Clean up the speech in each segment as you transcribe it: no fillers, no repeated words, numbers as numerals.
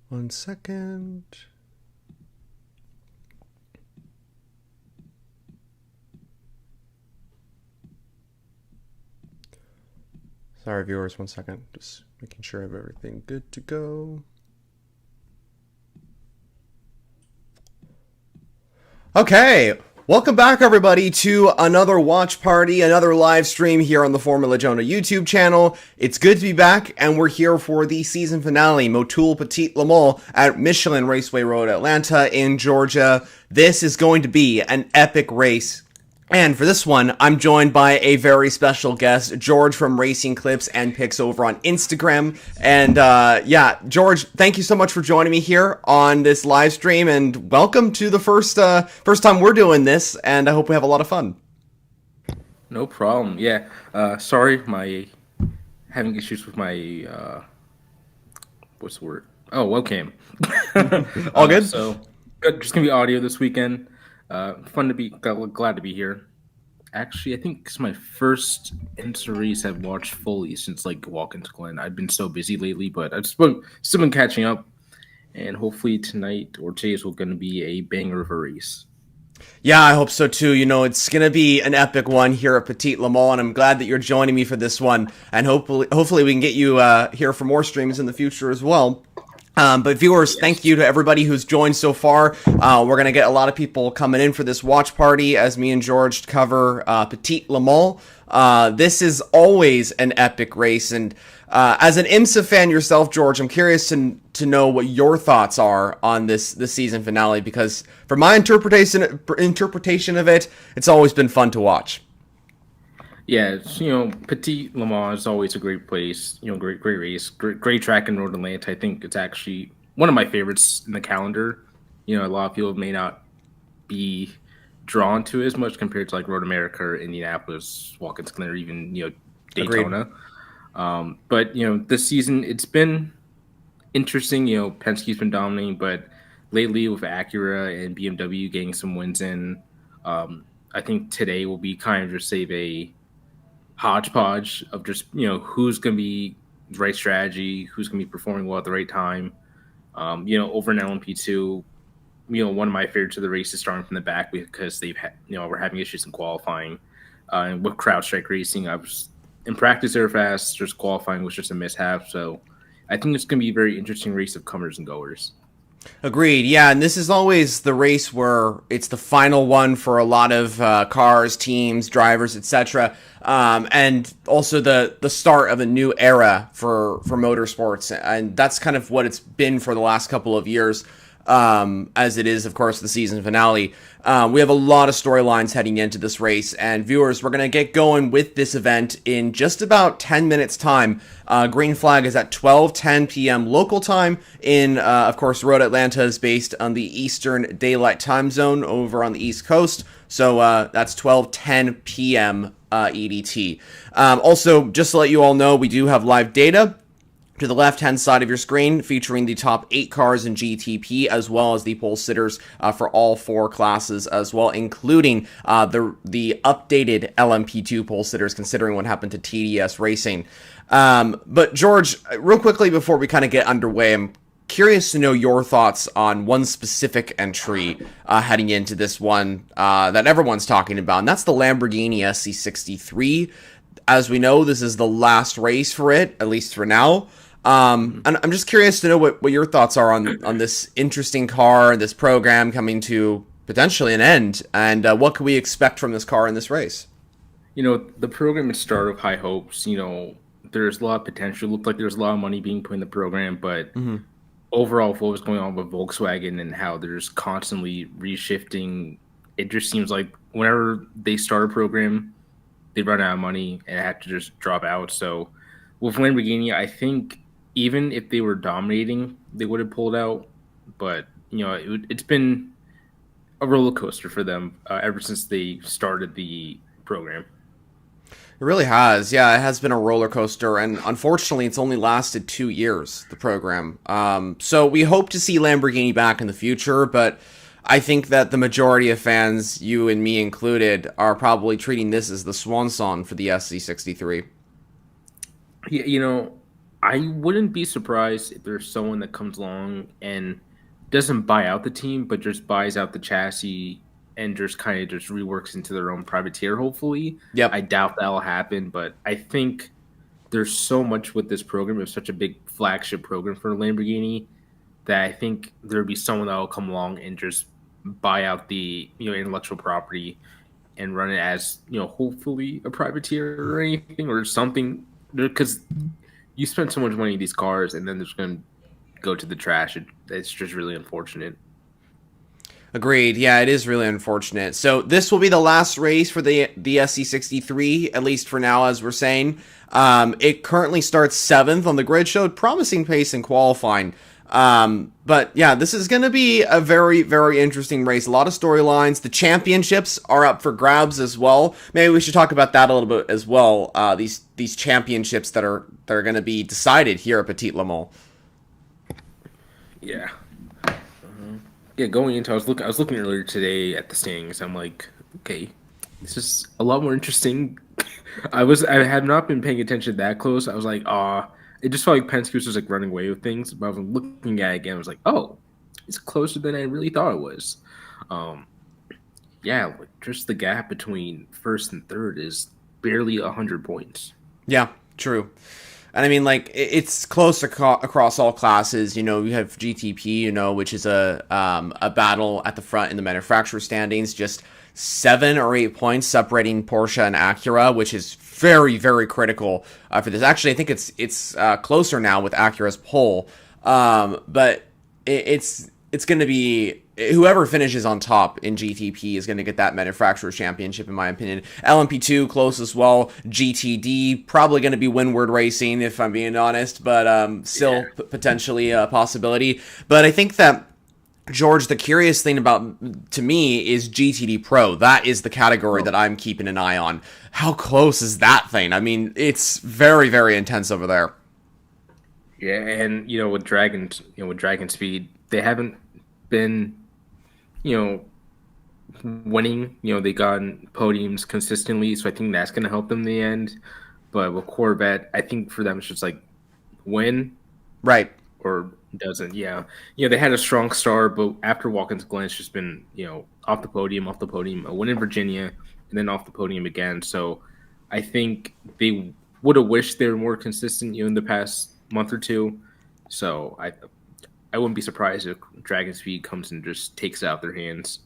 One second. Sorry, viewers, one second. Just making sure I have everything good to go. Okay, welcome back, everybody, to another watch party, another live stream here on the formulajonah YouTube channel. It's good to be back, and we're here for the season finale, Motul Petit Le Mans at Michelin Raceway Road, Atlanta in Georgia. This is going to be an epic race. And for this one, I'm joined by a very special guest, George from Racing Clips and Pics over on Instagram. And yeah, George, thank you so much for joining me here on this live stream, and welcome to the first time we're doing this. And I hope we have a lot of fun. No problem. Yeah. Sorry, my having issues with my what's the word? Oh, webcam. All good. So just gonna be audio this weekend. Fun to be glad to be here. Actually, I think it's my first IMSA race I've watched fully since like Watkins Glen. I've been so busy lately, but I've still been catching up. And hopefully tonight or today is going to be a banger of a race. Yeah, I hope so too. You know, it's going to be an epic one here at Petit Le Mans, and I'm glad that you're joining me for this one. And hopefully we can get you here for more streams in the future as well. But viewers, yes. Thank you to everybody who's joined so far. We're going to get a lot of people coming in for this watch party as me and George cover Petit Le Mans. This is always an epic race. And as an IMSA fan yourself, George, I'm curious to know what your thoughts are on this season finale, because from my interpretation of it, it's always been fun to watch. Yeah, Petit Le Mans is always a great place. Great race, great track in Road Atlanta. I think it's actually one of my favorites in the calendar. A lot of people may not be drawn to it as much compared to like Road America or Indianapolis, Watkins Glen, or even Daytona. But this season it's been interesting. Penske's been dominating, but lately with Acura and BMW getting some wins in, I think today will be kind of just save a hodgepodge of just who's going to be the right strategy, who's going to be performing well at the right time. Over in LMP2, one of my favorites of the race is starting from the back because they've we're having issues in qualifying. And with CrowdStrike Racing, I was in practice they were fast, just qualifying was just a mishap. So I think it's going to be a very interesting race of comers and goers. Agreed. Yeah, and this is always the race where it's the final one for a lot of cars, teams, drivers, etc. And also the start of a new era for motorsports, and that's kind of what it's been for the last couple of years. As it is, of course, the season finale. We have a lot of storylines heading into this race, and viewers, we're going to get going with this event in just about 10 minutes time. Green flag is at 12:10 p.m. local time in, of course, Road Atlanta is based on the Eastern Daylight Time Zone over on the East Coast, so that's 12:10 p.m. EDT. Also, just to let you all know, we do have live data to the left-hand side of your screen, featuring the top 8 cars in GTP, as well as the pole sitters for all 4 classes as well, including the updated LMP2 pole sitters, considering what happened to TDS Racing. But George, real quickly before we kind of get underway, I'm curious to know your thoughts on one specific entry heading into this one that everyone's talking about, and that's the Lamborghini SC63. As we know, this is the last race for it, at least for now. And I'm just curious to know what your thoughts are on this interesting car, this program coming to potentially an end, and what can we expect from this car in this race? The program is started with high hopes. There's a lot of potential. It looked like there's a lot of money being put in the program, but overall, what was going on with Volkswagen and how they're just constantly reshifting, it just seems like whenever they start a program, they run out of money and have to just drop out. So with Lamborghini, I think even if they were dominating, they would have pulled out. But, it's been a roller coaster for them ever since they started the program. It really has. Yeah, it has been a roller coaster, and unfortunately, it's only lasted 2 years, the program. So we hope to see Lamborghini back in the future, but I think that the majority of fans, you and me included, are probably treating this as the swan song for the SC63. Yeah, I wouldn't be surprised if there's someone that comes along and doesn't buy out the team, but just buys out the chassis and just kind of just reworks into their own privateer. Hopefully, I Yep. doubt that'll happen, but I think there's so much with this program. It's such a big flagship program for Lamborghini that I think there'll be someone that will come along and just buy out the intellectual property and run it as hopefully a privateer or anything or something, because you spend so much money in these cars and then they're just going to go to the trash. It's just really unfortunate. Agreed. Yeah, it is really unfortunate. So this will be the last race for the SC63, at least for now, as we're saying. It currently starts 7th on the grid, showed promising pace in qualifying. But yeah, this is going to be a very, very interesting race. A lot of storylines. The championships are up for grabs as well. Maybe we should talk about that a little bit as well. These championships that are going to be decided here at Petit Le Mans. Yeah. Yeah, going into I was looking earlier today at the standings. I'm like, okay, this is a lot more interesting. I had not been paying attention that close. I was like, it just felt like Penske was just like running away with things. But I was looking at it again. I was like, oh, it's closer than I really thought it was. Um, yeah, like just the gap between first and third is barely 100 points. Yeah, true. And I mean, like, it's close across all classes. You know, you have GTP, which is a battle at the front in the manufacturer standings, just 7 or 8 points separating Porsche and Acura, which is very, very critical for this. Actually, I think it's closer now with Acura's pole, but it's going to be whoever finishes on top in GTP is going to get that manufacturer championship, in my opinion. LMP2 close as well. GTD probably going to be Windward Racing, if I'm being honest, but still potentially a possibility. But I think that, George, the curious thing to me is GTD Pro. That is the category that I'm keeping an eye on. How close is that thing? I mean, it's very, very intense over there. Yeah, and with Dragon Speed, they haven't been you know, winning. They got podiums consistently, so I think that's going to help them in the end. But with Corvette, I think for them it's just like win, right, or doesn't. Yeah, they had a strong start, but after Watkins Glen, it's just been off the podium, a win in Virginia, and then off the podium again. So I think they would have wished they were more consistent, in the past month or two. So I wouldn't be surprised if Dragon Speed comes and just takes it out their hands.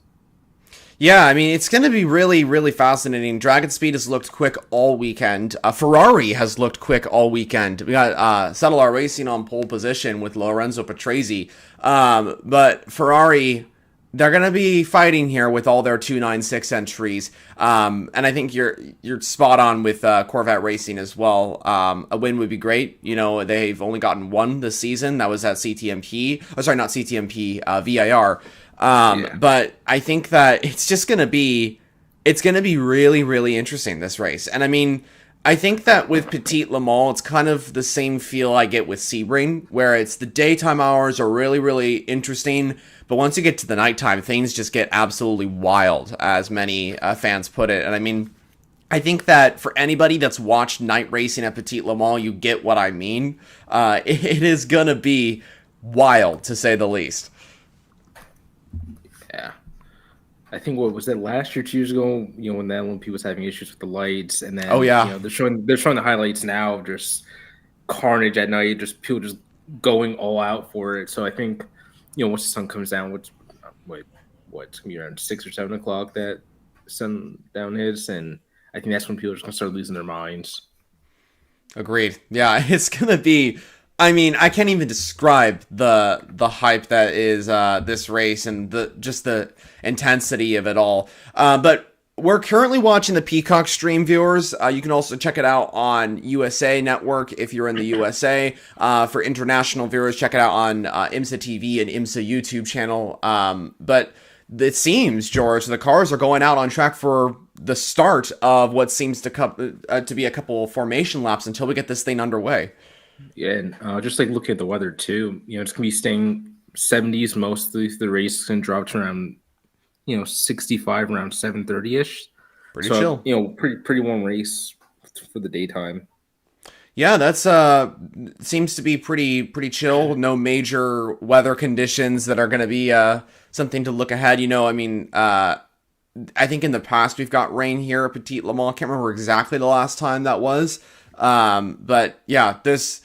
Yeah, I mean, it's going to be really, really fascinating. Dragon Speed has looked quick all weekend. Ferrari has looked quick all weekend. We got Cetelar Racing on pole position with Lorenzo Patrese. But Ferrari, they're going to be fighting here with all their 296 entries. And I think you're spot on with Corvette Racing as well. A win would be great. They've only gotten one this season. That was at CTMP. Oh, sorry, not CTMP, VIR. But I think that it's going to be really, really interesting, this race. And I mean, I think that with Petit Le Mans, it's kind of the same feel I get with Sebring, where it's the daytime hours are really, really interesting. But once you get to the nighttime, things just get absolutely wild, as many fans put it. And I mean, I think that for anybody that's watched night racing at Petit Le Mans, you get what I mean. It is going to be wild, to say the least. Yeah. I think what was that last year, 2 years ago, when the LMP was having issues with the lights, and then they're showing the highlights now of just carnage at night, just people just going all out for it. So I think, once the sun comes down, what's gonna be around 6 or 7 o'clock that sundown is, and I think that's when people are just gonna start losing their minds. Agreed. Yeah, it's gonna be. I mean, I can't even describe the hype that is this race and the intensity of it all. But we're currently watching the Peacock stream, viewers. You can also check it out on USA Network if you're in the USA. For international viewers, check it out on IMSA TV and IMSA YouTube channel. But it seems, George, the cars are going out on track for the start of what seems to be a couple formation laps until we get this thing underway. Yeah, and just like looking at the weather too, it's gonna be staying 70s mostly. The race can drop to around 65 around 7:30 ish. Pretty chill. Pretty warm race for the daytime. Yeah, that's seems to be pretty chill. No major weather conditions that are going to be something to look ahead. I mean, I think in the past we've got rain here at Petit Le Mans. I can't remember exactly the last time that was. But yeah, this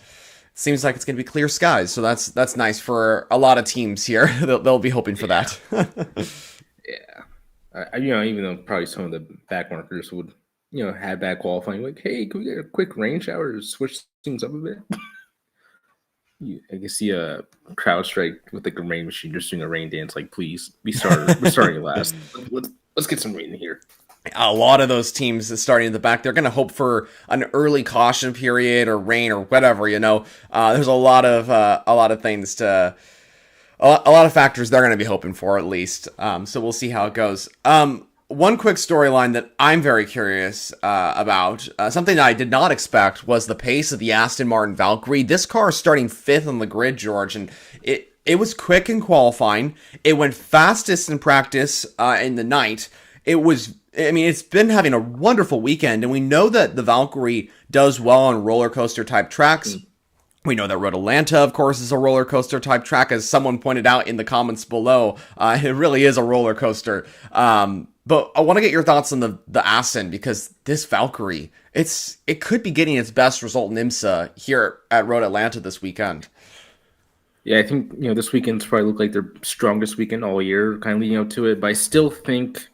seems like it's going to be clear skies, so that's nice for a lot of teams here. They'll be hoping for that. Yeah. Even though probably some of the back markers would, have bad qualifying, like, hey, can we get a quick rain shower to switch things up a bit? I can see a crowd strike with like a rain machine just doing a rain dance. Like, please, we're starting last. Let's get some rain in here. A lot of those teams starting in the back, they're going to hope for an early caution period or rain or whatever. There's a lot of things to. A lot of factors they're going to be hoping for, at least. So we'll see how it goes. One quick storyline that I'm very curious about, something that I did not expect, was the pace of the Aston Martin Valkyrie. This car is starting 5th on the grid, George, and it was quick in qualifying. It went fastest in practice in the night. It's been having a wonderful weekend, and we know that the Valkyrie does well on roller coaster type tracks. We know that Road Atlanta, of course, is a roller coaster type track, as someone pointed out in the comments below. It really is a roller coaster. But I want to get your thoughts on the Aston, because this Valkyrie, it could be getting its best result in IMSA here at Road Atlanta this weekend. Yeah, I think this weekend's probably looked like their strongest weekend all year, kind of leading up to it. But I still think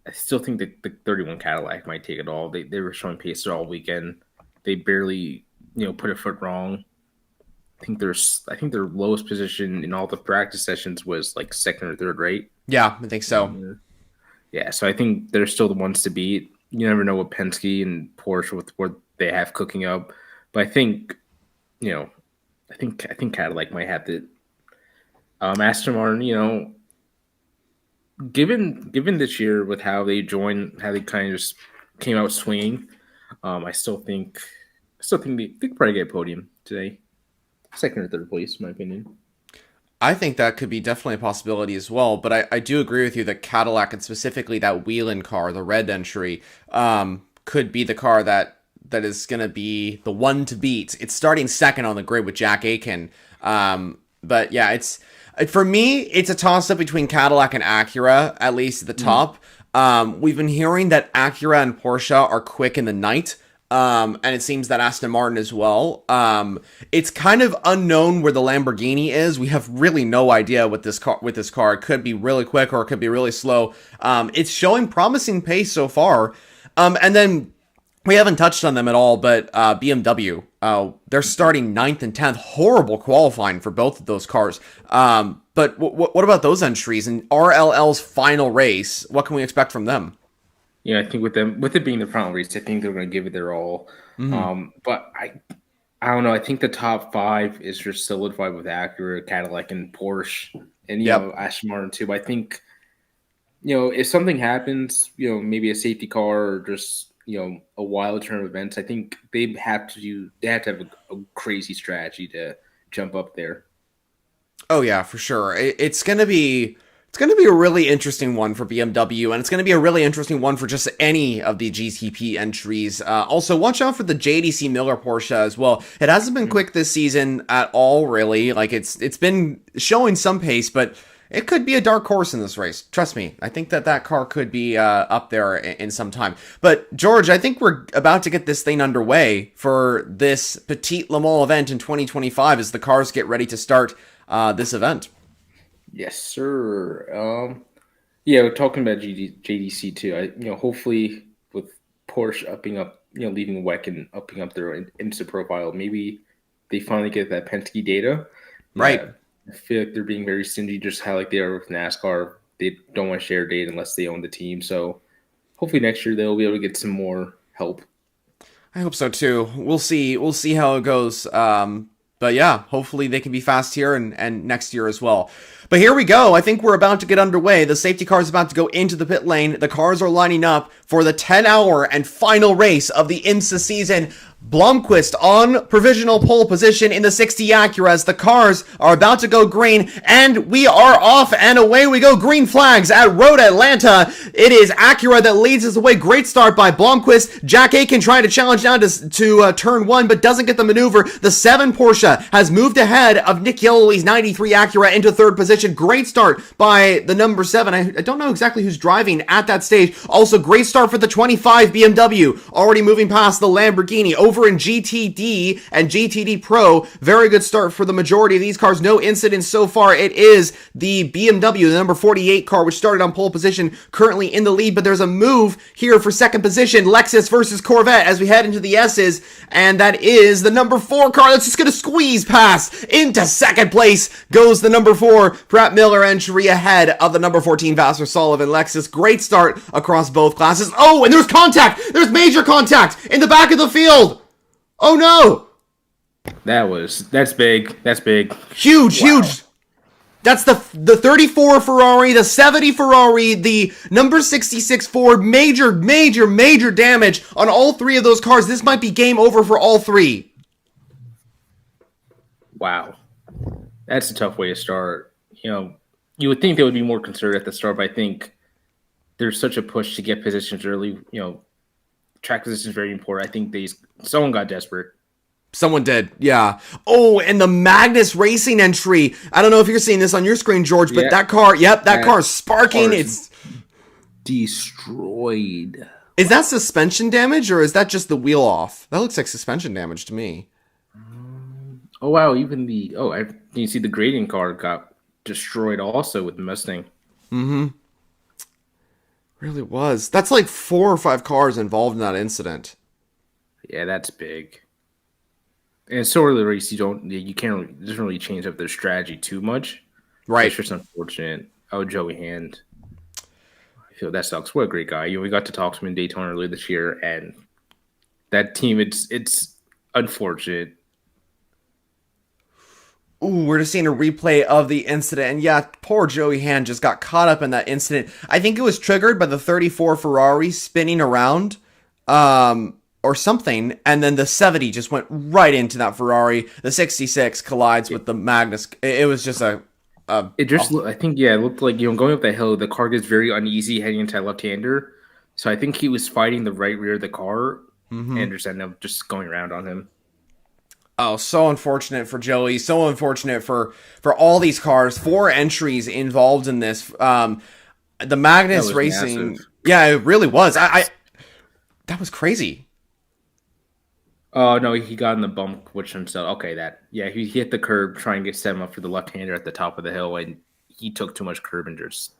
that the 31 Cadillac might take it all. They were showing pace all weekend. They barely put a foot wrong. I think their lowest position in all the practice sessions was like second or third, right? Yeah, I think so. Yeah, so I think they're still the ones to beat. You never know what Penske and Porsche with what they have cooking up, but I think I think Cadillac might have to. Aston Martin, given this year with how they kind of just came out swinging, I still think they could probably get a podium today, second or third place, in my opinion. I think that could be definitely a possibility as well, but I do agree with you that Cadillac, and specifically that Whelen car, the red entry, could be the car that is going to be the one to beat. It's starting second on the grid with Jack Aiken. But yeah, for me, it's a toss-up between Cadillac and Acura, at least at the top. We've been hearing that Acura and Porsche are quick in the night. And it seems that Aston Martin as well. It's kind of unknown where the Lamborghini is. We have really no idea with this car. It could be really quick or it could be really slow. It's showing promising pace so far. And then we haven't touched on them at all, but BMW, they're starting 9th and 10th. Horrible qualifying for both of those cars. But what about those entries and RLL's final race? What can we expect from them? Yeah, I think with it being the final race, I think they're going to give it their all. But I don't know. I think the top 5 is just solidified with Acura, Cadillac, and Porsche, and Aston Martin too. But I think if something happens, maybe a safety car or just a wild turn of events, I think they have to have a crazy strategy to jump up there. Oh yeah, for sure. It's going to be a really interesting one for BMW, and it's going to be a really interesting one for just any of the GTP entries. Also, watch out for the JDC Miller Porsche as well. It hasn't been quick this season at all, really. Like it's been showing some pace, but it could be a dark horse in this race. Trust me. I think that car could be up there in some time. But George, I think we're about to get this thing underway for this Petit Le Mans event in 2025 as the cars get ready to start this event. Yes, sir. We're talking about JDC too. Hopefully with Porsche upping up, leaving WEC and upping up their IMSA profile, maybe they finally get that Penske data. Right. I feel like they're being very stingy, just how like they are with NASCAR. They don't want to share data unless they own the team. So hopefully next year they'll be able to get some more help. I hope so too. We'll see. We'll see how it goes. But yeah, hopefully they can be fast here and next year as well. But here we go. I think we're about to get underway. The safety car is about to go into the pit lane. The cars are lining up for the 10-hour and final race of the IMSA season. Blomqvist on provisional pole position in the 60 Acura as the cars are about to go green, and we are off and away we go. Green flags at Road Atlanta. It is Acura that leads us away. Great start by Blomqvist. Jack Aiken trying to challenge down to turn 1, but doesn't get the maneuver. The 7 Porsche has moved ahead of Nick Yellowly's 93 Acura into 3rd position. Great start by the number 7. I don't know exactly who's driving at that stage. Also, great start for the 25 BMW. Already moving past the Lamborghini. Over in GTD and GTD Pro, very good start for the majority of these cars. No incidents so far. It is the BMW, the number 48 car, which started on pole position, currently in the lead, but there's a move here for 2nd position. Lexus versus Corvette as we head into the S's, and that is the number 4 car that's just going to squeeze past. Into 2nd place goes the number 4 Pratt Miller entry ahead of the number 14 Vassar Sullivan Lexus. Great start across both classes. Oh, and there's contact! There's major contact in the back of the field! Oh no! That's big. That's big. Huge, wow. Huge. That's the 34 Ferrari, the 70 Ferrari, the number 66 Ford. Major damage on all 3 of those cars. This might be game over for all 3. Wow. That's a tough way to start. You would think they would be more conservative at the start, but I think there's such a push to get positions early. Track position is very important. I think someone got desperate. Someone did, yeah. Oh, and the Magnus Racing entry. I don't know if you're seeing this on your screen, George, but that car, that car is sparking. It's destroyed. Is that suspension damage, or is that just the wheel off? That looks like suspension damage to me. Oh, wow. Even you see the grading car got destroyed also with the Mustang. Mm-hmm. Really was. That's like 4 or 5 cars involved in that incident. Yeah, that's big. And so early race, it doesn't really change up their strategy too much. Right. It's just unfortunate. Oh, Joey Hand. I feel that sucks. What a great guy. We got to talk to him in Daytona earlier this year, and that team, it's unfortunate. Ooh, we're just seeing a replay of the incident. And yeah, poor Joey Hand just got caught up in that incident. I think it was triggered by the 34 Ferrari spinning around or something. And then the 70 just went right into that Ferrari. The 66 collides with the Magnus. It was just I think, it looked like, going up the hill, the car gets very uneasy heading into that left-hander. So I think he was fighting the right rear of the car and just ended up just going around on him. Oh, so unfortunate for Joey. So unfortunate for all these cars. 4 entries involved in this. The Magnus Racing. Massive. Yeah, it really was. That was crazy. Oh, no, he got in the bump, which himself. Okay, he hit the curb trying to set him up for the left-hander at the top of the hill, and he took too much curb and just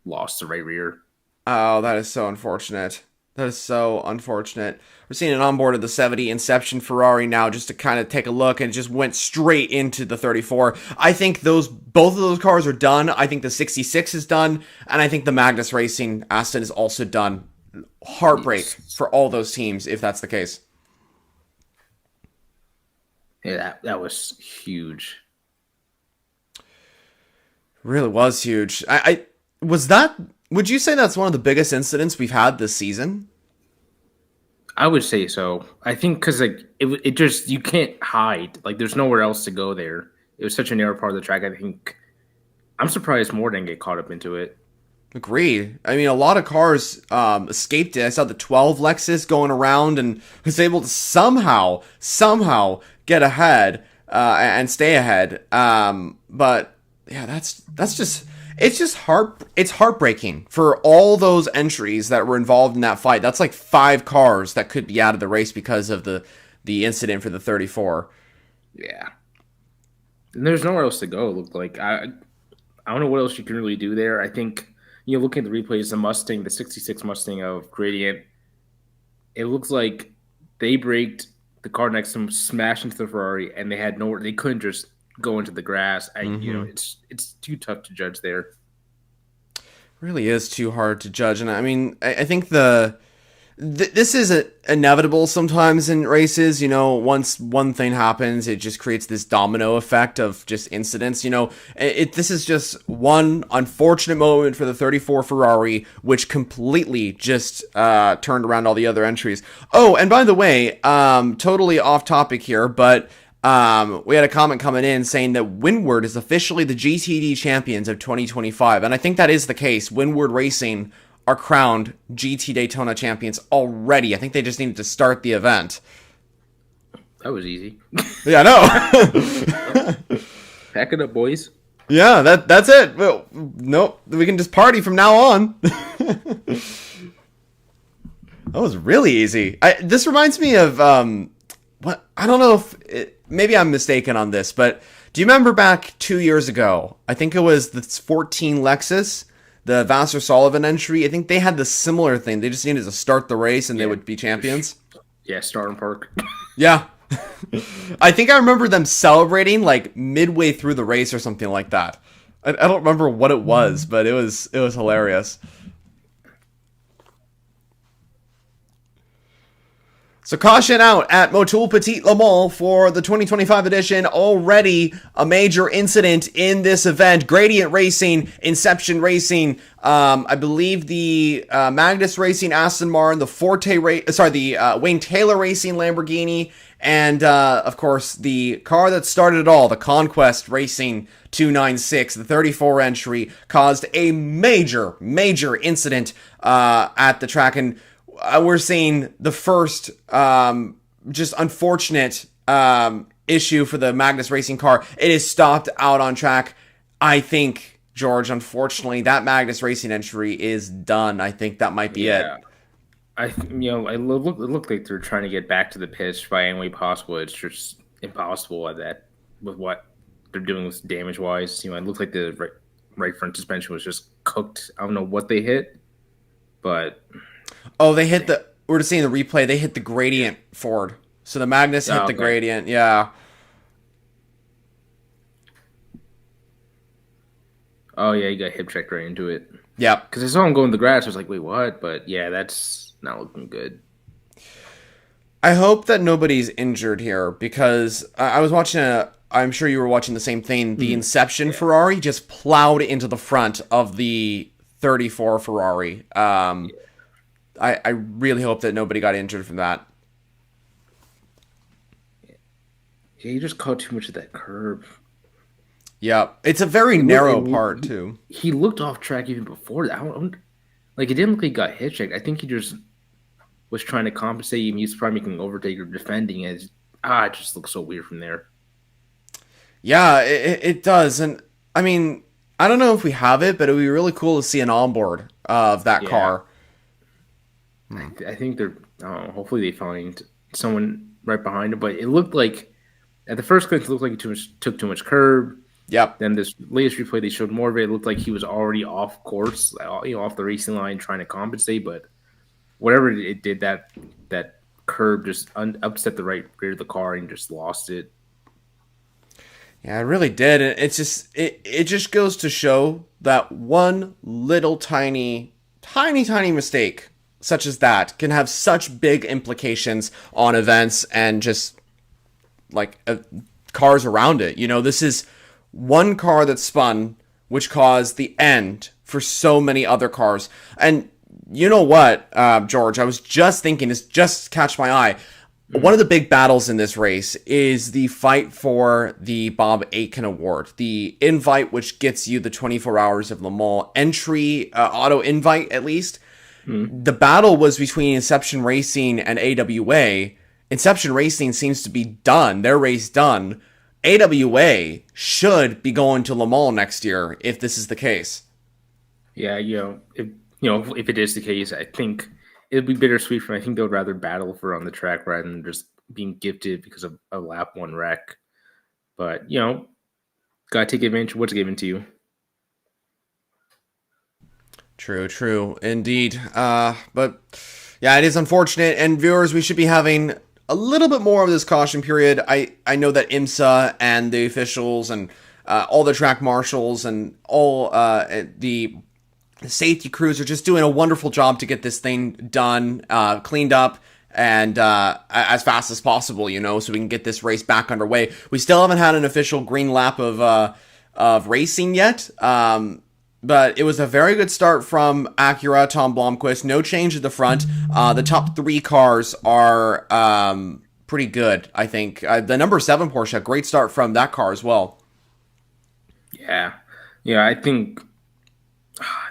lost the right rear. Oh, that is so unfortunate. That is so unfortunate. We're seeing an onboard of the 70 Inception Ferrari now just to kind of take a look, and it just went straight into the 34. I think both of those cars are done. I think the 66 is done, and I think the Magnus Racing Aston is also done. Heartbreak for all those teams if that's the case. Yeah, that was huge. Really was huge. Would you say that's one of the biggest incidents we've had this season? I would say so. I think because it just, you can't hide. Like, there's nowhere else to go there. It was such a narrow part of the track. I think I'm surprised more didn't get caught up into it. Agreed. I mean, a lot of cars escaped it. I saw the 12 Lexus going around and was able to somehow get ahead and stay ahead. But yeah, that's just. It's heartbreaking for all those entries that were involved in that fight. That's like 5 cars that could be out of the race because of the incident for the 34. Yeah. And there's nowhere else to go, it looked like. I don't know what else you can really do there. I think, looking at the replays, the 66 Mustang of Gradient, it looks like they braked, the car next to them smashed into the Ferrari, and they couldn't just go into the grass. It's too tough to judge there. Really is too hard to judge. And I mean, I think the This is inevitable sometimes in races. Once one thing happens, it just creates this domino effect of just incidents. This is just one unfortunate moment for the 34 Ferrari, which completely just turned around all the other entries. Oh, and by the way, totally off topic here, but we had a comment coming in saying that Windward is officially the GTD champions of 2025, and I think that is the case. Windward Racing are crowned GT Daytona champions already. I think they just needed to start the event. That was easy. Yeah, I know. Pack it up, boys. Yeah, that's it. Well, nope, we can just party from now on. That was really easy. This reminds me of what, I don't know if maybe I'm mistaken on this, but do you remember back 2 years ago? I think it was the 14 Lexus, the Vassar Sullivan entry. I think they had the similar thing. They just needed to start the race and they would be champions. Yeah, start and park. Yeah. I think I remember them celebrating like midway through the race or something like that. I don't remember what it was, but it was hilarious. So caution out at Motul Petit Le Mans for the 2025 edition. Already a major incident in this event. Gradient Racing, Inception Racing, I believe the Magnus Racing Aston Martin, the Wayne Taylor Racing Lamborghini, and of course the car that started it all, the Conquest Racing 296, the 34 entry, caused a major incident at the track. And we're seeing the first just unfortunate issue for the Magnus Racing car. It is stopped out on track. I think, George, unfortunately, that Magnus Racing entry is done. I think that might be it. It looked like they're trying to get back to the pitch by any way possible. It's just impossible at that with what they're doing with damage-wise. It looked like the right front suspension was just cooked. I don't know what they hit, but... Oh, they hit we're just seeing the replay, they hit the gradient forward. So the Magnus hit the gradient, yeah. Oh, yeah, you got hip checked right into it. Yeah. Because I saw him go in the grass, I was like, wait, what? But yeah, that's not looking good. I hope that nobody's injured here, because I was watching I'm sure you were watching the same thing. The Inception Ferrari just plowed into the front of the 34 Ferrari. I really hope that nobody got injured from that. Yeah, you just caught too much of that curve. Yeah, it's a very narrow part, too. He looked off track even before that. It didn't look like he got hit checked. I think he just was trying to compensate. He was probably making an overtake or defending. It just looks so weird from there. Yeah, it does. And, I mean, I don't know if we have it, but it would be really cool to see an onboard of that car. I think they're... hopefully they find someone right behind him. But it looked like... At the first glance, it looked like he took too much curb. Yep. Then this latest replay, they showed more of it. It looked like he was already off course, off the racing line, trying to compensate. But whatever it did, that curb just upset the right rear of the car and just lost it. Yeah, it really did. And it's just it just goes to show that one little tiny mistake such as that can have such big implications on events and just like cars around it. This is one car that spun, which caused the end for so many other cars. And you know what, George, I was just thinking, this just catch my eye. One of the big battles in this race is the fight for the Bob Aitken Award, the invite, which gets you the 24 Hours of Le Mans entry, auto invite at least. The battle was between Inception Racing and AWA. Inception Racing seems to be done, their race done. AWA should be going to Le Mans next year if this is the case. Yeah, if it is the case, I think it'd be bittersweet for them. I think they would rather battle for on the track rather than just being gifted because of a lap one wreck. But, gotta take advantage of what's given to you. True, indeed. But, yeah, it is unfortunate. And viewers, we should be having a little bit more of this caution period. I know that IMSA and the officials and all the track marshals and all the The safety crews are just doing a wonderful job to get this thing done, cleaned up, and as fast as possible, so we can get this race back underway. We still haven't had an official green lap of racing yet, but it was a very good start from Acura, Tom Blomqvist. No change at the front. The top 3 cars are pretty good, I think. The number 7 Porsche, great start from that car as well. Yeah, I think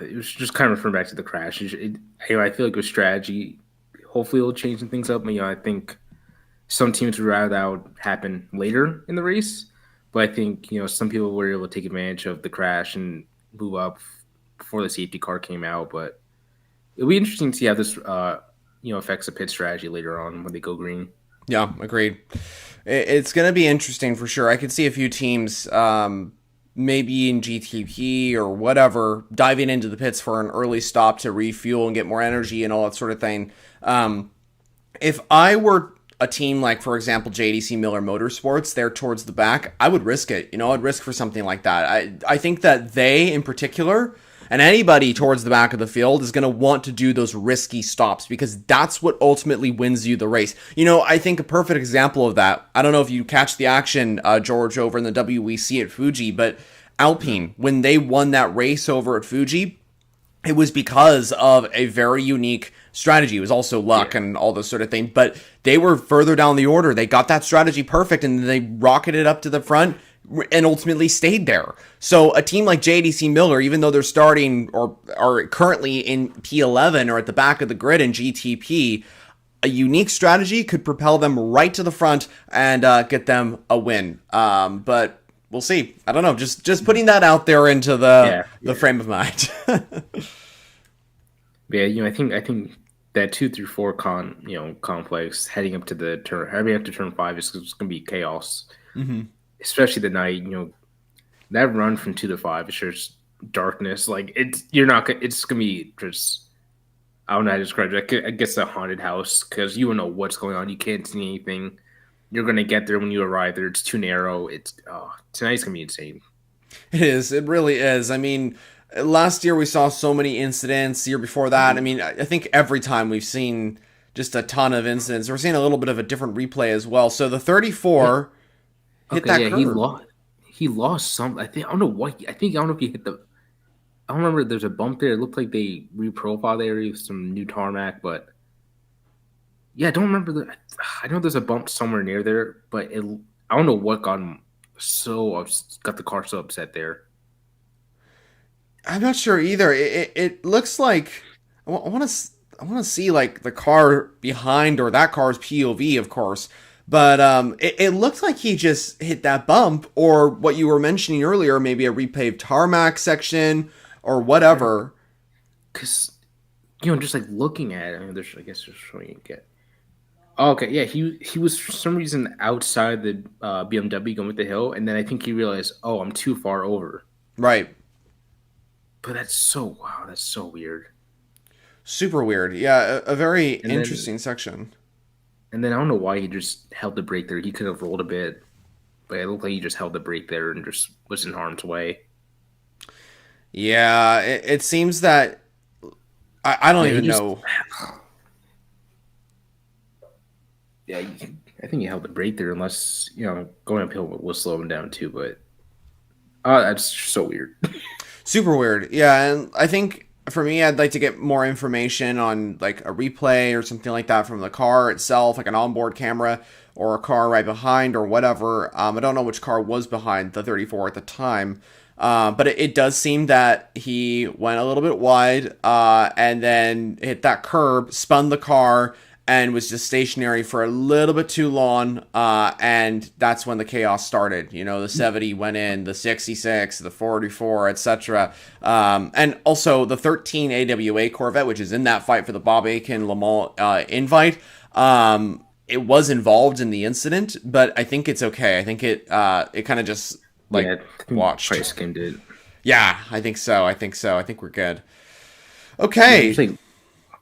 it was just kind of referring back to the crash. I feel like it was strategy. Hopefully, it'll change some things up. I think some teams would rather that would happen later in the race, but I think some people were able to take advantage of the crash and move up before the safety car came out. But it'll be interesting to see how this affects the pit strategy later on when they go green. Yeah, agreed. It's going to be interesting for sure. I could see a few teams, maybe in GTP or whatever, diving into the pits for an early stop to refuel and get more energy and all that sort of thing. If I were a team like, for example, JDC Miller Motorsports, they're towards the back, I would risk it. I'd risk for something like that. I think that they, in particular, and anybody towards the back of the field is going to want to do those risky stops because that's what ultimately wins you the race. I think a perfect example of that, I don't know if you catch the action, George, over in the WEC at Fuji, but Alpine, when they won that race over at Fuji, it was because of a very unique strategy. It was also luck and all those sort of things, but they were further down the order. They got that strategy perfect and they rocketed up to the front and ultimately stayed there. So a team like JDC Miller, even though they're starting or are currently in P11 or at the back of the grid in GTP, a unique strategy could propel them right to the front and get them a win. But we'll see. I don't know. Just putting that out there into the frame of mind. I think that 2 through 4 complex heading up to turn 5 is going to be chaos. Mm-hmm. Especially the night, that run from 2 to 5 is just darkness. Like it's gonna be just, I don't know how to describe it. I guess a haunted house because you don't know what's going on. You can't see anything. You're gonna get there when you arrive there. It's too narrow. Tonight's gonna be insane. It is. It really is. I mean, last year we saw so many incidents. The year before that, I mean, I think every time we've seen just a ton of incidents. We're seeing a little bit of a different replay as well. So the 34. Hit that curve. He lost some. I don't know if he hit the. I don't remember. There's a bump there. It looked like they reprofiled the area with some new tarmac, but I don't remember I know there's a bump somewhere near there, but I don't know what got him got the car so upset there. I'm not sure either. It looks like I want to see like the car behind or that car's POV, of course. But it looked like he just hit that bump or what you were mentioning earlier, maybe a repaved tarmac section or whatever. Because, just like looking at it, I guess just showing you get. Oh, okay, yeah, he was for some reason outside the BMW going with the hill, and then I think he realized, oh, I'm too far over. Right. But that's so weird. Super weird. Yeah, a very interesting section. And then I don't know why he just held the brake there. He could have rolled a bit, but it looked like he just held the brake there and just was in harm's way. Yeah, it seems that I don't even know. Yeah, I think he held the brake there, unless going uphill will slow him down too. But that's so weird. Super weird. Yeah, and I think. For me, I'd like to get more information on like a replay or something like that from the car itself, like an onboard camera or a car right behind or whatever. I don't know which car was behind the 34 at the time, but it does seem that he went a little bit wide and then hit that curb, spun the car, and was just stationary for a little bit too long, and that's when the chaos started. The 70 went in, the 66, the 44, etc. And also the 13 AWA Corvette, which is in that fight for the Bob Akin Le Mans invite. It was involved in the incident, but I think it's okay. I think it kind of just watched. Price King did. Yeah, I think so. I think we're good. Okay.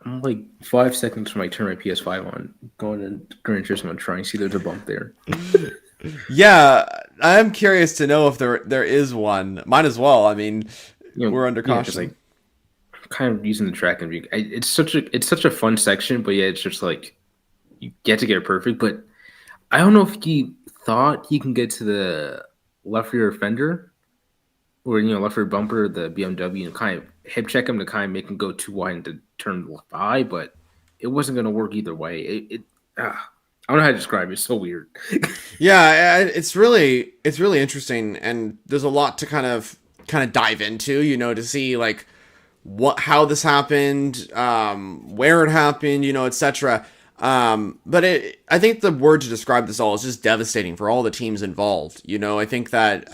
I'm like 5 seconds from I turn my PS5 on, going to Gran Turismo and trying to see there's a bump there. Yeah, I'm curious to know if there is one. Might as well. I mean, we're under caution. kind of using the track and it's such a fun section, but yeah, it's just like you get to get it perfect. But I don't know if he thought he can get to the left rear fender or left rear bumper, the BMW, and kind of hip check him to kind of make him go too wide into turn by, but it wasn't going to work either way. I don't know how to describe it. It's so weird. Yeah, it's really interesting, and there's a lot to kind of dive into, to see like how this happened, where it happened, etc. But I think the word to describe this all is just devastating for all the teams involved. I think that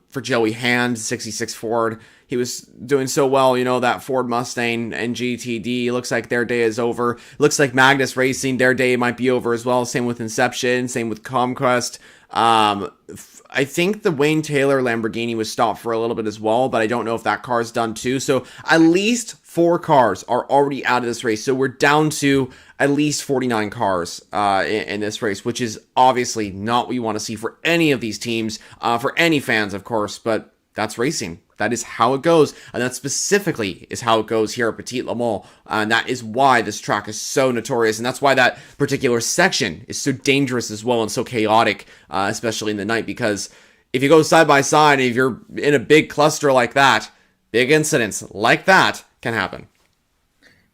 for Joey Hand, 66 Ford, he was doing so well. That Ford Mustang and GTD looks like their day is over. Looks like Magnus Racing, their day might be over as well. Same with Inception, same with Conquest. I think the Wayne Taylor Lamborghini was stopped for a little bit as well, but I don't know if that car's done too. So at least 4 cars are already out of this race. So we're down to at least 49 cars in this race, which is obviously not what you want to see for any of these teams, for any fans, of course, but that's racing. That is how it goes, and that specifically is how it goes here at Petit Le Mans, and that is why this track is so notorious, and that's why that particular section is so dangerous as well and so chaotic, especially in the night, because if you go side by side, if you're in a big cluster like that, big incidents like that can happen.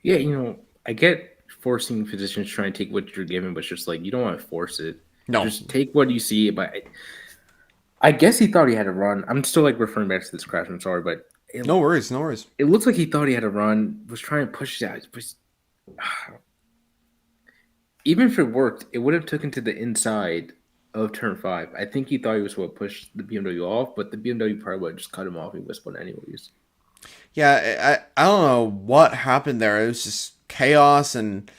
Yeah, I get forcing physicians trying to take what you're given, but it's just like you don't want to force it. No. Just take what you see, but I guess he thought he had a run. I'm still like referring back to this crash. I'm sorry, but No worries. it looks like he thought he had a run. Was trying to push it out. But even if it worked, it would have taken to the inside of turn 5. I think he thought he was going to push the BMW off, but the BMW probably would have just cut him off. He was spun anyways. Yeah, I don't know what happened there. It was just chaos, and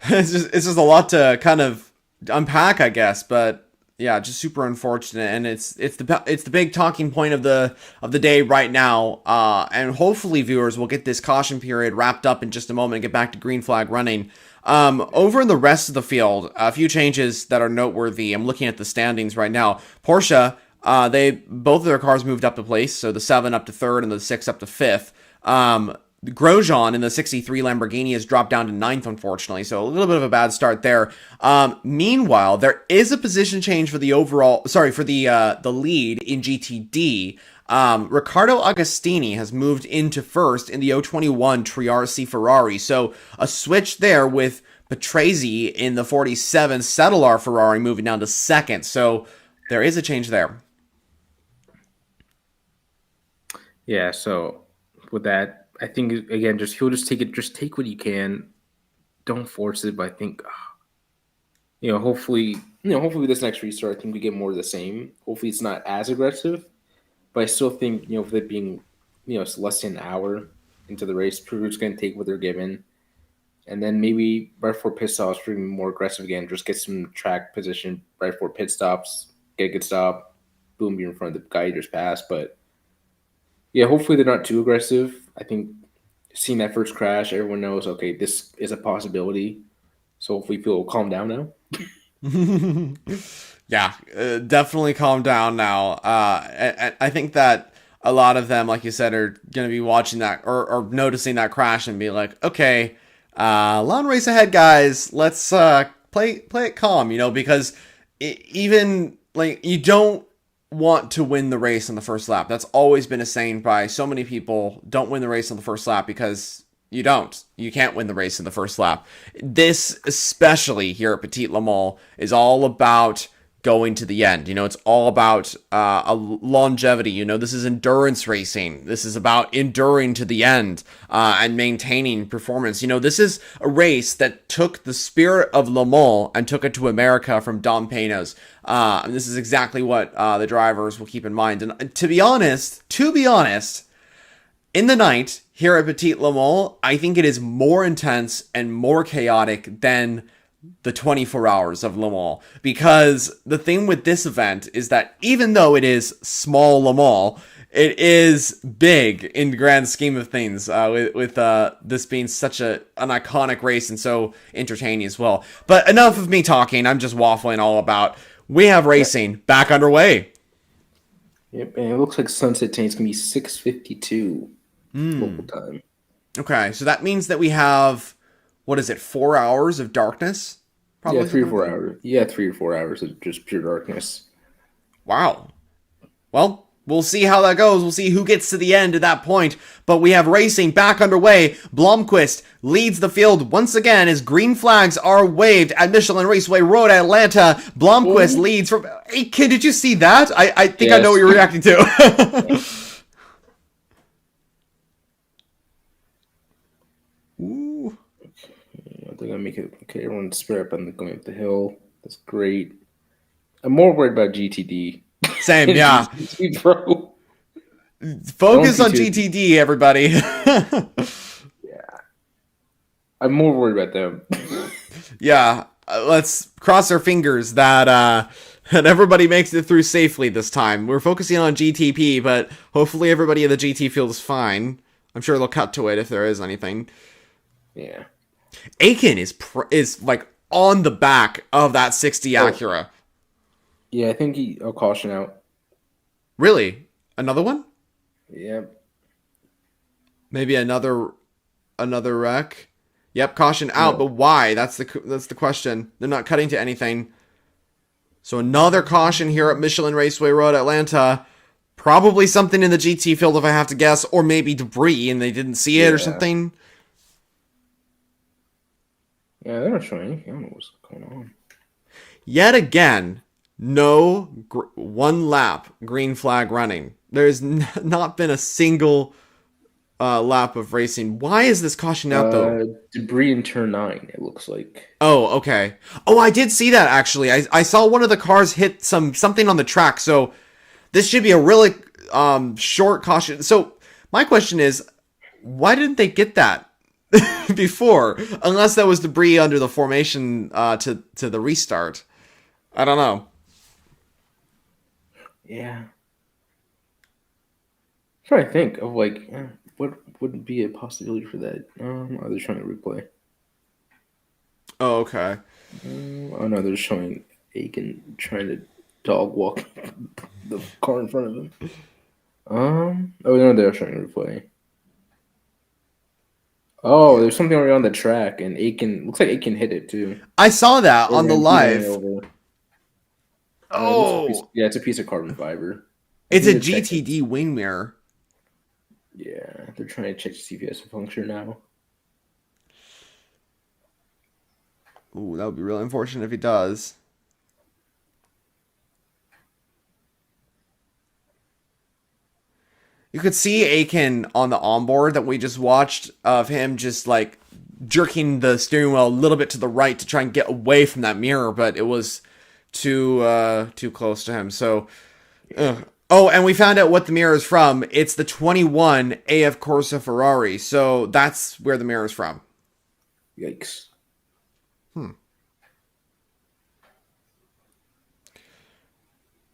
it's just a lot to kind of unpack, I guess. But yeah, just super unfortunate, and it's the big talking point of the day right now. And hopefully, viewers will get this caution period wrapped up in just a moment and get back to green flag running. Over in the rest of the field, a few changes that are noteworthy. I'm looking at the standings right now. Porsche, both of their cars moved up to place, so the 7 up to 3rd and the 6 up to 5th. Grosjean in the 63 Lamborghini has dropped down to 9th, unfortunately, so a little bit of a bad start there. Meanwhile, there is a position change for the lead in GTD. Riccardo Agostini has moved into 1st in the 021 Triarci Ferrari, so a switch there with Patrese in the 47 Settler Ferrari moving down to 2nd, so there is a change there. Yeah, so with that, I think again, he'll just take it. Just take what you can. Don't force it. But I think, hopefully this next restart, I think we get more of the same. Hopefully, it's not as aggressive. But I still think, with it being, it's less than an hour into the race, Prue's going to take what they're given, and then maybe right before pit stops, be more aggressive again. Just get some track position right before pit stops, get a good stop, boom, you're in front of the guy you just passed. But yeah, hopefully they're not too aggressive. I think seeing that first crash, everyone knows, okay, this is a possibility. So hopefully people will calm down now. Yeah, definitely calm down now. I think that a lot of them, like you said, are going to be watching that or noticing that crash and be like, okay, long race ahead, guys. Let's play it calm, because even like you don't want to win the race on the first lap. That's always been a saying by so many people. Don't win the race on the first lap because you can't win the race in the first lap. This, especially here at Petit Le Mans, is all about going to the end. It's all about a longevity. This is endurance racing. This is about enduring to the end and maintaining performance. This is a race that took the spirit of Le Mans and took it to America from Dom Peno's. And this is exactly what the drivers will keep in mind. And to be honest, in the night here at Petit Le Mans, I think it is more intense and more chaotic than the 24 hours of Le Mans, because the thing with this event is that even though it is small Le Mans, it is big in the grand scheme of things, with this being such an iconic race and so entertaining as well. But enough of me talking. I'm just waffling all about. We have racing back underway. Yep, and it looks like sunset time is going to be 6:52 local time. Okay, so that means that we have, what is it, 4 hours of darkness? Yeah, Probably three or something like four that. hours. Yeah, 3 or 4 hours of just pure darkness. Wow. Well, we'll see how that goes. We'll see who gets to the end at that point. But we have racing back underway. Blomqvist leads the field once again as green flags are waved at Michelin Raceway Road, Atlanta. Blomqvist Oh. leads from... Hey, kid, did you see that? I think I know what Yes. you're reacting to. Ooh. They're gonna make it okay. Everyone's spread up and going up the hill. That's great. I'm more worried about GTD. Same, yeah. GTD, bro. Focus on P2. GTD, everybody. Yeah, I'm more worried about them. Yeah, let's cross our fingers that that everybody makes it through safely this time. We're focusing on GTP, but hopefully everybody in the GT field is fine. I'm sure they'll cut to it if there is anything. Yeah. Aiken is like on the back of that 60 Acura. Yeah, I think I'll caution out. Really? Another one? Yeah. Maybe another wreck? Yep, caution out, but why? That's the question. They're not cutting to anything. So another caution here at Michelin Raceway Road, Atlanta. Probably something in the GT field if I have to guess, or maybe debris and they didn't see it or something. Yeah, they're not showing anything. I don't know what's going on. Yet again, no one lap green flag running. There's not been a single lap of racing. Why is this caution out though? Debris in turn 9, it looks like. Oh, okay. Oh, I did see that actually. I saw one of the cars hit something on the track. So this should be a really short caution. So my question is, why didn't they get that before? Unless that was debris under the formation to the restart. I don't know. Yeah. I'm trying to think of like what would be a possibility for that. Are they trying to replay? Oh, okay. Oh no, they're showing Aiken trying to dog walk the car in front of him. Oh no, they're showing a replay. Oh, there's something around the track, and Aiken looks like Aiken hit it too. I saw that on the live. Oh, it's a piece of carbon fiber. It's a GTD wing mirror. Yeah, they're trying to check to see if it has a puncture now. Ooh, that would be really unfortunate if he does. You could see Aiken on the onboard that we just watched of him just like jerking the steering wheel a little bit to the right to try and get away from that mirror, but it was too close to him. So, oh, and we found out what the mirror is from. It's the 21 AF Corsa Ferrari. So that's where the mirror is from. Yikes.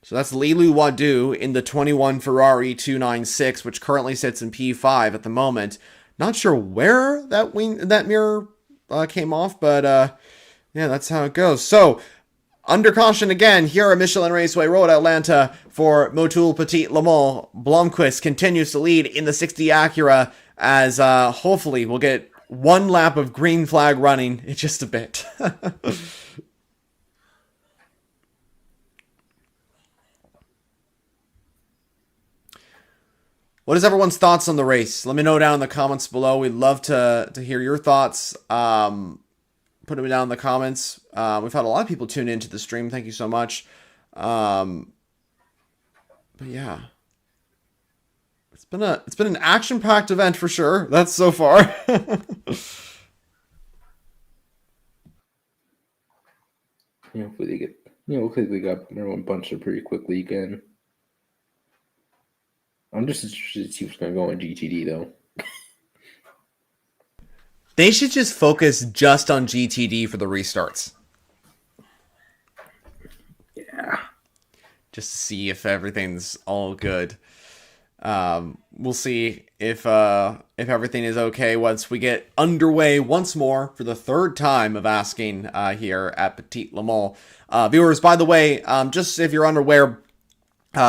So that's Lilu Wadu in the 21 Ferrari 296, which currently sits in P5 at the moment. Not sure where that mirror came off, but yeah, that's how it goes. So, under caution again, here at Michelin Raceway Road, Atlanta, for Motul Petit Le Mans. Blomqvist continues to lead in the 60 Acura as hopefully we'll get one lap of green flag running in just a bit. What is everyone's thoughts on the race? Let me know down in the comments below. We'd love to hear your thoughts. Put them down in the comments. We've had a lot of people tune into the stream. Thank you so much. But yeah, it's been an action-packed event for sure. That's so far. Hopefully they got everyone bunched up pretty quickly again. I'm just interested to see what's going to go on GTD, though. They should just focus just on GTD for the restarts. Yeah. Just to see if everything's all good. We'll see if everything is okay once we get underway once more for the third time of asking here at Petit Le Mans. Viewers, by the way, just if you're unaware,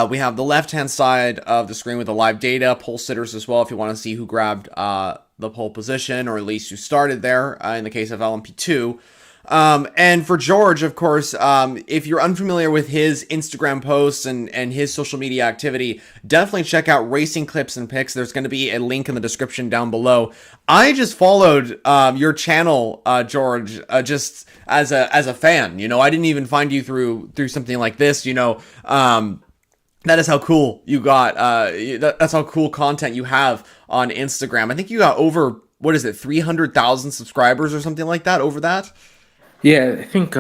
we have the left-hand side of the screen with the live data, pole sitters as well, if you want to see who grabbed the pole position, or at least who started there in the case of LMP2. And for George, of course, if you're unfamiliar with his Instagram posts and his social media activity, definitely check out Racing Clips and Pics. There's going to be a link in the description down below. I just followed your channel, George, just as a fan. You know, I didn't even find you through something like this. You know, that is how cool you got. That's how cool content you have on Instagram. I think you got over, what is it, 300,000 subscribers or something like that. Over that. Yeah, I think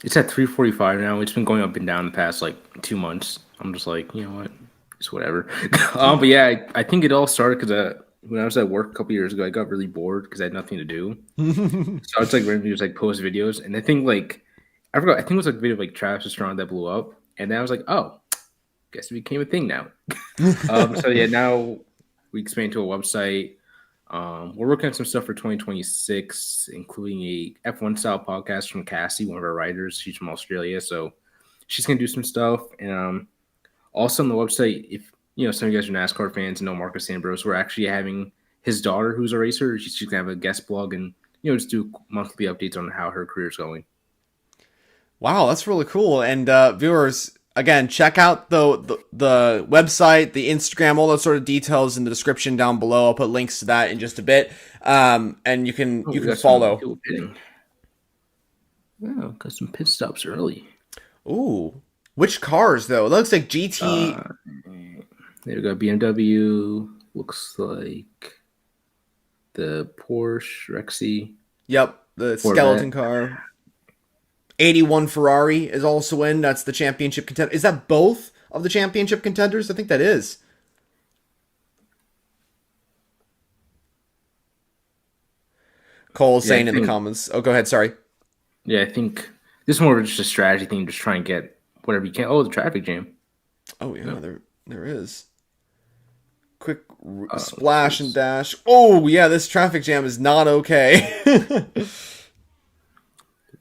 it's at 345 now. It's been going up and down the past like 2 months. I'm just like, you know what, it's whatever. But yeah, I think it all started because when I was at work a couple years ago, I got really bored because I had nothing to do. So it's like randomly just like post videos, and I think like I forgot. I think it was like a video of like Travis Pastrana that blew up, and then I was like, oh, guess it became a thing now. So yeah, now we expand to a website. We're working on some stuff for 2026, including a F1 style podcast from Cassie, one of our writers. She's from Australia, so she's gonna do some stuff. And also on the website, if you know some of you guys are NASCAR fans and know Marcus Ambrose, we're actually having his daughter, who's a racer. She's gonna have a guest blog and just do monthly updates on how her career's going. Wow, that's really cool. And viewers, again, check out the website, the Instagram, all those sort of details in the description down below. I'll put links to that in just a bit, and you can follow. Wow, got some pit stops early. Ooh, which cars though? It looks like GT. There we go. BMW. Looks like the Porsche Rexy. Yep, the skeleton car. 81 Ferrari is also in. That's the championship contender. Is that both of the championship contenders? I think that is. Cole saying in the comments. Oh, go ahead. Sorry. Yeah, I think this is more of just a strategy thing. Just try and get whatever you can. Oh, the traffic jam. Oh, yeah, there is. Quick splash and dash. Oh, yeah, this traffic jam is not okay.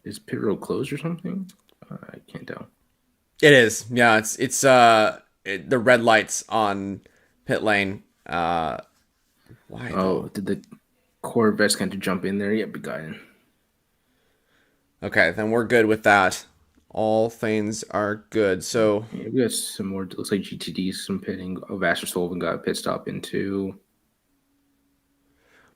Is pit road closed or something? I can't tell. It is. Yeah, it's the red lights on pit lane. Why? Oh, did the Corvette's kind of jump in there? Yep, we got in. Okay, then we're good with that. All things are good. So yeah, we got some more. Looks like GTD, some pitting. Vassar Sullivan got a pit stop into.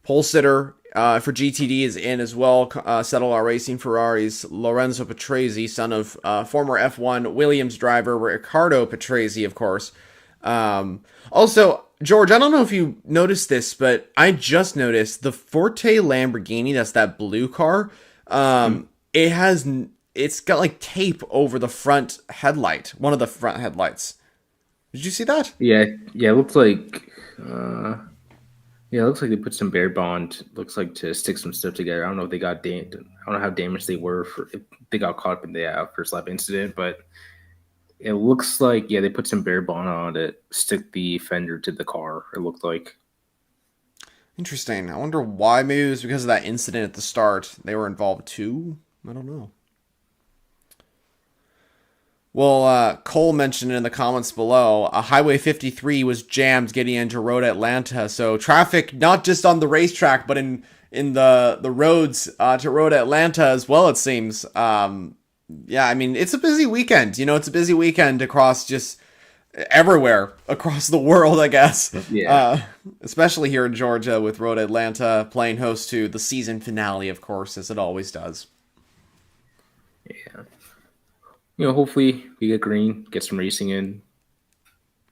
Pole sitter for GTD is in as well. Settle Our Racing Ferraris. Lorenzo Patrese, son of former F1 Williams driver Riccardo Patrese, of course. Also, George, I don't know if you noticed this, but I just noticed the Forte Lamborghini. That's that blue car. It's got like tape over the front headlight. One of the front headlights. Did you see that? Yeah. It looks like. Yeah, it looks like they put some bare bond. Looks like to stick some stuff together. I don't know if they got I don't know how damaged they were if they got caught up in the first lap incident, but it looks like they put some bare bond on to stick the fender to the car. It looked like. Interesting. I wonder why. Maybe it was because of that incident at the start. They were involved too. I don't know. Well, Cole mentioned in the comments below, Highway 53 was jammed getting into Road Atlanta. So traffic, not just on the racetrack, but in the roads to Road Atlanta as well, it seems. Yeah, I mean, it's a busy weekend. It's a busy weekend across just everywhere across the world, I guess. Yeah. Especially here in Georgia with Road Atlanta playing host to the season finale, of course, as it always does. Yeah. Hopefully we get green, get some racing in.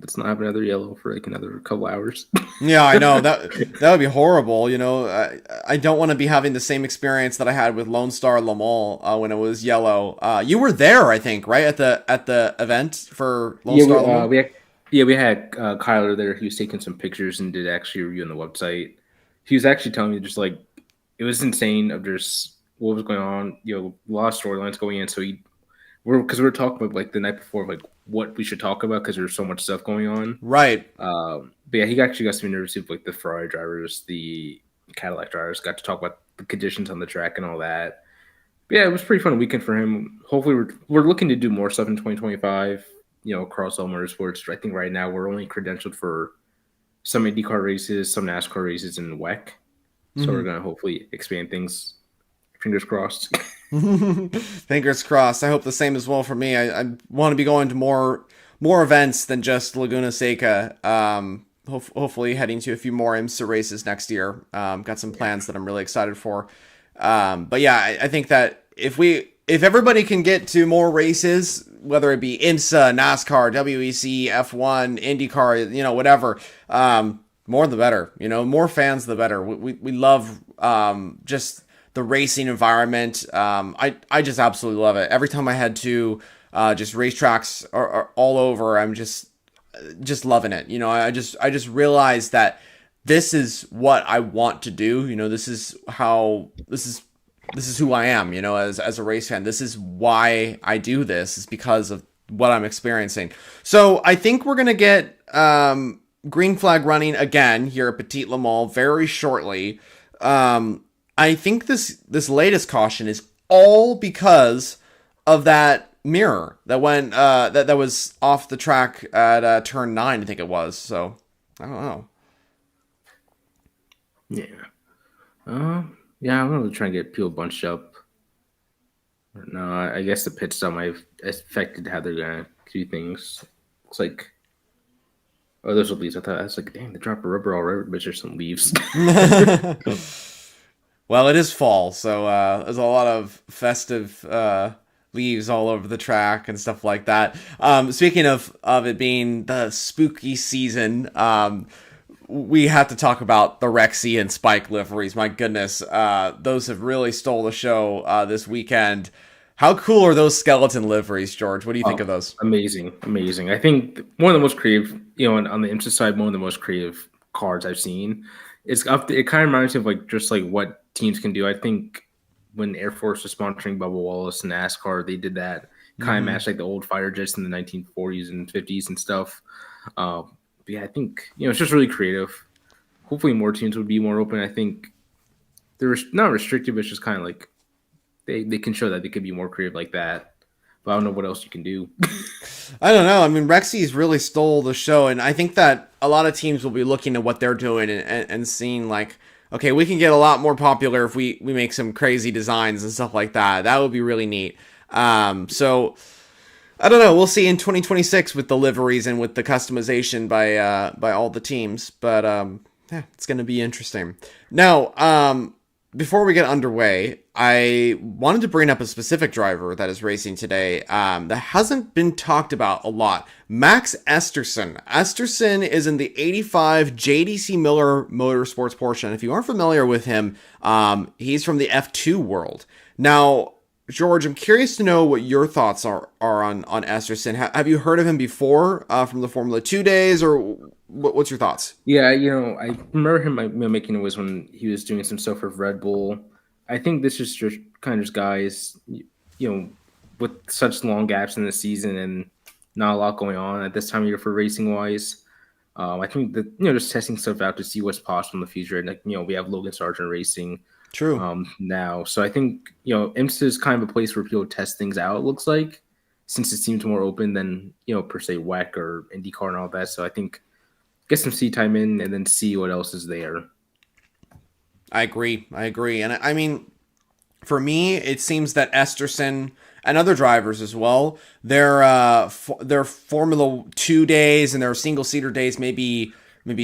Let's not have another yellow for like another couple hours. Yeah, I know that would be horrible. I don't want to be having the same experience that I had with Lone Star Le Mans when it was yellow. You were there, I think, right at the event for Lone Star Le Mans. We had Kyler there. He was taking some pictures and did actually review on the website. He was actually telling me just like it was insane of just what was going on. A lot of storylines going in. So because we were talking about like the night before, like what we should talk about because there's so much stuff going on. Right. But yeah, he actually got some interviews with like the Ferrari drivers, the Cadillac drivers, got to talk about the conditions on the track and all that. But yeah, it was a pretty fun weekend for him. Hopefully, we're looking to do more stuff in 2025. Across all motorsports. I think right now we're only credentialed for some IndyCar races, some NASCAR races in WEC. So we're gonna hopefully expand things. Fingers crossed. Fingers crossed. I hope the same as well for me. I want to be going to more events than just Laguna Seca. Hopefully heading to a few more IMSA races next year. Got some plans that I'm really excited for. But yeah, I think that if everybody can get to more races, whether it be IMSA, NASCAR, WEC, F1, IndyCar, whatever, more the better. More fans the better. We love just the racing environment. I just absolutely love it. Every time I head to just racetracks are all over, I'm just loving it. I just realized that this is what I want to do. This is who I am, as a race fan. This is why I do this, is because of what I'm experiencing. So I think we're going to get green flag running again here at Petit Le Mans very shortly. I think this latest caution is all because of that mirror that went that was off the track at turn 9, I think it was. So I don't know. Yeah, I'm gonna try and get people bunched up. No, I guess the pit stop might have affected how they're gonna do things. It's like, oh, those are leaves. I thought I was like, dang, they dropped a rubber already, but there's some leaves. Well, it is fall, so there's a lot of festive leaves all over the track and stuff like that. Speaking of it being the spooky season, we have to talk about the Rexy and Spike liveries. My goodness, those have really stole the show this weekend. How cool are those skeleton liveries, George? What do you think of those? Amazing. I think one of the most creative, on the IMSA side, one of the most creative cards I've seen. It kind of reminds me of just what teams can do. I think when Air Force was sponsoring Bubba Wallace and NASCAR, they did that kind of match like the old fighter jets in the 1940s and 50s and stuff. Yeah, I think, it's just really creative. Hopefully more teams would be more open. I think they're not restrictive, but it's just kind of like they can show that they could be more creative like that. But I don't know what else you can do. I don't know. I mean, Rexy's really stole the show, and I think that a lot of teams will be looking at what they're doing and seeing okay, we can get a lot more popular if we make some crazy designs and stuff like that. That would be really neat. So I don't know. We'll see in 2026 with the liveries and with the customization by all the teams. But yeah, it's going to be interesting. Now, before we get underway, I wanted to bring up a specific driver that is racing today that hasn't been talked about a lot. Max Esterson. Esterson is in the 85 JDC Miller Motorsports Porsche. And if you aren't familiar with him, he's from the F2 world. Now, George, I'm curious to know what your thoughts are on Esterson. Have you heard of him before from the Formula 2 days, or what's your thoughts? Yeah, I remember him making noise when he was doing some stuff with Red Bull. I think this is just kind of guys, with such long gaps in the season and not a lot going on at this time of year for racing wise. I think that, just testing stuff out to see what's possible in the future. And we have Logan Sargent racing. True. Now, so I think IMSA is kind of a place where people test things out. It looks like, since it seems more open than per se WEC or IndyCar and all that. So I think get some seat time in and then see what else is there. I agree, and I mean, for me, it seems that Esterson and other drivers as well, their Formula 2 days and their single seater days may be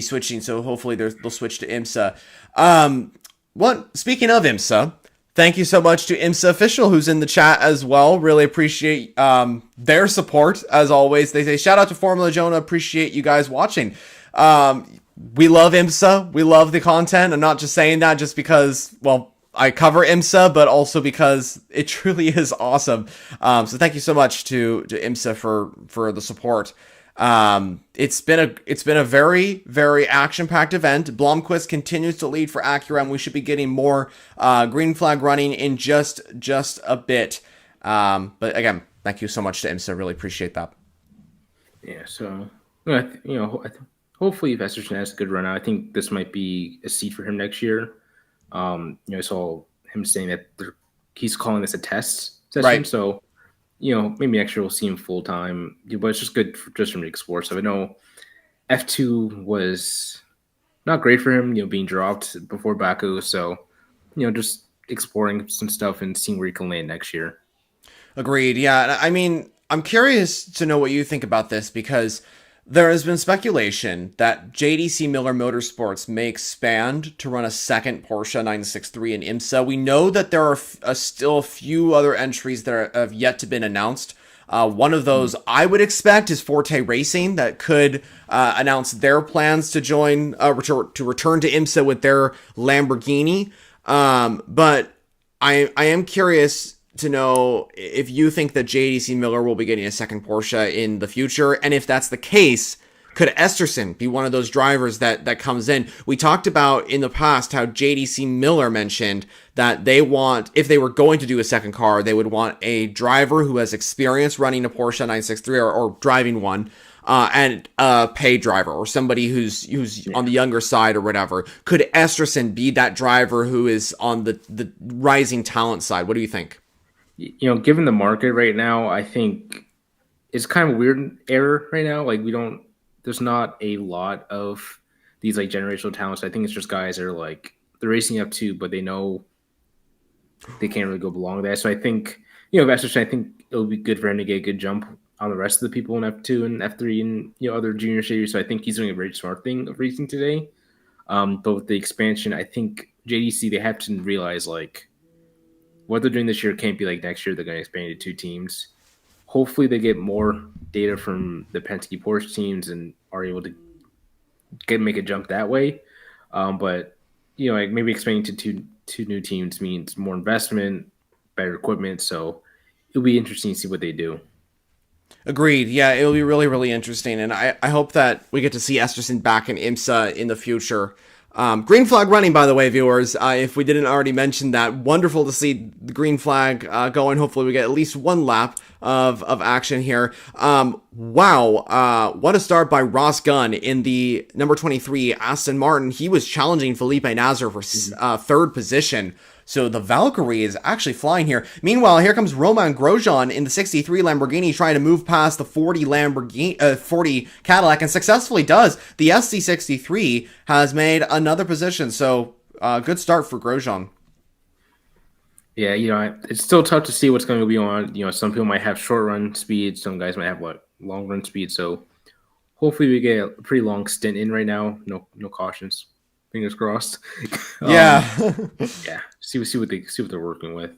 switching. So hopefully they'll switch to IMSA. Speaking of IMSA, thank you so much to IMSA Official, who's in the chat as well. Really appreciate their support, as always. They say, shout out to formulajonah. Appreciate you guys watching. We love IMSA. We love the content. I'm not just saying that just because, I cover IMSA, but also because it truly is awesome. So thank you so much to IMSA for the support. It's been a very, very action-packed event. Blomqvist continues to lead for Acura, and we should be getting more green flag running in just a bit. But again, thank you so much to IMSA. Really appreciate that. Yeah. So hopefully, if Esterson has a good run out, I think this might be a seat for him next year. I saw him saying that he's calling this a test session. Right. So, maybe next year we'll see him full time. But it's just good for him to explore. So I know F2 was not great for him, being dropped before Baku. So, just exploring some stuff and seeing where he can land next year. Agreed. Yeah. I mean, I'm curious to know what you think about this because there has been speculation that JDC Miller Motorsports may expand to run a second Porsche 963 in IMSA. We know that there are still a few other entries that have yet to been announced. One of those I would expect is Forte Racing that could announce their plans to join, to return to IMSA with their Lamborghini. But I am curious to know if you think that JDC Miller will be getting a second Porsche in the future, and if that's the case, could Esterson be one of those drivers that comes in? We talked about in the past how JDC Miller mentioned that they want, if they were going to do a second car, they would want a driver who has experience running a Porsche 963 or driving one, and a pay driver or somebody who's on the younger side or whatever. Could Esterson be that driver who is on the rising talent side? What do you think? Given the market right now, I think it's kind of a weird era right now. Like there's not a lot of these like generational talents. I think it's just guys that are like they're racing up too, but they know they can't really go belong there. So I think Esterson, I think it'll be good for him to get a good jump on the rest of the people in F2 and F3 and other junior series. So I think he's doing a very smart thing of racing today. But with the expansion, I think JDC they have to realize like what they're doing this year can't be like next year. They're going to expand to 2 teams. Hopefully, they get more data from the Penske Porsche teams and are able to make a jump that way. But like maybe expanding to two new teams means more investment, better equipment. So it'll be interesting to see what they do. Agreed. Yeah, it'll be really, really interesting. And I hope that we get to see Esterson back in IMSA in the future. Green flag running, by the way, viewers, if we didn't already mention that. Wonderful to see the green flag going. Hopefully we get at least one lap of action here. Wow. What a start by Ross Gunn in the number 23 Aston Martin. He was challenging Felipe Nasr for third position. So the Valkyrie is actually flying here. Meanwhile, here comes Romain Grosjean in the 63 Lamborghini trying to move past the 40 40 Cadillac and successfully does. The SC63 has made another position. So good start for Grosjean. Yeah, it's still tough to see what's going to be on. Some people might have short run speed. Some guys might have long run speed. So hopefully we get a pretty long stint in right now. No cautions. Fingers crossed. Yeah. Yeah. See what they're working with.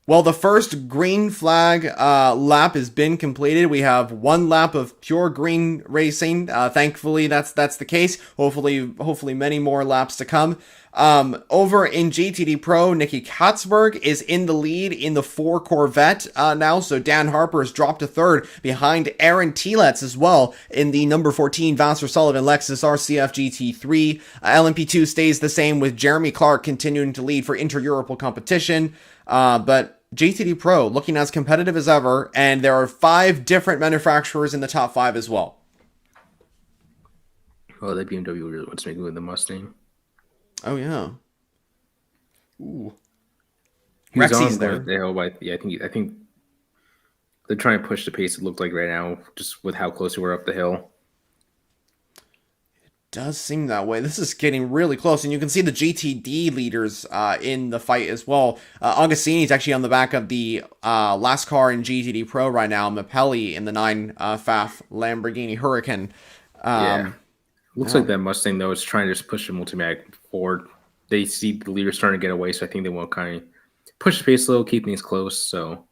Well, the first green flag lap has been completed. We have one lap of pure green racing. Thankfully, that's the case. Hopefully, many more laps to come. Over in GTD Pro, Nicky Katzberg is in the lead in the 4 Corvette now. So Dan Harper has dropped to third behind Aaron Telitz as well in the number 14 Vassar Sullivan Lexus RCF GT3. LMP2 stays the same with Jeremy Clark continuing to lead for inter-Europal competition. But GTD Pro looking as competitive as ever, and there are 5 different manufacturers in the top 5 as well. Oh, that BMW really wants to make it with the Mustang. Oh yeah. Ooh. Rexy's there. Yeah, I think they're trying to push the pace. It looked like right now, just with how close we were up the hill. Does seem that way. This is getting really close, and you can see the GTD leaders in the fight as well. Agostini's actually on the back of the last car in GTD Pro right now, Mapelli in the 9 FAF Lamborghini Huracan. Looks like that Mustang, though, is trying to just push the multimatic forward. They see the leaders starting to get away, so I think they want to kind of push the pace a little, keep things close. So,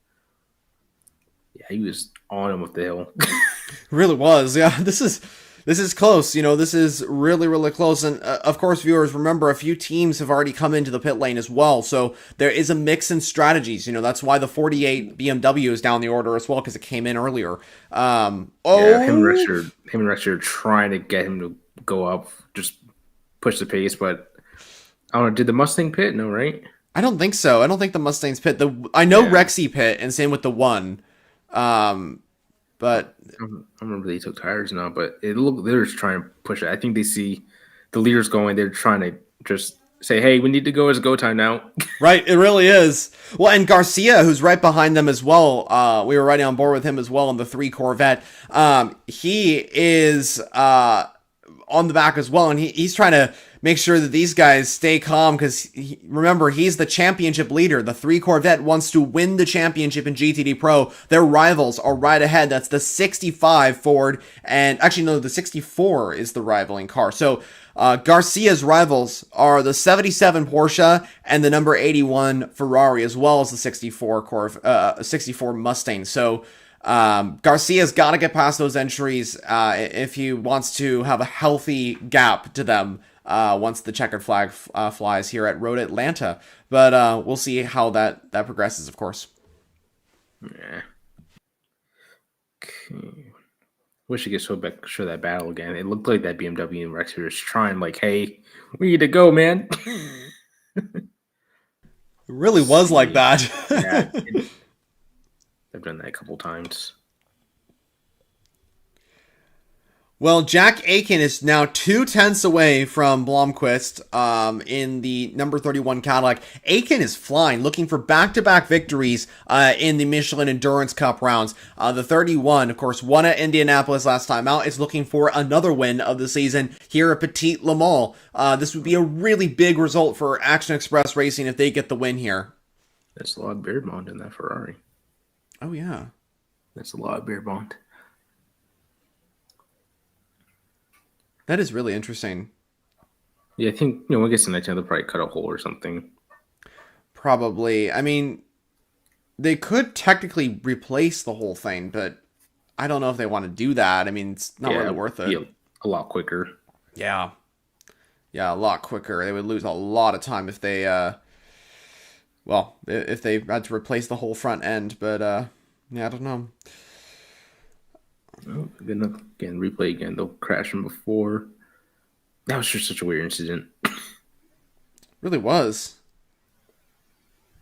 yeah, he was on him with the hill. Really was, yeah. This is close. This is really, really close. And of course, viewers, remember a few teams have already come into the pit lane as well. So there is a mix in strategies. That's why the 48 BMW is down the order as well, because it came in earlier. Him and Rex are trying to get him to go up, just push the pace. But I don't know, did the Mustang pit? No, right? I don't think so. I don't think the Mustang's pit. I know Rexy pit, and same with the 1. But I don't remember they took tires now, but they're just trying to push it. I think they see the leaders going. They're trying to just say, "Hey, we need to go. It's go time now." Right, it really is. Well, and Garcia, who's right behind them as well. We were right on board with him as well in the 3 Corvette. He is on the back as well, and he's trying to make sure that these guys stay calm because remember, he's the championship leader. The 3 Corvette wants to win the championship in GTD Pro. Their rivals are right ahead. That's the 65 Ford, and actually no, the 64 is the rivaling car. So Garcia's rivals are the 77 Porsche and the number 81 Ferrari, as well as the 64 Mustang. So Garcia's got to get past those entries if he wants to have a healthy gap to them once the checkered flag flies here at Road Atlanta. But we'll see how that progresses, of course. Yeah. Okay. Wish I could show that battle again. It looked like that BMW and Rex was trying, like, hey, we need to go, man. It really was like that. Yeah. I've done that a couple times. Well, Jack Aiken is now 2/10 away from Blomqvist in the number 31 Cadillac. Aiken is flying, looking for back-to-back victories in the Michelin Endurance Cup rounds. The 31, of course, won at Indianapolis last time out, is looking for another win of the season here at Petit Le Mans. This would be a really big result for Action Express Racing if they get the win here. That's a lot of beer bond in that Ferrari. Oh, yeah. That's a lot of beer bond. That is really interesting. Yeah, I think, when it gets to next time, they'll probably cut a hole or something. Probably. I mean, they could technically replace the whole thing, but I don't know if they want to do that. I mean, it's not really worth it. A lot quicker. Yeah. Yeah, a lot quicker. They would lose a lot of time if they, if they had to replace the whole front end, but, yeah, I don't know. Oh, then again, replay again. They'll crash them before. That was just such a weird incident. Really was.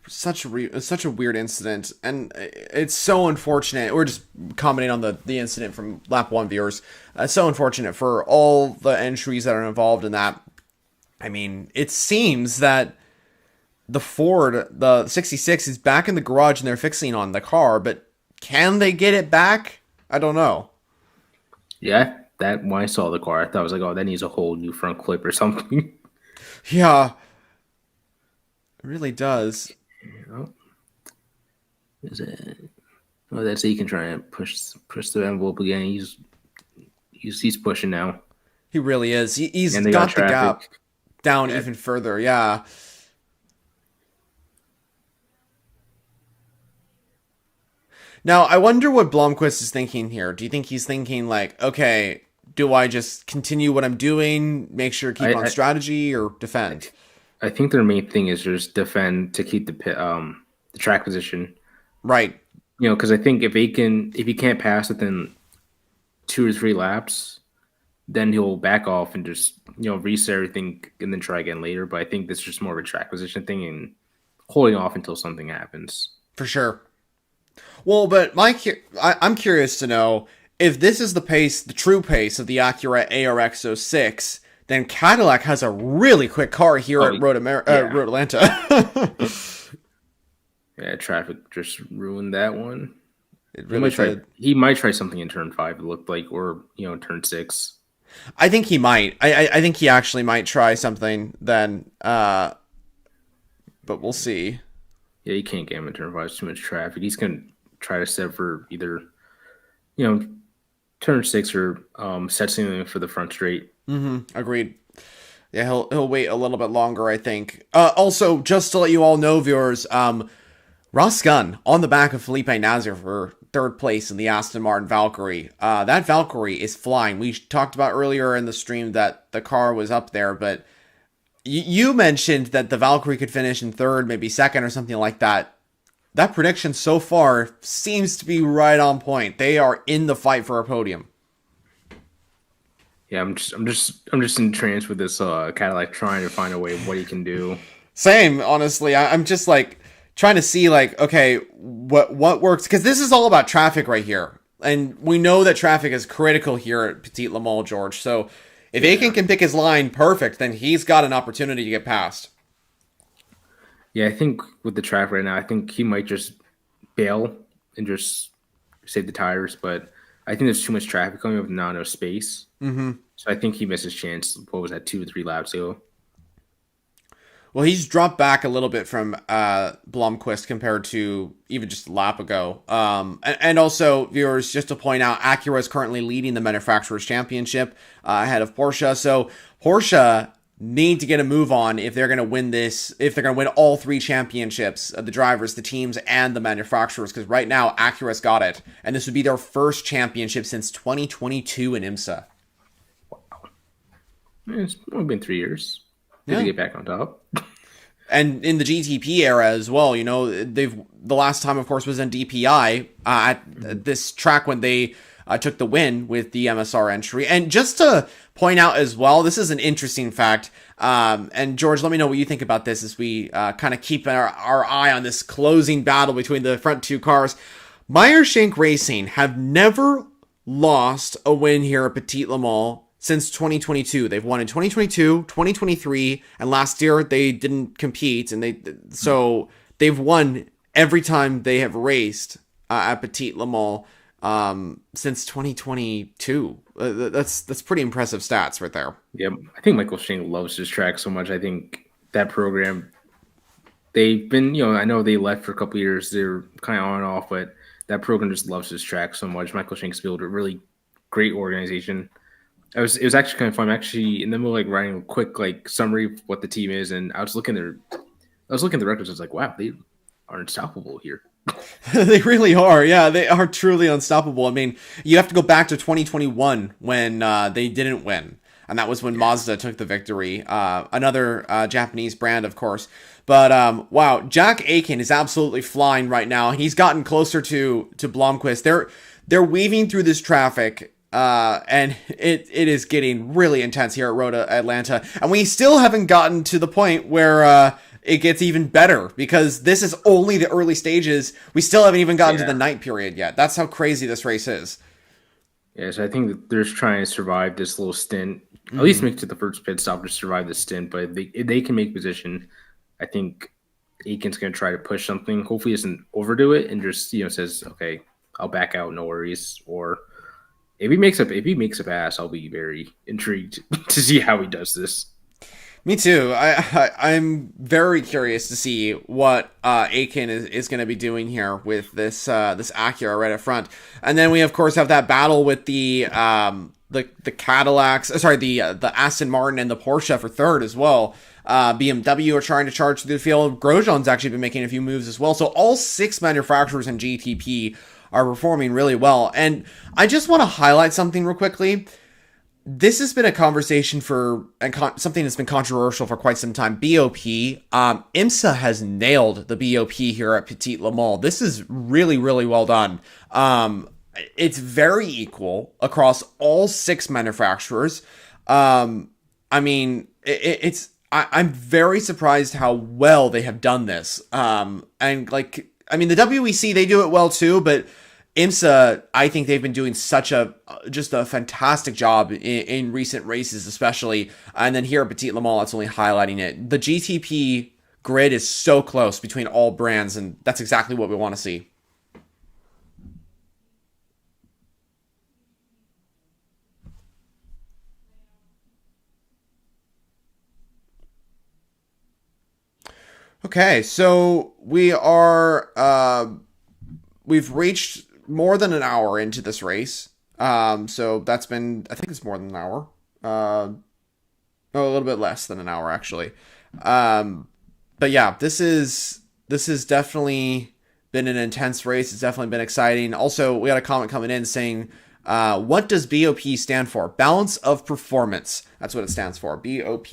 Such a weird incident, and it's so unfortunate. We're just commenting on the incident from Lap 1 viewers. It's so unfortunate for all the entries that are involved in that. I mean, it seems that the Ford, the 66, is back in the garage and they're fixing on the car, but can they get it back? I don't know. Yeah, when I saw the car, I thought I was like, oh, that needs a whole new front clip or something. Yeah. It really does. Oh. Is it? Oh, that's it. He can try and push the envelope again. He's pushing now. He really is. He's got the gap down even further. Yeah. Now, I wonder what Blomqvist is thinking here. Do you think he's thinking like, okay, do I just continue what I'm doing, make sure to keep on strategy, or defend? I think their main thing is just defend to keep the track position. Right. Because I think if he can't pass within 2 or 3 laps, then he'll back off and just reset everything and then try again later. But I think that's just more of a track position thing and holding off until something happens. For sure. Well, but I'm curious to know if this is the true pace of the Acura ARX-06, then Cadillac has a really quick car here at Road Atlanta. Yeah, traffic just ruined that one. It really he might try something in turn 5, it looked like, or turn 6. I think he might. I think he actually might try something then. But we'll see. Yeah, you can't get him in turn 5. It's too much traffic. He's gonna try to set for either, turn 6 or set something for the front straight. Mm-hmm. Agreed. Yeah, he'll wait a little bit longer, I think. Also, just to let you all know, viewers, Ross Gunn on the back of Felipe Nasr for 3rd place in the Aston Martin Valkyrie. That Valkyrie is flying. We talked about earlier in the stream that the car was up there, but you mentioned that the Valkyrie could finish in 3rd, maybe 2nd or something like that. That prediction so far seems to be right on point. They are in the fight for a podium. Yeah, I'm just entranced with this Cadillac trying to find a way of what he can do. Same, honestly. I'm just like trying to see like, okay, what works, because this is all about traffic right here, and we know that traffic is critical here at Petit Le Mans, George. So if Aiken can pick his line perfect, then he's got an opportunity to get past. Yeah, I think with the traffic right now, I think he might just bail and just save the tires. But I think there's too much traffic coming with not enough space. Mm-hmm. So I think he missed his chance. What was that, 2 or 3 laps ago? Well, he's dropped back a little bit from Blomqvist compared to even just a lap ago. And also, viewers, just to point out, Acura is currently leading the Manufacturers' Championship ahead of Porsche. So Porsche need to get a move on if they're going to win this, if they're going to win all three championships, the drivers, the teams, and the manufacturers, because right now Acura's got it. And this would be their first championship since 2022 in IMSA. It's only been 3 years. Good to get back on top. And in the GTP era as well, you know, the last time, of course, was in DPI at this track when they took the win with the MSR entry. And just to point out as well, this is an interesting fact. And George, let me know what you think about this as we kind of keep our eye on this closing battle between the front two cars. Meyer Shank Racing have never lost a win here at Petit Le Mans since 2022. They've won in 2022, 2023, and last year they didn't compete, and they've won every time they have raced at Petit Le Mans since 2022. That's pretty impressive stats right there. Yeah, I think Michael Shank loves this track so much. I think that program, they've been, you know, I know they left for a couple years. They're kind of on and off, but that program just loves this track so much. Michael Shank's built a really great organization. It was actually kind of fun. I'm actually in the middle of like writing a quick like summary of what the team is, and I was looking at the records. I was like, wow, they are unstoppable here. They really are. Yeah, they are truly unstoppable. I mean, you have to go back to 2021 when they didn't win, and that was when Mazda took the victory. Another Japanese brand, of course. But wow, Jack Aitken is absolutely flying right now. He's gotten closer to Blomqvist. They're weaving through this traffic. And it is getting really intense here at Road Atlanta. And we still haven't gotten to the point where it gets even better, because this is only the early stages. We still haven't even gotten to the night period yet. That's how crazy this race is. Yeah, so I think that they're just trying to survive this little stint. At least make it to the first pit stop to survive the stint. But if they can make position, I think Aiken's going to try to push something. Hopefully he doesn't overdo it and just, you know, says, okay, I'll back out, no worries. Or if he makes a pass, I'll be very intrigued to see how he does this. Me too. I'm very curious to see what Aiken is going to be doing here with this Acura right up front. And then we of course have that battle with the Cadillacs. The Aston Martin and the Porsche for third as well. BMW are trying to charge through the field. Grosjean's actually been making a few moves as well. So all six manufacturers in GTP are performing really well. And I just want to highlight something real quickly. This has been a conversation something that's been controversial for quite some time. BOP. IMSA has nailed the BOP here at Petit Le Mans. This is really, really well done. It's very equal across all six manufacturers. I mean, I'm very surprised how well they have done this. And like, I mean, the WEC, they do it well too, but IMSA, I think they've been doing just a fantastic job in recent races, especially. And then here at Petit Le Mans, that's only highlighting it. The GTP grid is so close between all brands, and that's exactly what we want to see. Okay, so we've reached more than an hour into this race. So that's been, I think it's more than an hour. No, a little bit less than an hour actually. But yeah, this is definitely been an intense race. It's definitely been exciting. Also, we had a comment coming in saying, what does BOP stand for? Balance of Performance. That's what it stands for. BOP.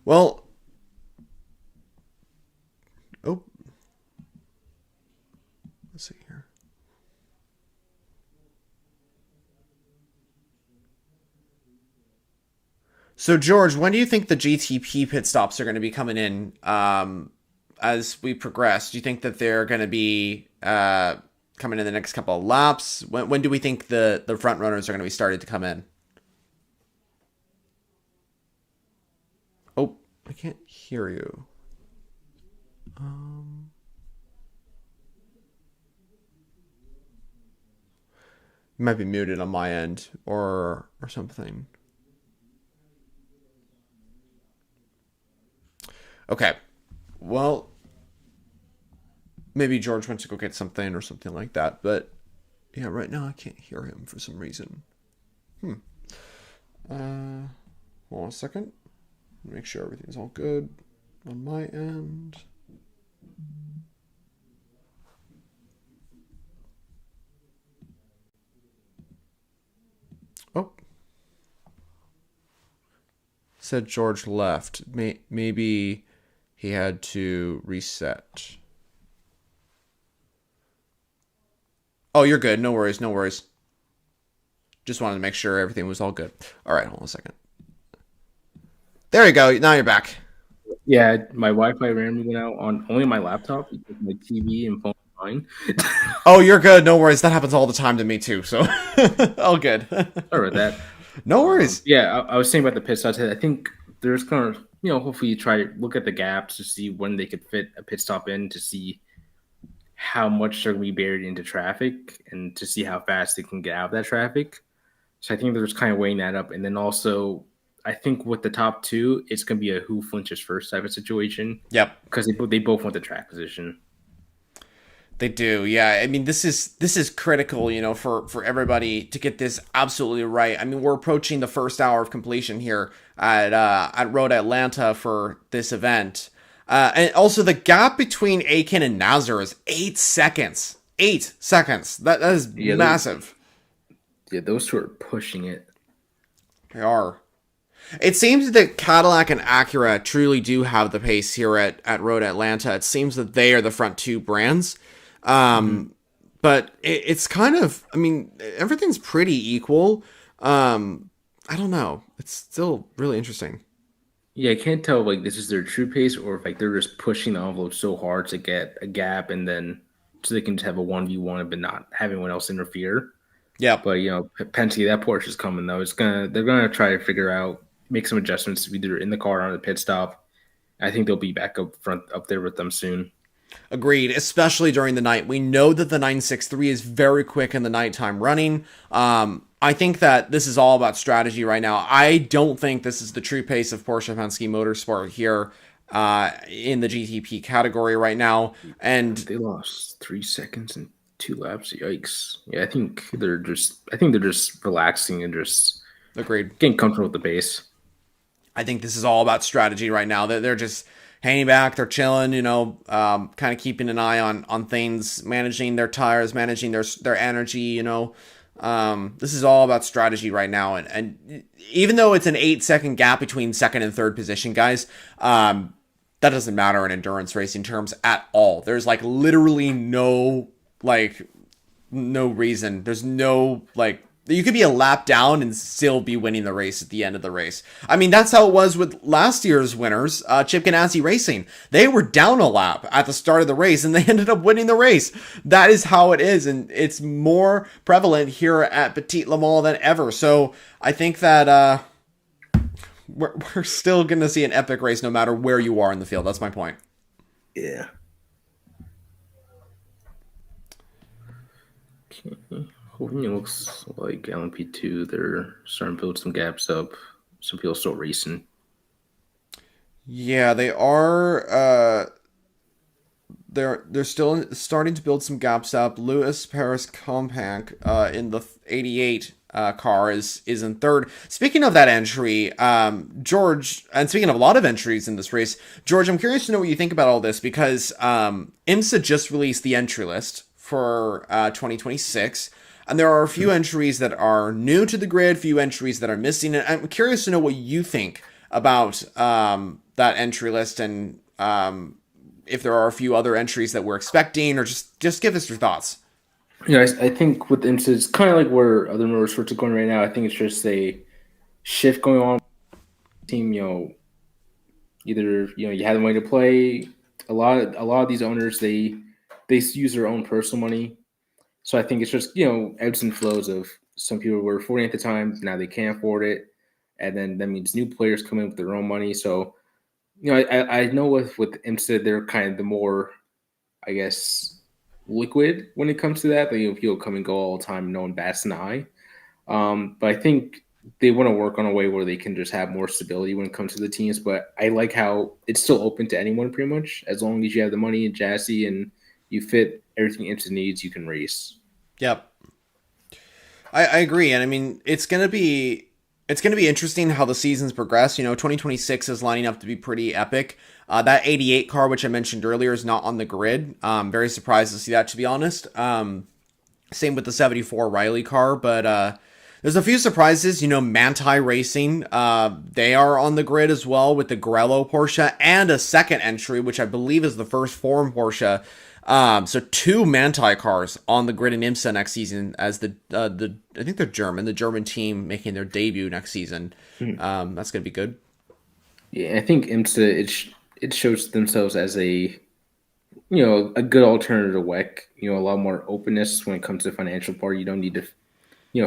Well, let's see here. So, George, when do you think the GTP pit stops are going to be coming in as we progress? Do you think that they're going to be coming in the next couple of laps? When do we think the front runners are going to be starting to come in? Oh, I can't hear you. You might be muted on my end or something. Okay. Well, maybe George went to go get something or something like that. But yeah, right now I can't hear him for some reason. Hold on a second. Make sure everything's all good on my end. Oh. Said George left. Maybe he had to reset. Oh, you're good. No worries. No worries. Just wanted to make sure everything was all good. All right, hold on a second. There you go. Now you're back. Yeah, my Wi-Fi randomly went out on only my laptop because my TV and phone are fine. Oh, you're good. No worries. That happens all the time to me too. So, all good. Sorry about that. No worries. Yeah, I was saying about the pit stops. I think there's kind of, hopefully you try to look at the gaps to see when they could fit a pit stop in to see how much they're going to be buried into traffic and to see how fast they can get out of that traffic. So I think they're just kind of weighing that up. And then also, I think with the top two, it's going to be a who flinches first type of situation. Yep. Because they both want the track position. They do, yeah. I mean, this is critical, for everybody to get this absolutely right. I mean, we're approaching the first hour of completion here at Road Atlanta for this event, and also the gap between Aiken and Nazar is 8 seconds. 8 seconds. That is massive. Those two are pushing it. They are. It seems that Cadillac and Acura truly do have the pace here at Road Atlanta. It seems that they are the front two brands. But it's kind of, I mean, everything's pretty equal. I don't know. It's still really interesting. Yeah, I can't tell like this is their true pace or if like they're just pushing the envelope so hard to get a gap and then so they can just have a 1v1 but not have anyone else interfere. Yeah. But Penske, that Porsche is coming though. They're gonna try to figure out, make some adjustments either in the car or on the pit stop. I think they'll be back up front up there with them soon. Agreed, especially during the night. We know that the 963 is very quick in the nighttime running. I think that this is all about strategy right now. I don't think this is the true pace of Porsche Penske Motorsport here in the GTP category right now. And they lost 3 seconds in 2 laps. Yikes! Yeah, I think they're just relaxing and just getting comfortable with the pace. I think this is all about strategy right now. They're just hanging back, they're chilling, kind of keeping an eye on things, managing their tires, managing their energy, This is all about strategy right now. And even though it's an 8-second gap between second and third position, guys, that doesn't matter in endurance racing terms at all. There's literally no reason. There's no you could be a lap down and still be winning the race at the end of the race. I mean, that's how it was with last year's winners, Chip Ganassi Racing. They were down a lap at the start of the race, and they ended up winning the race. That is how it is, and it's more prevalent here at Petit Le Mans than ever. So I think that we're still going to see an epic race no matter where you are in the field. That's my point. Yeah. Okay. It looks like LMP2, they're starting to build some gaps up. Some people still racing. Yeah, they are. They're still starting to build some gaps up. Lewis Paris Compact in the 88 car is in third. Speaking of that entry, George, and speaking of a lot of entries in this race, George, I'm curious to know what you think about all this because IMSA just released the entry list for 2026. And there are a few entries that are new to the grid, few entries that are missing. And I'm curious to know what you think about that entry list and if there are a few other entries that we're expecting, or just give us your thoughts. I think with IMSA, it's kind of like where other motorsports are going right now. I think it's just a shift going on. Team, either you have the money to play. A lot of these owners they use their own personal money. So I think it's just, ebbs and flows of some people were affording at the time, now they can't afford it. And then that means new players come in with their own money. So, I know with IMSA, they're kind of the more, I guess, liquid when it comes to that. He'll come and go all the time. No one bats an eye. But I think they want to work on a way where they can just have more stability when it comes to the teams. But I like how it's still open to anyone pretty much. As long as you have the money and chassis and you fit everything IMSA needs, you can race. Yep. I agree, and I mean it's gonna be interesting how the seasons progress. 2026 is lining up to be pretty epic. That 88 car, which I mentioned earlier, is not on the grid. Very surprised to see that, to be honest. Same with the 74 Riley car, but there's a few surprises. Manti Racing, they are on the grid as well with the Grello Porsche and a second entry, which I believe is the first foreign Porsche. So two Manti cars on the grid in IMSA next season as the I think they're the German team making their debut next season. That's gonna be good. Yeah, I think IMSA it shows themselves as a good alternative to WEC. A lot more openness when it comes to the financial part. You don't need to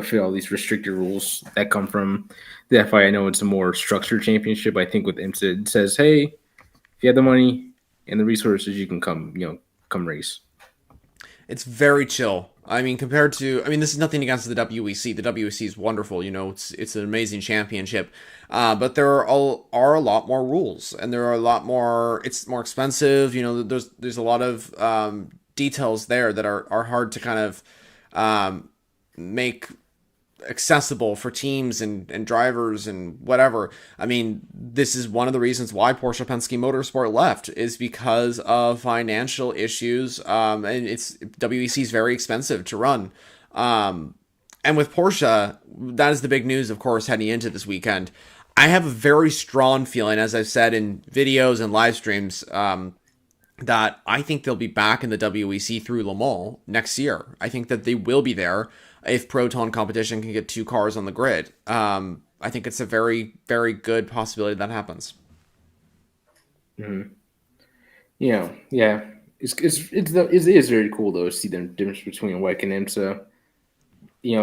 fit all these restricted rules that come from the FI. I know it's a more structured championship. I think with IMSA it says, hey, if you have the money and the resources, you can come race. It's very chill. I mean, this is nothing against the WEC. The WEC is wonderful. It's an amazing championship. But there are a lot more rules, and there are a lot more. It's more expensive. There's a lot of details there that are hard to kind of make accessible for teams and drivers and whatever. I mean, this is one of the reasons why Porsche Penske Motorsport left, is because of financial issues. And WEC is very expensive to run. And with Porsche, that is the big news, of course, heading into this weekend. I have a very strong feeling, as I've said in videos and live streams, that I think they'll be back in the WEC through Le Mans next year. I think that they will be there if Proton competition can get two cars on the grid. I think it's a very, very good possibility that happens. Mm-hmm. Yeah. It is very cool though to see the difference between WEC and IMSA.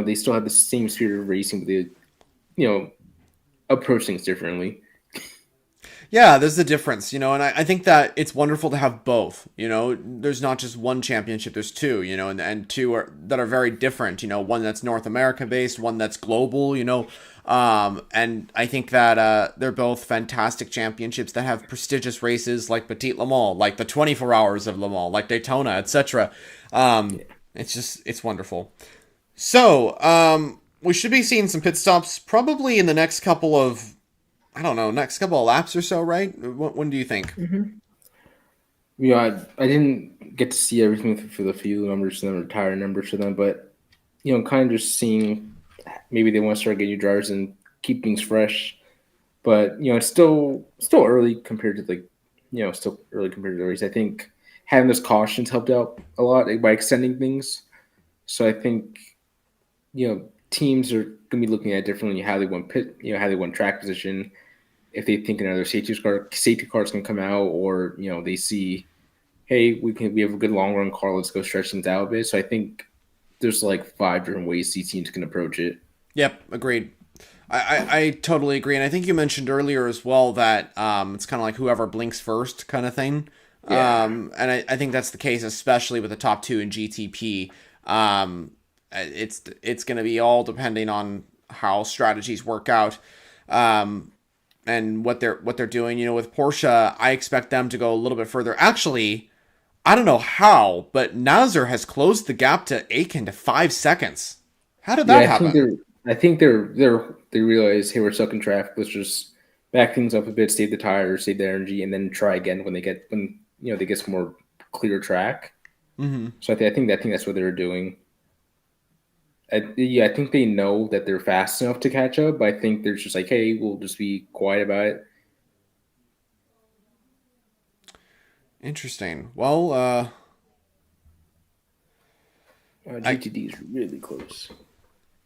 They still have the same spirit of racing, but they, approach things differently. Yeah, there's a difference, and I think that it's wonderful to have both. There's not just one championship, there's two, and two that are very different, one that's North America based, one that's global, and I think that they're both fantastic championships that have prestigious races like Petit Le Mans, like the 24 Hours of Le Mans, like Daytona, etc. It's wonderful. So, we should be seeing some pit stops probably in the next couple of laps or so, right? When do you think? Mm-hmm. I didn't get to see everything for the fuel numbers and the tire numbers for them, but kind of just seeing maybe they want to start getting new drivers and keep things fresh. But it's still early compared to the race. I think having those cautions helped out a lot by extending things. So I think teams are going to be looking at it differently, how they want how they want track position. If they think another safety cars can come out, or they see, hey, we have a good long run car, let's go stretch things out a bit. So I think there's like 5 different ways these teams can approach it. Yep, agreed. I totally agree, and I think you mentioned earlier as well that it's kind of like whoever blinks first kind of thing. Yeah. And I think that's the case, especially with the top two in GTP. It's going to be all depending on how strategies work out. And what they're doing, with Porsche, I expect them to go a little bit further. Actually, I don't know how, but Nasser has closed the gap to Aiken to 5 seconds. How did that happen? I think they realize, hey, we're stuck in traffic. Let's just back things up a bit, save the tires, save the energy, and then try again when they get some more clear track. Mm-hmm. So I think that's what they're doing. I think they know that they're fast enough to catch up, but I think they're just like, hey, we'll just be quiet about it. Interesting. Well, GTD is really close.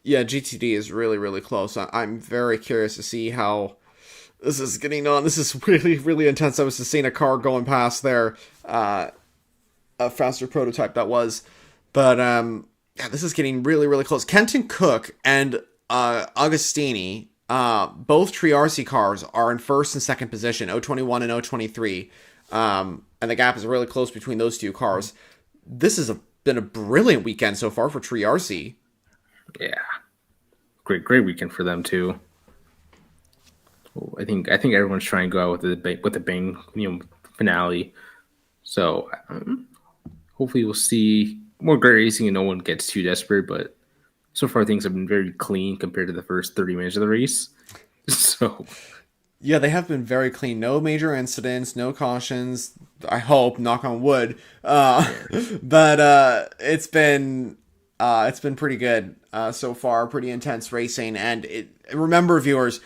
Yeah, GTD is really, really close. I'm very curious to see how this is getting on. This is really, really intense. I was just seeing a car going past there, a faster prototype that was, but yeah, this is getting really, really close. Kenton Cook and Agostini, both Triarci cars, are in first and second position, 021 and 023. And the gap is really close between those two cars. This is a been a brilliant weekend so far for Tree RC. Yeah, great weekend for them too. I think everyone's trying to go out with the bang, finale. So hopefully we'll see more great racing and no one gets too desperate. But so far things have been very clean compared to the first 30 minutes of the race. So yeah, they have been very clean. No major incidents, no cautions. I hope, knock on wood. But it's been pretty good so far. Pretty intense racing, and remember, viewers,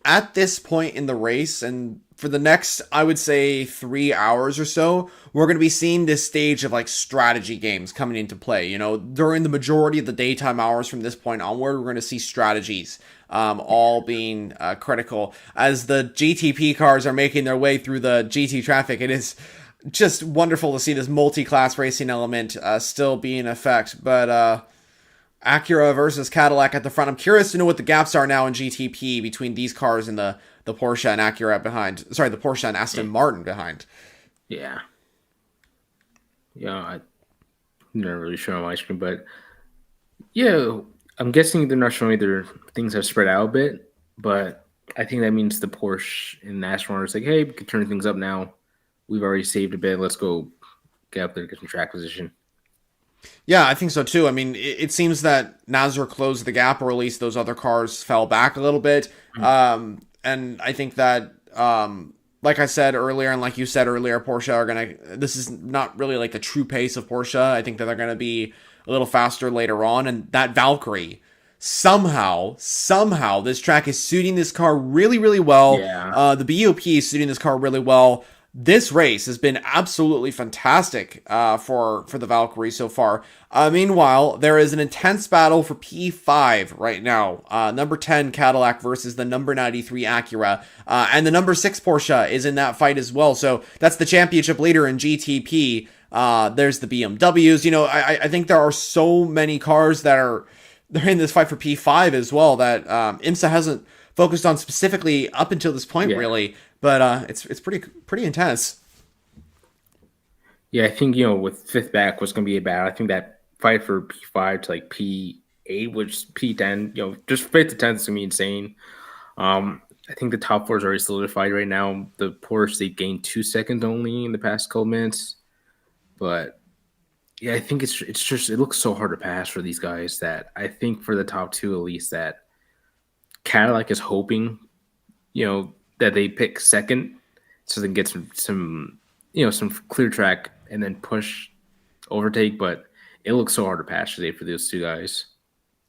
at this point in the race, and for the next, I would say 3 hours or so, we're going to be seeing this stage of like strategy games coming into play. You know, during the majority of the daytime hours from this point onward, we're going to see strategies all being critical as the GTP cars are making their way through the GT traffic. It is just wonderful to see this multi-class racing element still be in effect. But Acura versus Cadillac at the front. I'm curious to know what the gaps are now in GTP between these cars and the Porsche and Acura behind. Sorry, the Porsche and Aston Martin behind. Yeah. I'm not really sure on my screen, but yeah, I'm guessing they're not showing their things have spread out a bit, but I think that means the Porsche and Aston Martin is like, hey, we can turn things up now. We've already saved a bit. Let's go get up there, get some track position. Yeah, I think so too. I mean, it seems that Nasr closed the gap, or at least those other cars fell back a little bit. Mm-hmm. And I think that, like I said earlier, and like you said earlier, Porsche are going to, this is not really like the true pace of Porsche. I think that they're going to be a little faster later on. And that Valkyrie, somehow, this track is suiting this car really, really well. Yeah. The BOP is suiting this car really well. This race has been absolutely fantastic for the Valkyrie so far. Meanwhile, there is an intense battle for P5 right now. Number 10 Cadillac versus the number 93 Acura. And the number 6 Porsche is in that fight as well. So that's the championship leader in GTP. There's the BMWs. You know, I think there are so many cars they're in this fight for P5 as well that IMSA hasn't focused on specifically up until this point, really. But it's pretty intense. Yeah, I think, with fifth back was going to be a battle. I think that fight for P5 to like P8, which P10, just 5th to 10th is going to be insane. I think the top four is already solidified right now. The Porsche, they gained 2 seconds only in the past couple minutes. But yeah, I think it's just, it looks so hard to pass for these guys that I think for the top two, at least, that Cadillac is hoping, that they pick second so they can get some clear track and then push overtake. But it looks so hard to pass today for those two guys.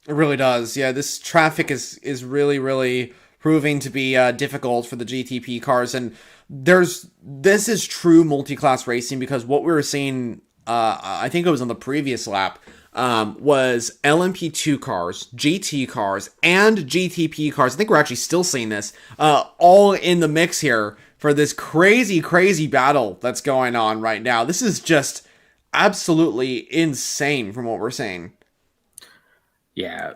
It really does. Yeah, this traffic is really, really proving to be difficult for the GTP cars. And this is true multi-class racing, because what we were seeing, I think it was on the previous lap, was LMP2 cars, GT cars, and GTP cars. I think we're actually still seeing this, all in the mix here for this crazy, crazy battle that's going on right now. This is just absolutely insane from what we're saying. Yeah.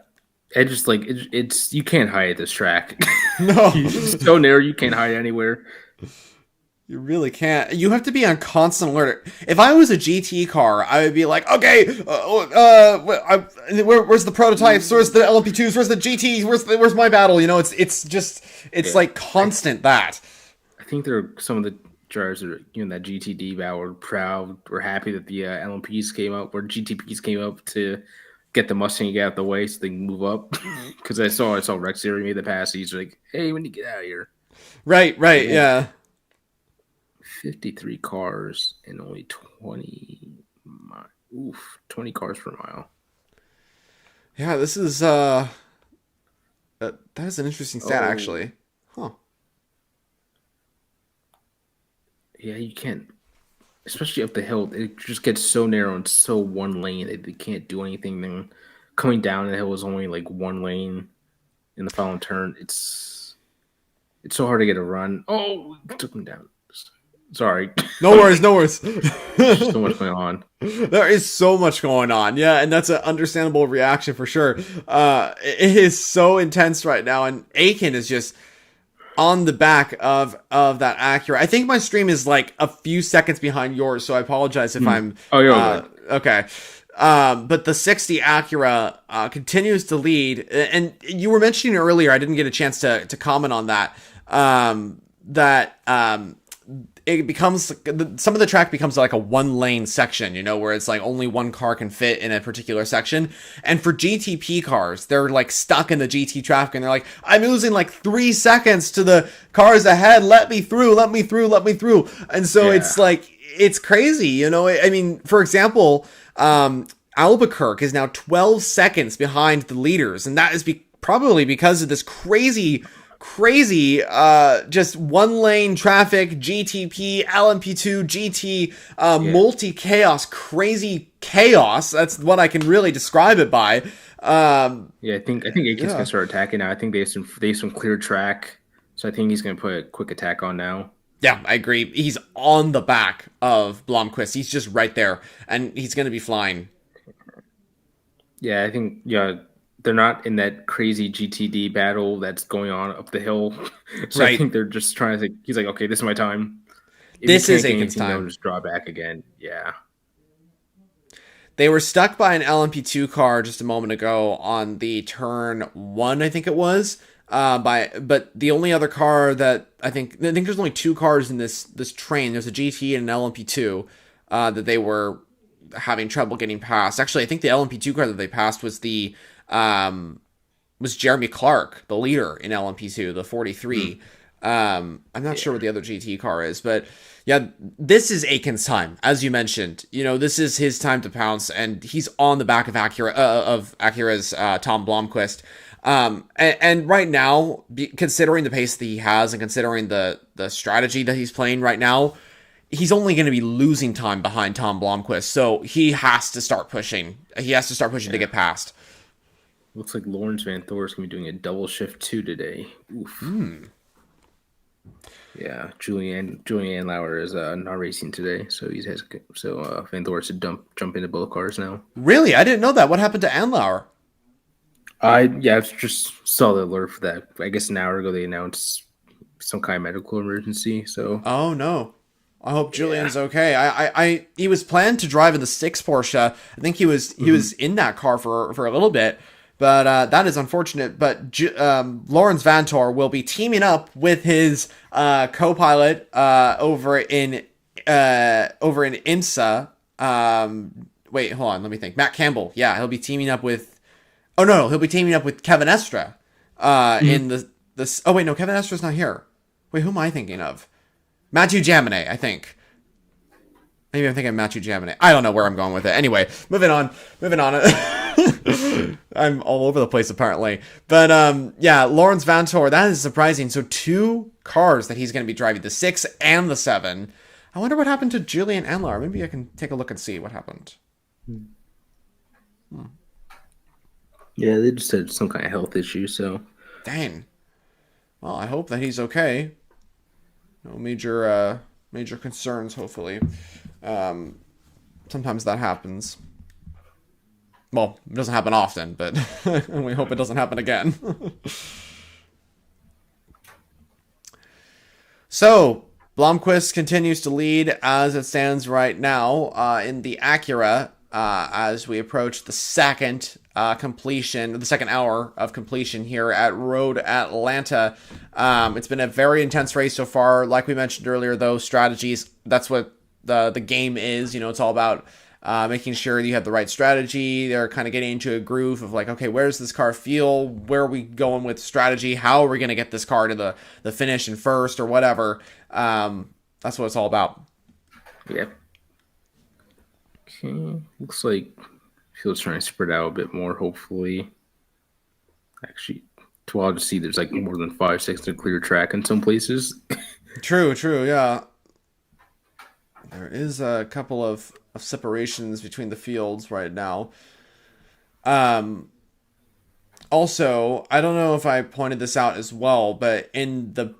It's you can't hide this track. No. It's so narrow, you can't hide anywhere. You really can't. You have to be on constant alert. If I was a GT car, I would be like, okay, where's the prototypes? Where's the LMP2s? Where's the GTs? Where's my battle? It's like constant that. I think there are some of the drivers that are, that GTD battle were proud, were happy that the LMPs came up, or GTPs came up to get the Mustang to get out the way so they can move up. Because I saw Rex Theory made the pass. He's like, hey, when you get out of here. Right, yeah. 53 cars and only 20 cars per mile. Yeah, this is that is an interesting stat, actually. Huh. Yeah, you can't, especially up the hill. It just gets so narrow and so one lane that they can't do anything. Then coming down the hill is only like one lane in the following turn. It's so hard to get a run. Oh, it took me down. Sorry. No worries. There's so much going on. There is so much going on. Yeah, and that's an understandable reaction for sure. It is so intense right now, and Aiken is just on the back of that Acura. I think my stream is like a few seconds behind yours, so I apologize if I'm... Oh, you're right. Okay. But the 60 Acura continues to lead. And you were mentioning earlier, I didn't get a chance to comment on that, it becomes, some of the track becomes like a 1-lane section, you know, where it's like only one car can fit in a particular section. And for GTP cars, they're like stuck in the GT traffic and they're like, I'm losing like 3 seconds to the cars ahead. Let me through, let me through, let me through. And so it's like, it's crazy, you know. I mean, for example, Albuquerque is now 12 seconds behind the leaders. And that is probably because of this crazy just 1-lane traffic, GTP, LMP2, GT, multi-chaos, crazy chaos. That's what I can really describe it by. I think Aikens can start attacking now. I think they have some clear track, so I think he's going to put a quick attack on now. Yeah, I agree. He's on the back of Blomqvist. He's just right there, and he's going to be flying. Yeah, I think they're not in that crazy GTD battle that's going on up the hill. So I think they're just trying to he's like, okay, this is my time. If this is Aikens' time. They'll just draw back again. Yeah. They were stuck by an LMP2 car just a moment ago on the turn 1, I think it was. But the only other car that I think there's only 2 cars in this train. There's a GT and an LMP2 that they were having trouble getting past. Actually, I think the LMP2 car that they passed was was Jeremy Clark, the leader in LMP2, the 43. I'm not sure what the other GT car is, but yeah, this is Aikens' time, as you mentioned. You know, this is his time to pounce, and he's on the back of Acura's Tom Blomqvist. And right now, considering the pace that he has, and considering the strategy that he's playing right now, he's only going to be losing time behind Tom Blomqvist. So he has to start pushing. He has to start pushing to get past. Looks like Lawrence Van Thor is going to be doing a double shift 2 today. Oof. Yeah, Julian Lauer is not racing today, so Van Thor should jump into both cars now. Really, I didn't know that. What happened to Anlauer? I just saw the alert for that. I guess an hour ago they announced some kind of medical emergency. So oh no, I hope Julian's okay. He was planned to drive in the 6 Porsche. I think he was in that car for a little bit. But that is unfortunate. But Lawrence Vantor will be teaming up with his co-pilot over in IMSA. Wait, hold on. Let me think. Matt Campbell. Yeah, he'll be teaming up with. Oh no, he'll be teaming up with Kevin Estra. In the. Oh wait, no, Kevin Estra's not here. Wait, who am I thinking of? Matthew Jaminet, I think. Maybe I'm thinking of Matthew Jaminet. I don't know where I'm going with it. Anyway, moving on. I'm all over the place apparently. But yeah, Lawrence Vantor, that is surprising. So 2 cars that he's going to be driving, the 6 and the 7. I wonder what happened to Julian Anlar. Maybe I can take a look and see what happened. Yeah, they just had some kind of health issue, so. Dang. Well, I hope that he's okay. No major concerns, hopefully. Sometimes that happens. Well, it doesn't happen often, but we hope it doesn't happen again. So, Blomqvist continues to lead as it stands right now in the Acura as we approach the second completion, the second hour of completion here at Road Atlanta. It's been a very intense race so far. Like we mentioned earlier, though, strategies, that's what the game is. You know, it's all about making sure you have the right strategy. They're kind of getting into a groove of like, okay, where does this car feel? Where are we going with strategy? How are we going to get this car to the finish and first or whatever? That's what it's all about. Yeah. Okay. Looks like Field's trying to spread out a bit more, hopefully. Actually, to all to see there's like more than 5 seconds to clear track in some places. True, yeah. There is a couple of separations between the fields right now. Also, I don't know if I pointed this out as well, but in the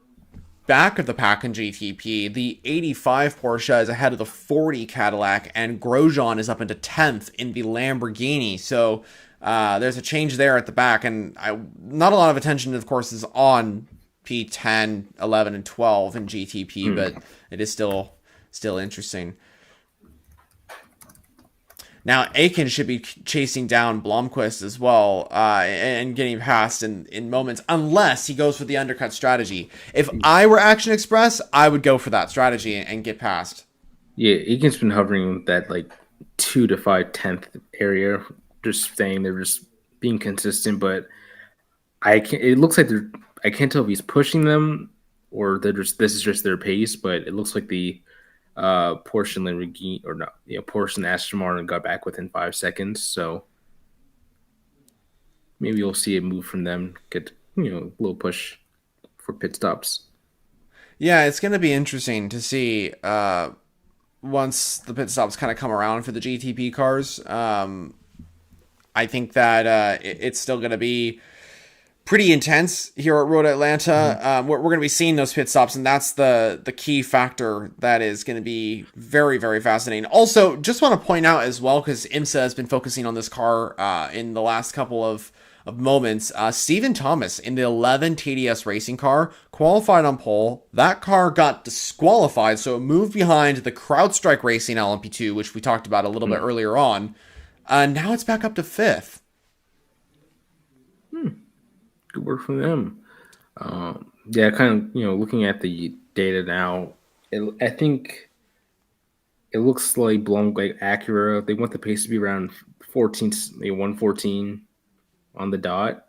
back of the pack in GTP, the 85 Porsche is ahead of the 40 Cadillac, and Grosjean is up into 10th in the Lamborghini. So there's a change there at the back, and not a lot of attention, of course, is on P10, 11, and 12 in GTP, but it is still interesting. Now Aiken should be chasing down Blomqvist as well, and getting past in moments, unless he goes for the undercut strategy. If I were Action Express, I would go for that strategy and get past. Yeah, Egan's been hovering that like 2 to 5 tenth area, just staying there, just being consistent. But I can It looks like they're. I can't tell if he's pushing them or they're just. This is just their pace, but it looks like the Porsche Lamborghini or not. Porsche and Aston Martin got back within 5 seconds. So maybe you'll see a move from them. Get a little push for pit stops. Yeah, it's going to be interesting to see once the pit stops kind of come around for the GTP cars. I think that it's still going to be pretty intense here at Road Atlanta. We're going to be seeing those pit stops, and that's the key factor that is going to be very, very fascinating. Also, just want to point out as well, because IMSA has been focusing on this car in the last couple of moments. Stephen Thomas in the 11 TDS racing car qualified on pole. That car got disqualified, so it moved behind the CrowdStrike Racing LMP2, which we talked about a little bit earlier on. Now it's back up to 5th. Good work from them. Yeah, kind of, looking at the data now, I think it looks like like Acura. They want the pace to be around 14, 114 on the dot.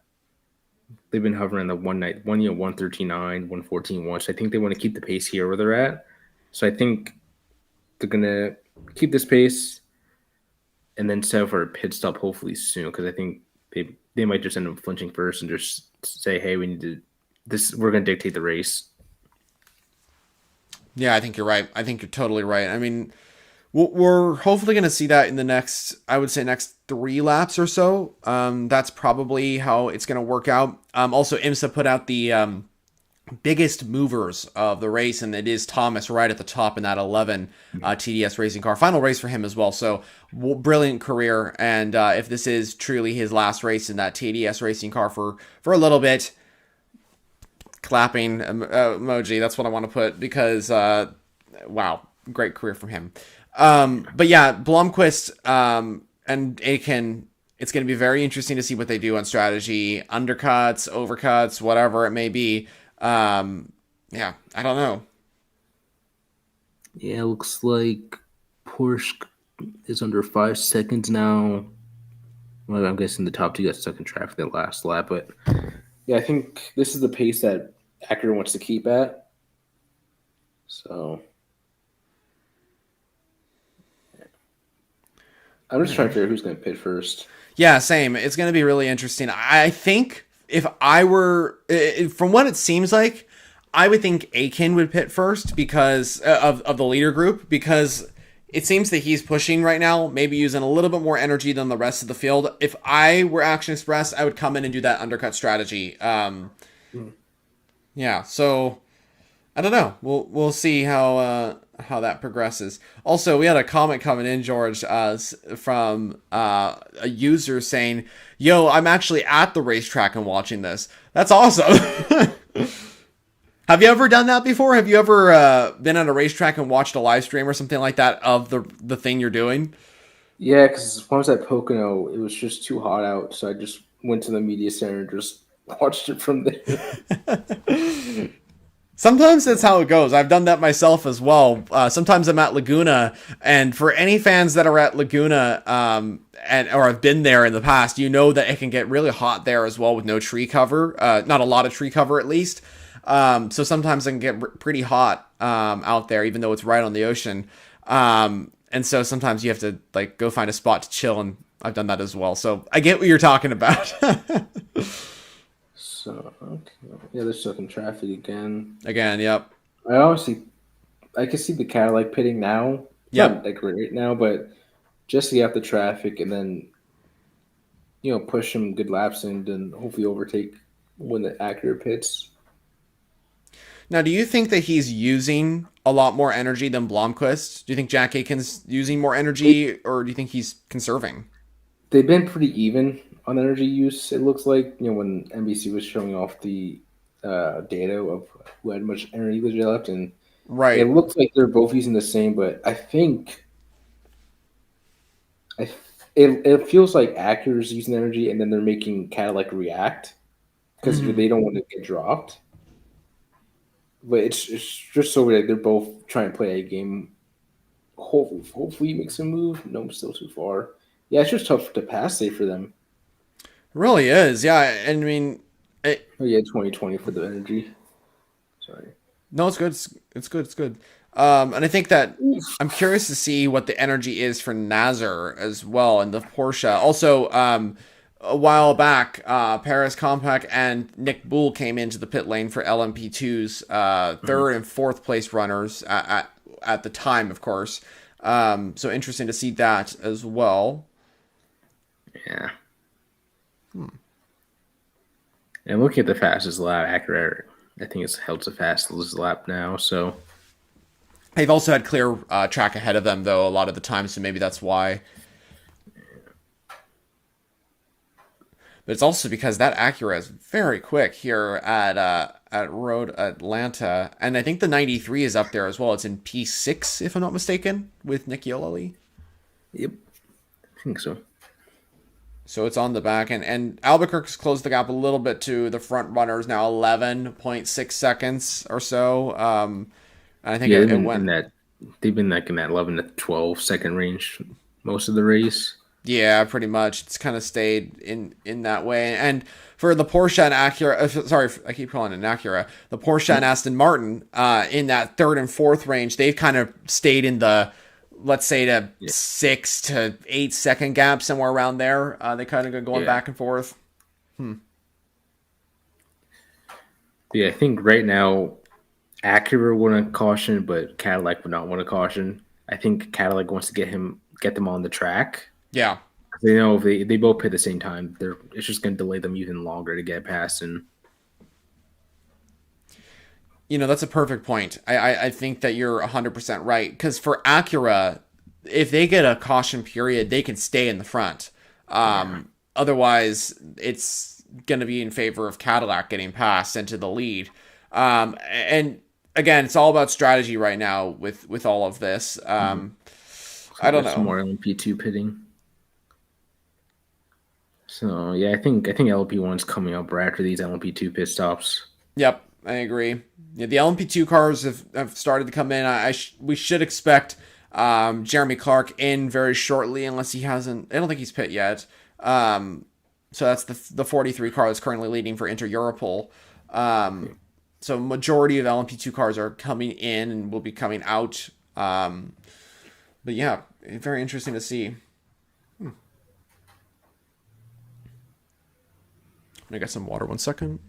They've been hovering the 139, 114 once. I think they want to keep the pace here where they're at. So I think they're gonna keep this pace and then set for a pit stop hopefully soon, because I think they might just end up flinching first and just say, hey, we need to this. We're going to dictate the race. Yeah, I think you're right. I think you're totally right. I mean, we're hopefully going to see that in the next, I would say, next 3 laps or so. That's probably how it's going to work out. Also, IMSA put out the biggest movers of the race, and it is Thomas right at the top in that 11 TDS racing car. Final race for him as well. So brilliant career. And if this is truly his last race in that TDS racing car for a little bit, clapping emoji. That's what I want to put, because wow, great career from him. But yeah, Blomqvist and Aiken, it's going to be very interesting to see what they do on strategy, undercuts, overcuts, whatever it may be. Yeah, I don't know. Yeah, it looks like Porsche is under 5 seconds now. Well, I'm guessing the top 2 got stuck in traffic that last lap, but yeah, I think this is the pace that Acura wants to keep at. So I'm just trying to figure out who's going to pit first. Yeah, same. It's going to be really interesting. I think if I were, from what it seems like, I would think Aiken would pit first because of the leader group, because it seems that he's pushing right now, maybe using a little bit more energy than the rest of the field. If I were Action Express, I would come in and do that undercut strategy. Yeah, so I don't know. We'll see how that progresses. Also, we had a comment coming in, George, from a user saying, "Yo, I'm actually at the racetrack and watching this." That's awesome. Have you ever done that before? Have you ever been at a racetrack and watched a live stream or something like that of the thing you're doing? Yeah, because when I was at Pocono, it was just too hot out, so I just went to the media center and just watched it from there. Sometimes that's how it goes. I've done that myself as well. Sometimes I'm at Laguna, and for any fans that are at Laguna or have been there in the past, you know that it can get really hot there as well with no tree cover. Not a lot of tree cover, at least. So sometimes it can get pretty hot out there, even though it's right on the ocean. And so sometimes you have to like go find a spot to chill, and I've done that as well. So I get what you're talking about. So, okay. Yeah, they're stuck in traffic again. Again, yep. I can see the Cadillac pitting now. Yep. Not like right now, but just to get out the traffic and then, push some good laps and then hopefully overtake when the Acura pits. Now, do you think that he's using a lot more energy than Blomqvist? Do you think Jack Aiken's using more energy, or do you think he's conserving? They've been pretty even on energy use. It looks like, when NBC was showing off the data of who had much energy left, and Right. it looks like they're both using the same. But I think I, it feels like Acura's using energy, and then they're making Cadillac react because Mhm. they don't want to get dropped. But it's just so weird. They're both trying to play a game. Hopefully he makes a move. No, I'm still too far. Yeah, it's just tough to pass safe for them. It really is, yeah. And I mean, Oh yeah, 2020 for the energy. Sorry. no, it's good. It's good. It's good. And I think that I'm curious to see what the energy is for Nazar as well in the Porsche. Also, a while back, Paris Compaq and Nick Bull came into the pit lane for LMP2's third and fourth place runners at the time, of course. So interesting to see that as well. Yeah. And looking at the fastest lap, Acura, I think it's held the fastest lap now. So They've also had clear track ahead of them, though, a lot of the time, so maybe that's why. But it's also because that Acura is very quick here at Road Atlanta, and I think the 93 is up there as well. It's in P6, if I'm not mistaken, with Nick Yolali. yep, I think so. So it's on the back, and Albuquerque's closed the gap a little bit to the front runners now, 11.6 seconds or so. And I think Yeah, it went. they've been like in that 11 to 12 second range most of the race. Yeah, pretty much. It's kind of stayed in that way. And for the Porsche and Acura, sorry, I keep calling it an Acura. The Porsche and Aston Martin, in that third and fourth range, they've kind of stayed in the, let's say, the Yeah. 6 to 8 second gap, somewhere around there. They kind of go going Yeah. back and forth. Yeah, I think right now Acura want to caution, but Cadillac would not want to caution. I think Cadillac wants to get them on the track. Yeah. They know if they both pit at the same time, it's just going to delay them even longer to get past. And That's a perfect point. I think that you're 100% right. Because for Acura, if they get a caution period, they can stay in the front. Otherwise, it's going to be in favor of Cadillac getting past into the lead. And again, it's all about strategy right now with all of this. I don't there's some know. more LMP2 pitting. So yeah, I think LP1's coming up right after these LMP2 pit stops. Yep, I agree. Yeah, the LMP2 cars have started to come in. We should expect Jeremy Clark in very shortly, unless he hasn't. I don't think he's pit yet. So that's the 43 car that's currently leading for Inter Europol. So majority of LMP2 cars are coming in and will be coming out. But yeah, very interesting to see. I got some water. 1 second.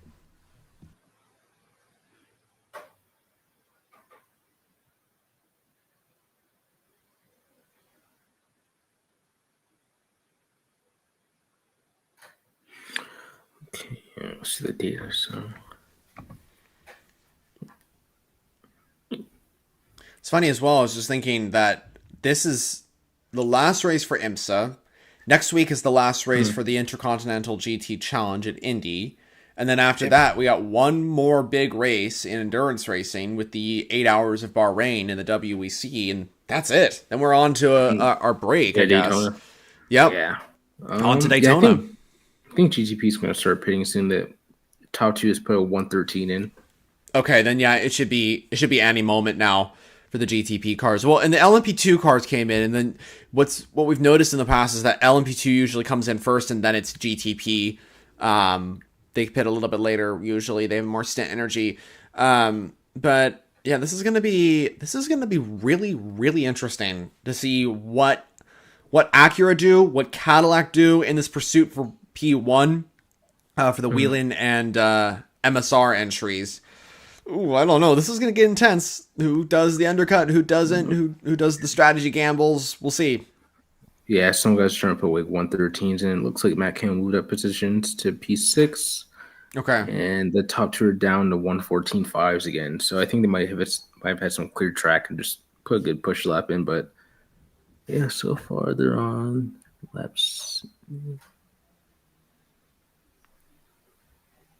Okay, yeah, let's see the data. So It's funny as well. I was just thinking that this is the last race for IMSA. Next week is the last race for the Intercontinental GT Challenge at Indy. And then after that, we got one more big race in endurance racing with the 8 hours of Bahrain in the WEC. And that's it. Then we're on to our break, I guess. Daytona. Yep. Yeah. On to Yeah, Daytona. I think GTP is going to start pitting soon. The top two has put a 113 in. Okay, then yeah, it should be any moment now for the GTP cars. Well, and the LMP2 cars came in, and then what we've noticed in the past is that LMP2 usually comes in first, and then it's GTP. They pit a little bit later. Usually, they have more stint energy. But yeah, this is gonna be really really interesting to see what Acura do, what Cadillac do in this pursuit for P1 for the Whelen and MSR entries. Ooh, I don't know. This is going to get intense. Who does the undercut? Who doesn't? Who does the strategy gambles? We'll see. Yeah, some guys are trying to put like 113s in. It looks like Matt Kim moved up positions to P6. Okay. And the top two are down to 114.5s again. So I think they might have had some clear track and just put a good push lap in. But yeah, so far they're on laps.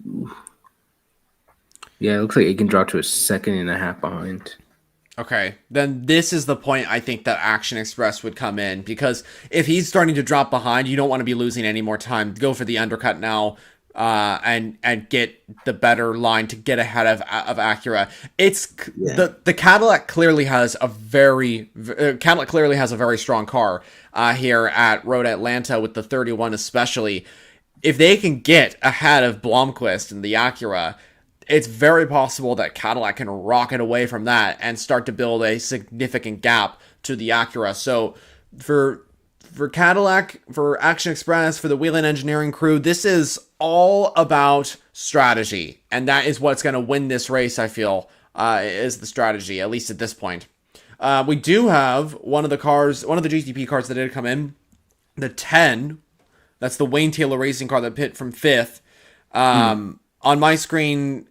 Ooh. Yeah, it looks like it can drop to a second and a half behind. Okay, then this is the point I think that Action Express would come in, because if he's starting to drop behind, you don't want to be losing any more time. Go for the undercut now, and get the better line to get ahead of Acura. The Cadillac clearly has a very strong car here at Road Atlanta with the 31 especially. If they can get ahead of Blomqvist and the Acura, it's very possible that Cadillac can rocket away from that and start to build a significant gap to the Acura. So for Cadillac, for Action Express, for the Whelen Engineering crew, this is all about strategy, and that is what's going to win this race. I feel is the strategy, at least at this point. We do have one of the GTP cars that did come in, the 10. That's the Wayne Taylor Racing car that pit from 5th. On my screen,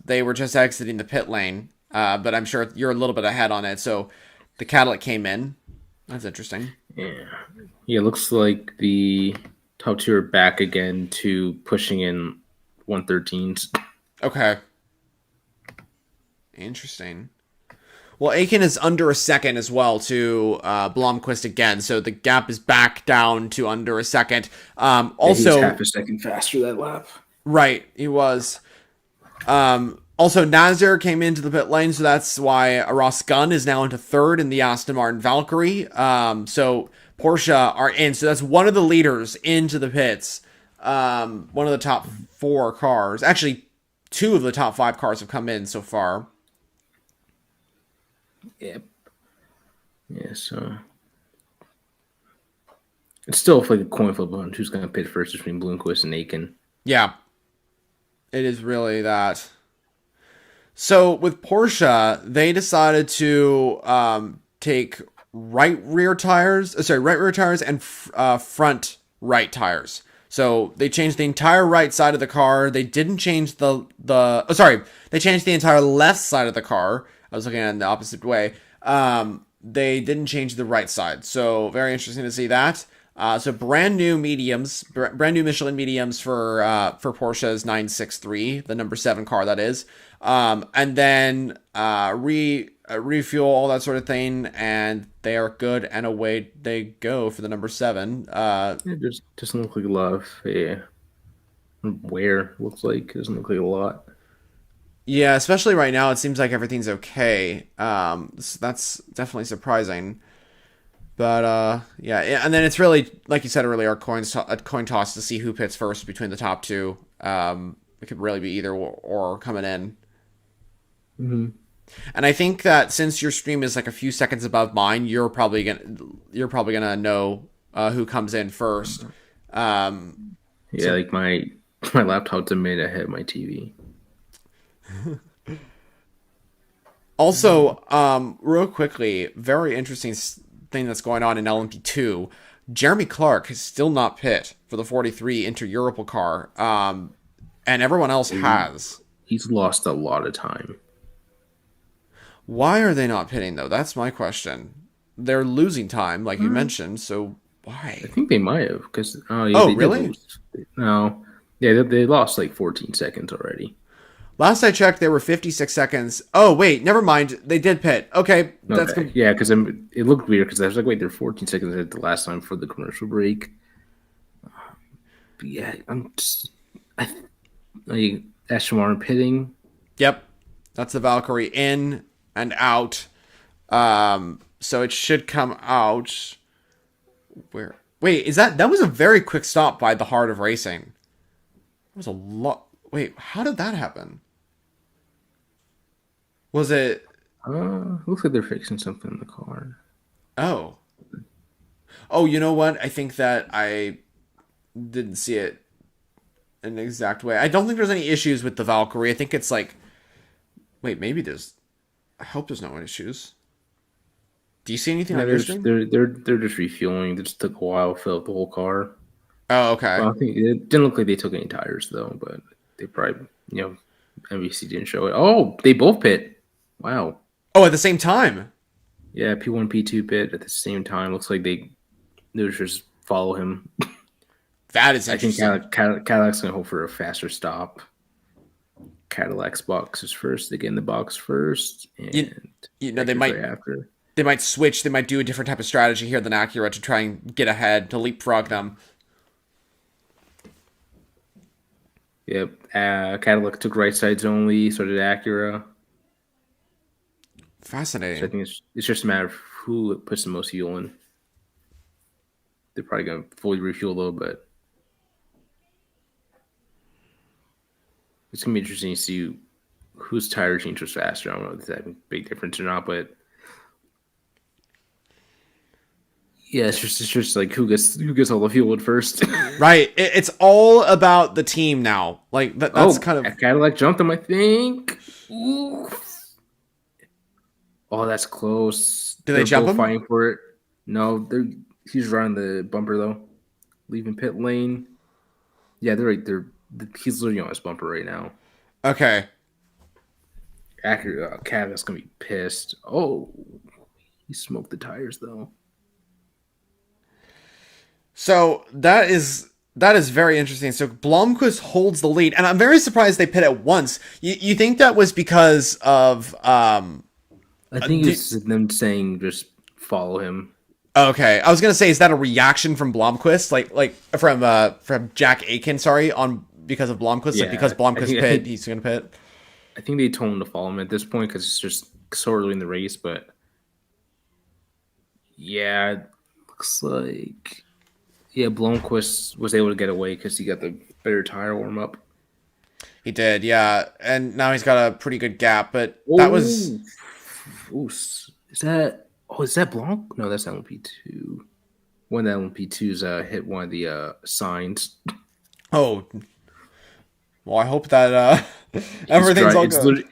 they were just exiting the pit lane, but I'm sure you're a little bit ahead on it. So the Cadillac came in. That's interesting. Yeah, looks like the top two are back again to pushing in 113s. Okay. Interesting. Well, Aiken is under a second as well to Blomqvist again, so the gap is back down to under a second. Also, he was half a second faster that lap. Right, he was. Also, Nazir came into the pit lane, so that's why Ross Gunn is now into 3rd in the Aston Martin Valkyrie. So Porsche are in, so that's one of the leaders into the pits. One of the top 4 cars. Actually, 2 of the top 5 cars have come in so far. Yep. Yeah, so it's still like a coin flip on who's going to pit first between Bloomquist and Aiken. Yeah, it is really that. So with Porsche, they decided to take right rear tires and front right tires. So they changed the entire right side of the car. They didn't change they changed the entire left side of the car. I was looking at it in the opposite way. They didn't change the right side. So very interesting to see that. So brand new Michelin mediums for Porsche's 963, the number 7 car that is. And then refuel, all that sort of thing, and they are good, and away they go for the number 7. It just doesn't look like a lot of wear. Looks like it doesn't look like a lot. Yeah, especially right now, it seems like everything's okay. That's definitely surprising. But yeah, and then it's really, like you said earlier, a coin toss to see who pits first between the top 2. It could really be either or coming in. Mm-hmm. And I think that since your stream is like a few seconds above mine, you're probably gonna know who comes in first. Like my laptop's a minute ahead of my TV. Also, real quickly, very interesting thing that's going on in LMP2. Jeremy Clark has still not pit for the 43 Inter-Europal car, and everyone else has. He's lost a lot of time. Why are they not pitting, though? That's my question. They're losing time, like you mentioned, so why? I think they might have, because... really? No. Yeah, they lost like 14 seconds already. Last I checked, they were 56 seconds. Oh, wait, never mind. They did pit. Okay. That's yeah, because it looked weird, because I was like, wait, they're 14 seconds at the last time for the commercial break. But yeah, Aston Martin pitting. Yep. That's the Valkyrie in and out. So it should come out. Where? Wait, that was a very quick stop by the Heart of Racing. That was a lot. Wait, how did that happen? Was it? Looks like they're fixing something in the car. Oh, you know what? I think that I didn't see it in an exact way. I don't think there's any issues with the Valkyrie. I think it's like, wait, maybe there's. I hope there's no issues. Do you see anything on your screen? They're just refueling. It just took a while to fill up the whole car. Oh, okay. Well, I think it didn't look like they took any tires though, but they probably, NBC didn't show it. Oh, they both pit. Wow. Oh, at the same time? Yeah, P1, P2 pit at the same time. Looks like they just follow him. That is interesting. I think Cadillac's going to hope for a faster stop. Cadillac's boxes first. They get in the box first, and they might right after. They might switch. They might do a different type of strategy here than Acura to try and get ahead, to leapfrog them. Yep. Cadillac took right sides only. So did Acura. Fascinating. So I think it's just a matter of who puts the most fuel in. They're probably going to fully refuel though, but it's going to be interesting to see whose tire change was faster. I don't know if that's a big difference or not, but yeah, it's just like who gets all the fuel at first. Right. It's all about the team now. Like that's kind of Cadillac jumped him, I think. Ooh. Oh, that's close. Did they jump him? Fighting for it. No, he's running the bumper though, leaving pit lane. Yeah, they're right there. He's literally on his bumper right now. Okay. Acura Cadillac's gonna be pissed. Oh, he smoked the tires though. So that is very interesting. So Blomqvist holds the lead, and I'm very surprised they pit at once. You think that was because of I think it's them saying just follow him. Okay, I was gonna say, is that a reaction from Blomqvist, like from Jack Aiken? Sorry, because of Blomqvist, Yeah, like because Blomqvist pit, he's gonna pit. I think they told him to follow him at this point because it's just so early in the race. But yeah, it looks like Blomqvist was able to get away because he got the better tire warm up. He did, yeah, and now he's got a pretty good gap. But that was. Ooh, is that Blanc? No, that's LMP2. One of the LMP2s hit one of the signs. Oh, well, I hope that everything's all good.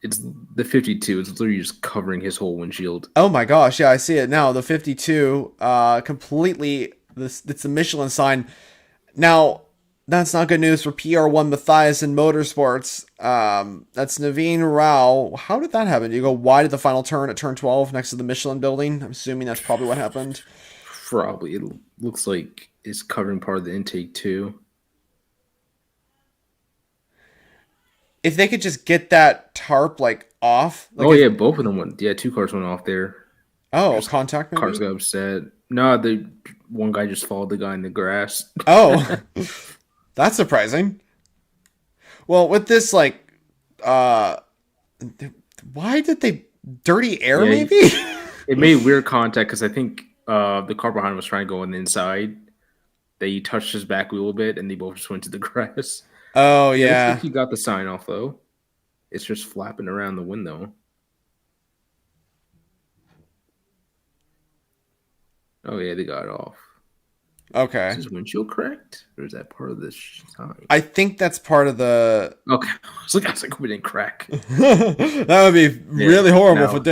It's the 52. It's literally just covering his whole windshield. Oh my gosh, yeah, I see it now. The 52, completely. It's the Michelin sign. Now, that's not good news for PR1 Matthias in Motorsports. That's Naveen Rao. How did that happen? You go wide at the final turn at turn 12 next to the Michelin building? I'm assuming that's probably what happened. Probably. It looks like it's covering part of the intake too. If they could just get that tarp off. Both of them went. Yeah, 2 cars went off there. Oh, contact maybe? Cars got upset. No, one guy just followed the guy in the grass. Oh. That's surprising. Well, with this, why did they dirty air? Maybe it made weird contact because I think the car behind him was trying to go on the inside. They touched his back wheel a bit, and they both just went to the grass. Oh yeah. Looks like he got the sign off though. It's just flapping around the window. Oh yeah, they got it off. Okay. Is his windshield cracked? Or is that part of the sign? I think that's part of the... Okay. I was like, we didn't crack. That would be really horrible if it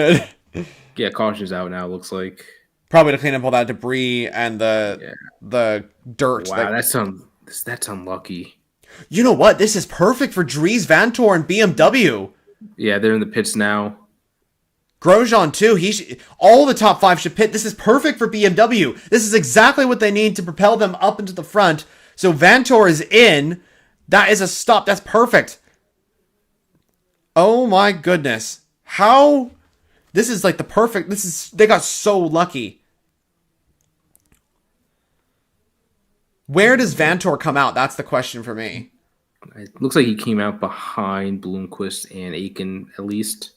did. Yeah, caution's out now, looks like. Probably to clean up all that debris and the dirt. Wow, that's unlucky. You know what? This is perfect for Dries Vanthoor and BMW. Yeah, they're in the pits now. Grosjean too. All the top 5 should pit. This is perfect for BMW. This is exactly what they need to propel them up into the front. So Vanthoor is in. That is a stop. That's perfect. Oh my goodness. How? This is the perfect. They got so lucky. Where does Vanthoor come out? That's the question for me. It looks like he came out behind Blomqvist and Aiken at least.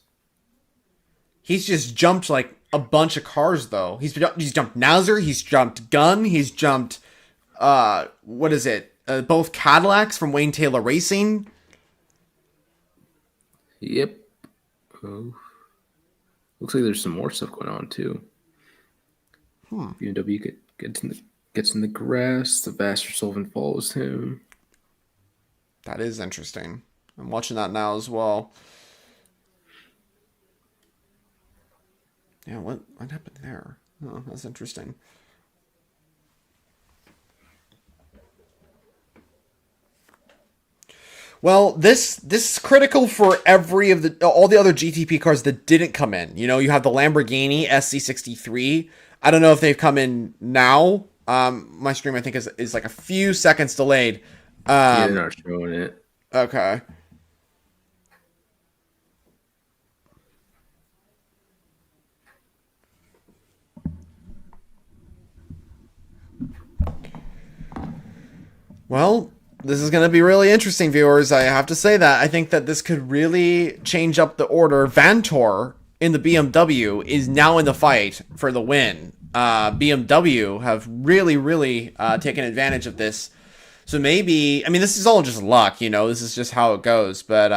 He's just jumped a bunch of cars, though. He's jumped Nauser, he's jumped Gunn, he's jumped, what is it? Both Cadillacs from Wayne Taylor Racing. Yep. Oh. Looks like there's some more stuff going on, too. BMW gets in the grass. The Vaster Sullivan follows him. That is interesting. I'm watching that now as well. Yeah, what happened there? Oh, that's interesting. Well, this is critical for all the other GTP cars that didn't come in. You know, you have the Lamborghini SC63. I don't know if they've come in now. My stream I think is a few seconds delayed. Yeah, they're not showing it. Okay. Well, this is going to be really interesting, viewers. I have to say that. I think that this could really change up the order. Vantor in the BMW is now in the fight for the win. BMW have really taken advantage of this. So maybe, I mean, this is all just luck, this is just how it goes. But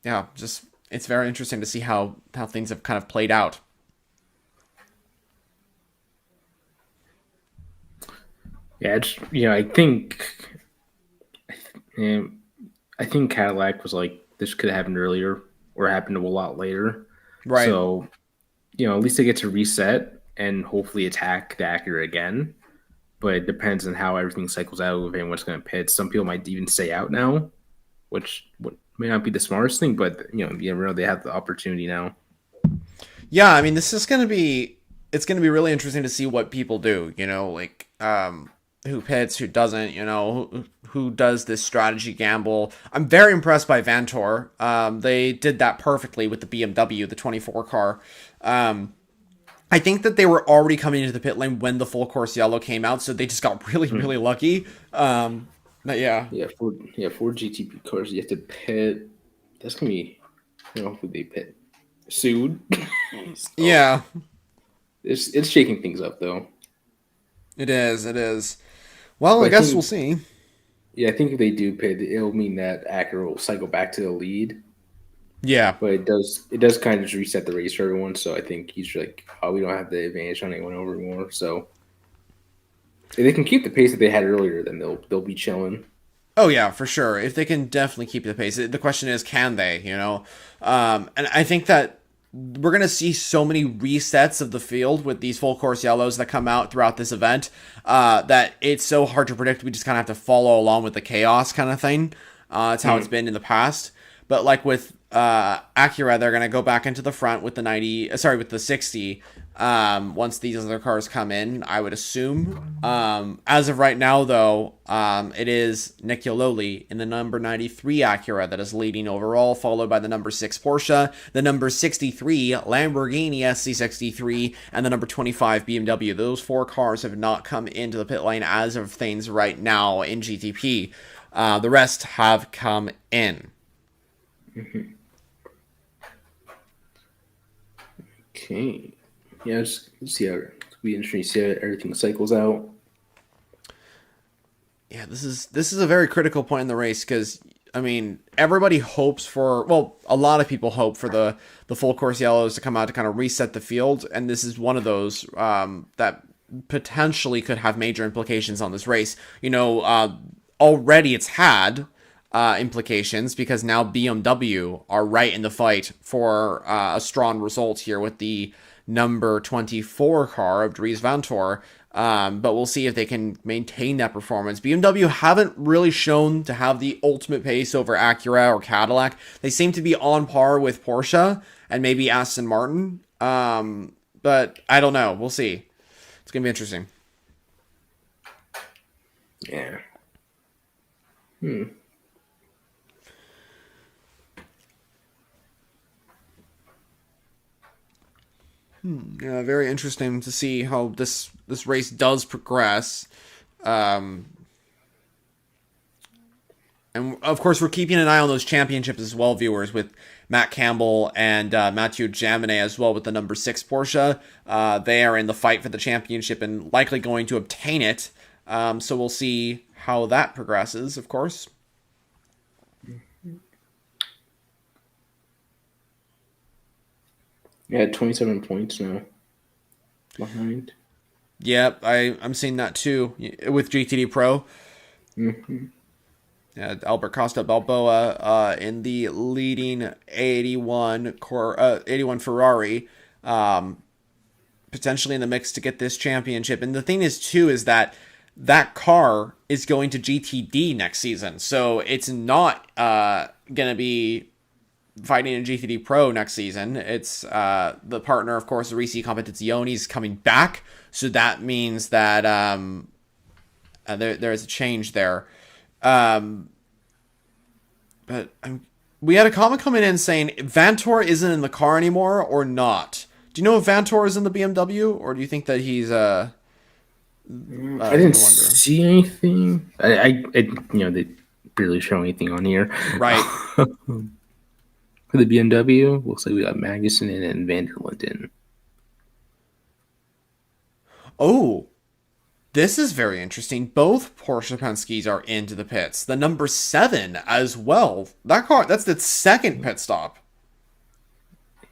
yeah, just it's very interesting to see how things have kind of played out. Yeah, um, I think Cadillac was like this could have happened earlier or happened a lot later. Right. So at least they get to reset and hopefully attack the Acura again. But it depends on how everything cycles out and what's going to pit. Some people might even stay out now, which may not be the smartest thing, but you never know, they have the opportunity now. Yeah, I mean, it's going to be really interesting to see what people do, like who pits, who doesn't, who does this strategy gamble. I'm very impressed by Vantor. They did that perfectly with the BMW, the 24 car. I think that they were already coming into the pit lane when the full course yellow came out, so they just got really lucky. But yeah. For GTP cars, you have to pit. That's gonna be, who they pit. Sued. So, Yeah. It's shaking things up though. It is. Well, But I guess we'll see. yeah, I think if they do pit, it'll mean that Acura will cycle back to the lead. Yeah. But it does kind of just reset the race for everyone. So I think he's like, oh, we don't have the advantage on anyone over anymore. So if they can keep the pace that they had earlier, then they'll be chilling. Oh yeah, for sure. If they can definitely keep the pace. The question is, can they? And I think that we're gonna see so many resets of the field with these full course yellows that come out throughout this event that it's so hard to predict. We just kind of have to follow along with the chaos kind of thing. It's how it's been in the past. But like with Acura, they're gonna go back into the front with the 90. With the 60. Once these other cars come in, I would assume. As of right now, though, it is Nick Yololi in the number 93 Acura that is leading overall, followed by the number 6 Porsche, the number 63 Lamborghini SC63, and the number 25 BMW. Those 4 cars have not come into the pit lane as of things right now in GTP. The rest have come in. Mm-hmm. Okay. Yeah, just see how it'll be interesting to see how everything cycles out. Yeah, this is a very critical point in the race because I mean everybody hopes for a lot of people hope for the full course yellows to come out to kind of reset the field, and this is one of those that potentially could have major implications on this race. Already it's had implications because now BMW are right in the fight for a strong result here with the number 24 car of Dries Vantor. But we'll see if they can maintain that performance. BMW haven't really shown to have the ultimate pace over Acura or Cadillac. They seem to be on par with Porsche and maybe Aston Martin. But I don't know. We'll see. It's going to be interesting. Yeah. Yeah, very interesting to see how this race does progress. And of course, we're keeping an eye on those championships as well, viewers, with Matt Campbell and Mathieu Jaminet as well with the number 6 Porsche. They are in the fight for the championship and likely going to obtain it. So we'll see how that progresses, of course. Yeah, 27 points now behind. Yep, I'm seeing that too with GTD Pro. Mm-hmm. Yeah, Albert Costa Balboa in the leading 81 Ferrari, potentially in the mix to get this championship. And the thing is too is that car is going to GTD next season, so it's not going to be fighting in GTD Pro next season. It's the partner, of course, Risi Competizione is coming back, so that means that there's a change there. But we had a comment coming in saying Vantor isn't in the car anymore or not. Do you know if Vantor is in the BMW, or do you think that he's I didn't No wonder. see anything. They barely show anything on here. Right. For the BMW, looks like we got Magnussen and Van der Linden. Oh, this is very interesting. Both Porsche Penske's are into the pits. The number 7 as well. That car, that's the second pit stop.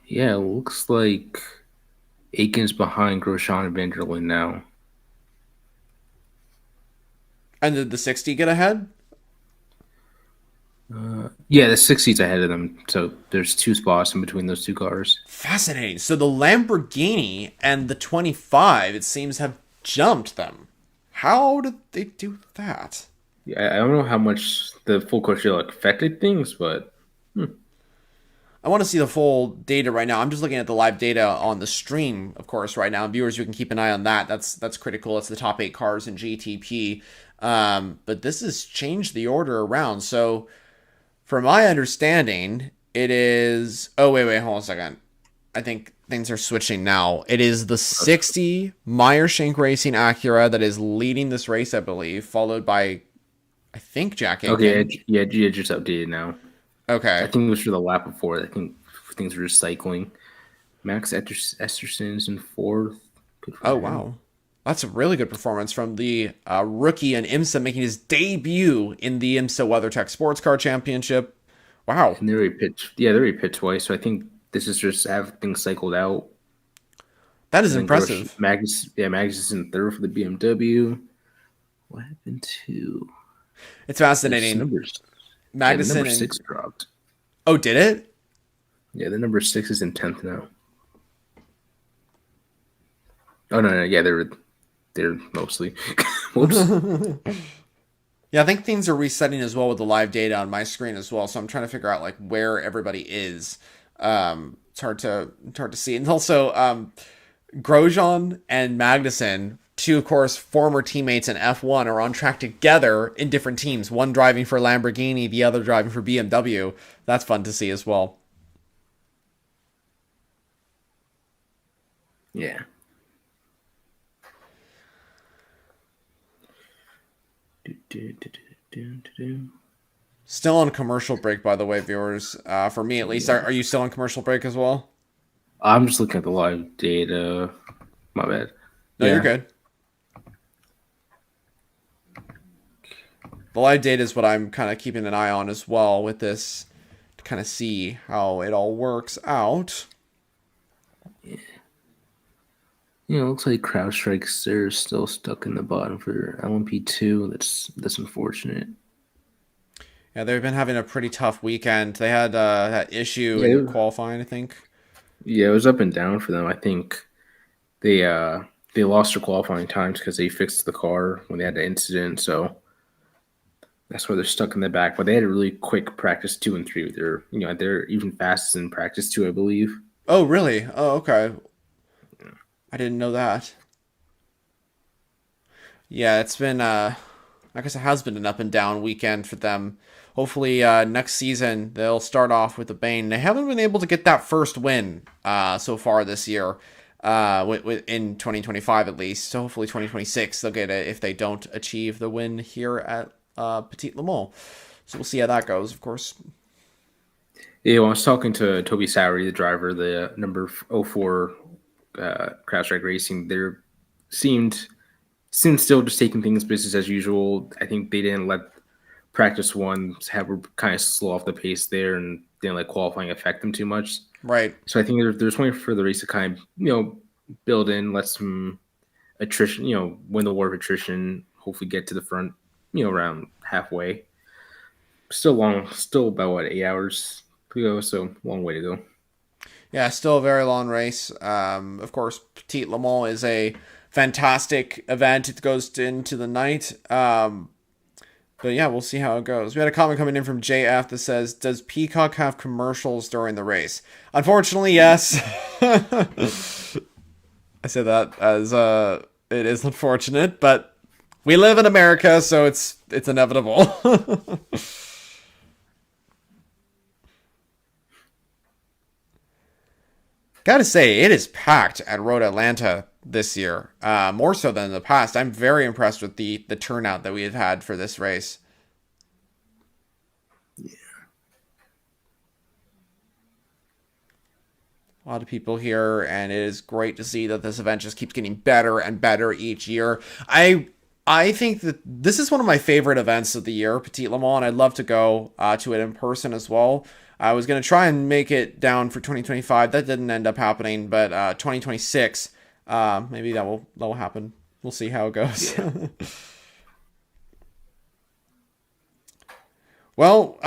Yeah, it looks like Aiken's behind Grosjean and Van der Linden now. And did the 60 get ahead? Yeah, the 60's ahead of them, so there's 2 spots in between those 2 cars. Fascinating. So the Lamborghini and the 25, it seems, have jumped them. How did they do that? Yeah, I don't know how much the full course deal affected things, but I want to see the full data right now. I'm just looking at the live data on the stream, of course, right now. Viewers, you can keep an eye on that. That's critical. It's the top 8 cars in GTP. But this has changed the order around. So, from my understanding, it is. Oh, wait, hold on a second. I think things are switching now. It is the 60 Meyer Shank Racing Acura that is leading this race, I believe, followed by, I think, Jack Aiken. okay, yeah, just updated now. Okay. I think it was for the lap before. I think things were just cycling. Max Esterson's in 4th. Oh, wow. That's a really good performance from the rookie in IMSA making his debut in the IMSA WeatherTech Sports Car Championship. Wow. And they already pitched twice, so I think this is just have things cycled out. That is impressive. Magnus is in 3rd for the BMW. What happened to... It's fascinating. Numbers. Magnussen the number 6 dropped. Oh, did it? Yeah, the number 6 is in 10th now. Oh no, yeah, they're mostly. Whoops. Yeah, I think things are resetting as well with the live data on my screen as well. So I'm trying to figure out like where everybody is. It's hard to see, and also Grosjean and Magnussen, 2 of course former teammates in F1, are on track together in different teams. One driving for Lamborghini, the other driving for BMW. That's fun to see as well. Yeah. Still on commercial break, by the way, viewers. For me, at least. Are you still on commercial break as well? I'm just looking at the live data. My bad. No, You're good. The live data is what I'm kind of keeping an eye on as well with this to kind of see how it all works out. Yeah. It looks like CrowdStrike's they're still stuck in the bottom for LMP2. That's unfortunate. Yeah, they've been having a pretty tough weekend. They had that issue in qualifying, I think. Yeah, it was up and down for them. I think they lost their qualifying times because they fixed the car when they had the incident. So that's why they're stuck in the back. But they had a really quick practice 2 and 3. They're even fastest in practice 2, I believe. Oh, really? Oh, okay. I didn't know that. Yeah, it's been, I guess it has been an up and down weekend for them. Hopefully, next season, they'll start off with a bang. They haven't been able to get that first win so far this year, in 2025 at least. So hopefully 2026, they'll get it if they don't achieve the win here at Petit Le Mans. So we'll see how that goes, of course. Yeah, well, I was talking to Toby Sowery, the driver, the number 04 CrowdStrike Racing. They seemed still just taking things business as usual. I think they didn't let practice 1 have kind of slow off the pace there and didn't let qualifying affect them too much. Right. So I think there's waiting for the race to kind of, build in, let some attrition, win the war of attrition, hopefully get to the front, around halfway. Still about 8 hours to go, so long way to go. Yeah, still a very long race. Of course, Petit Le Mans is a fantastic event. It goes into the night. But yeah, we'll see how it goes. We had a comment coming in from JF that says, does Peacock have commercials during the race? Unfortunately, yes. I say that as it is unfortunate, but we live in America, so it's inevitable. Gotta say, it is packed at Road Atlanta this year, more so than in the past. I'm very impressed with the turnout that we have had for this race. A lot of people here, and it is great to see that this event just keeps getting better and better each year. I think that this is one of my favorite events of the year, Petit Le Mans, and I'd love to go to it in person as well. I was going to try and make it down for 2025. That didn't end up happening, but 2026, maybe that will happen. We'll see how it goes. Yeah. Well,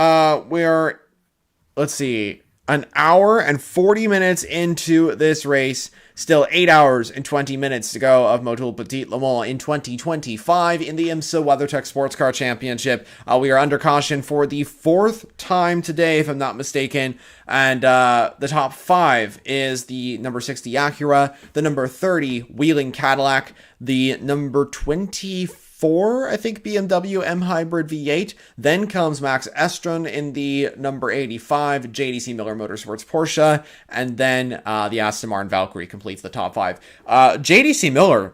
let's see, an hour and 40 minutes into this race. Still 8 hours and 20 minutes to go of Motul Petit Le Mans in 2025 in the IMSA WeatherTech Sports Car Championship. We are under caution for the 4th time today, if I'm not mistaken. And the top 5 is the number 60 Acura, the number 30 Wheeling Cadillac, the number 24, I think, BMW M Hybrid V8. Then comes Max Estron in the number 85 JDC Miller Motorsports Porsche, and then the Aston Martin Valkyrie completes the top 5. JDC Miller,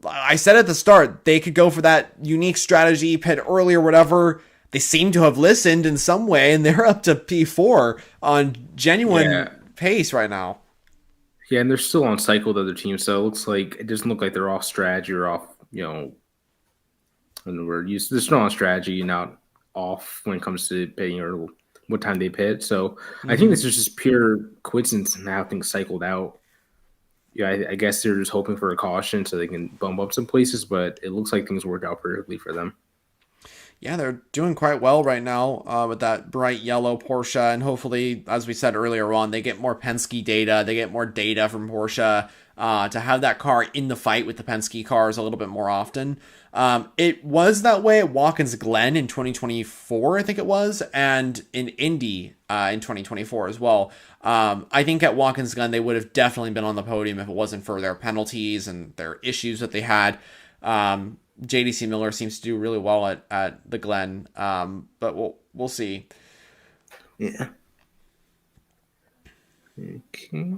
I said at the start, they could go for that unique strategy, pit early or whatever. They seem to have listened in some way, and they're up to P4 on genuine pace right now. Yeah, and they're still on cycle with other teams, so it looks like it doesn't look like they're off strategy or off, and we're used to, there's no strategy, not off when it comes to pitting or what time they pit. So I think this is just pure coincidence and how things cycled out. Yeah, I guess they're just hoping for a caution so they can bump up some places, but it looks like things worked out perfectly for them. Yeah, they're doing quite well right now with that bright yellow Porsche, and hopefully, as we said earlier on, they get more Penske data, they get more data from Porsche to have that car in the fight with the Penske cars a little bit more often. It was that way at Watkins Glen in 2024, I think it was, and in Indy in 2024 as well. I think at Watkins Glen, they would have definitely been on the podium if it wasn't for their penalties and their issues that they had. JDC Miller seems to do really well at the Glen, but we'll see. Yeah. Okay.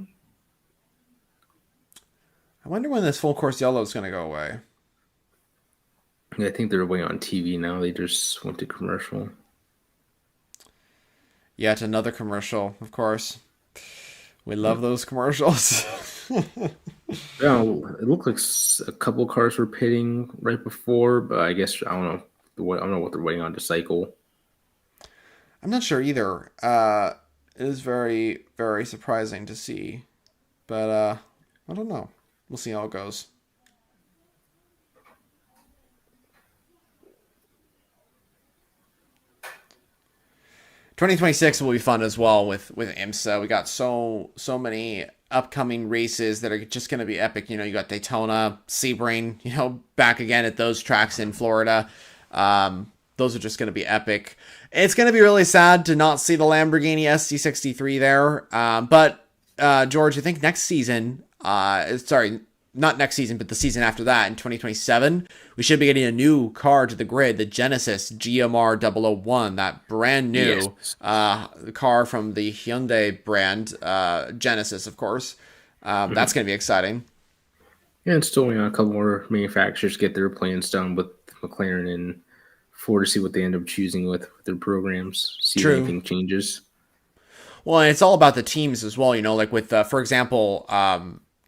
I wonder when this full course yellow is going to go away. I think they're away on TV now. They just went to commercial. Yet another commercial, of course. We love those commercials. Yeah, it looked like a couple of cars were pitting right before, but I guess I don't know what they're waiting on to cycle. I'm not sure either. It is very, very surprising to see, but I don't know. We'll see how it goes. '26 will be fun as well with IMSA. We got so many upcoming races that are just going to be epic. You got Daytona, Sebring, back again at those tracks in Florida. Those are just going to be epic. It's going to be really sad to not see the Lamborghini SC63 there. But George, I think next season, not next season, but the season after that, in 2027, we should be getting a new car to the grid, the Genesis GMR 001, that brand new car from the Hyundai brand, Genesis, of course. That's going to be exciting. Yeah, it's still a couple more manufacturers get their plans done with McLaren and Ford to see what they end up choosing with their programs, see if anything changes. Well, and it's all about the teams as well, like with, for example,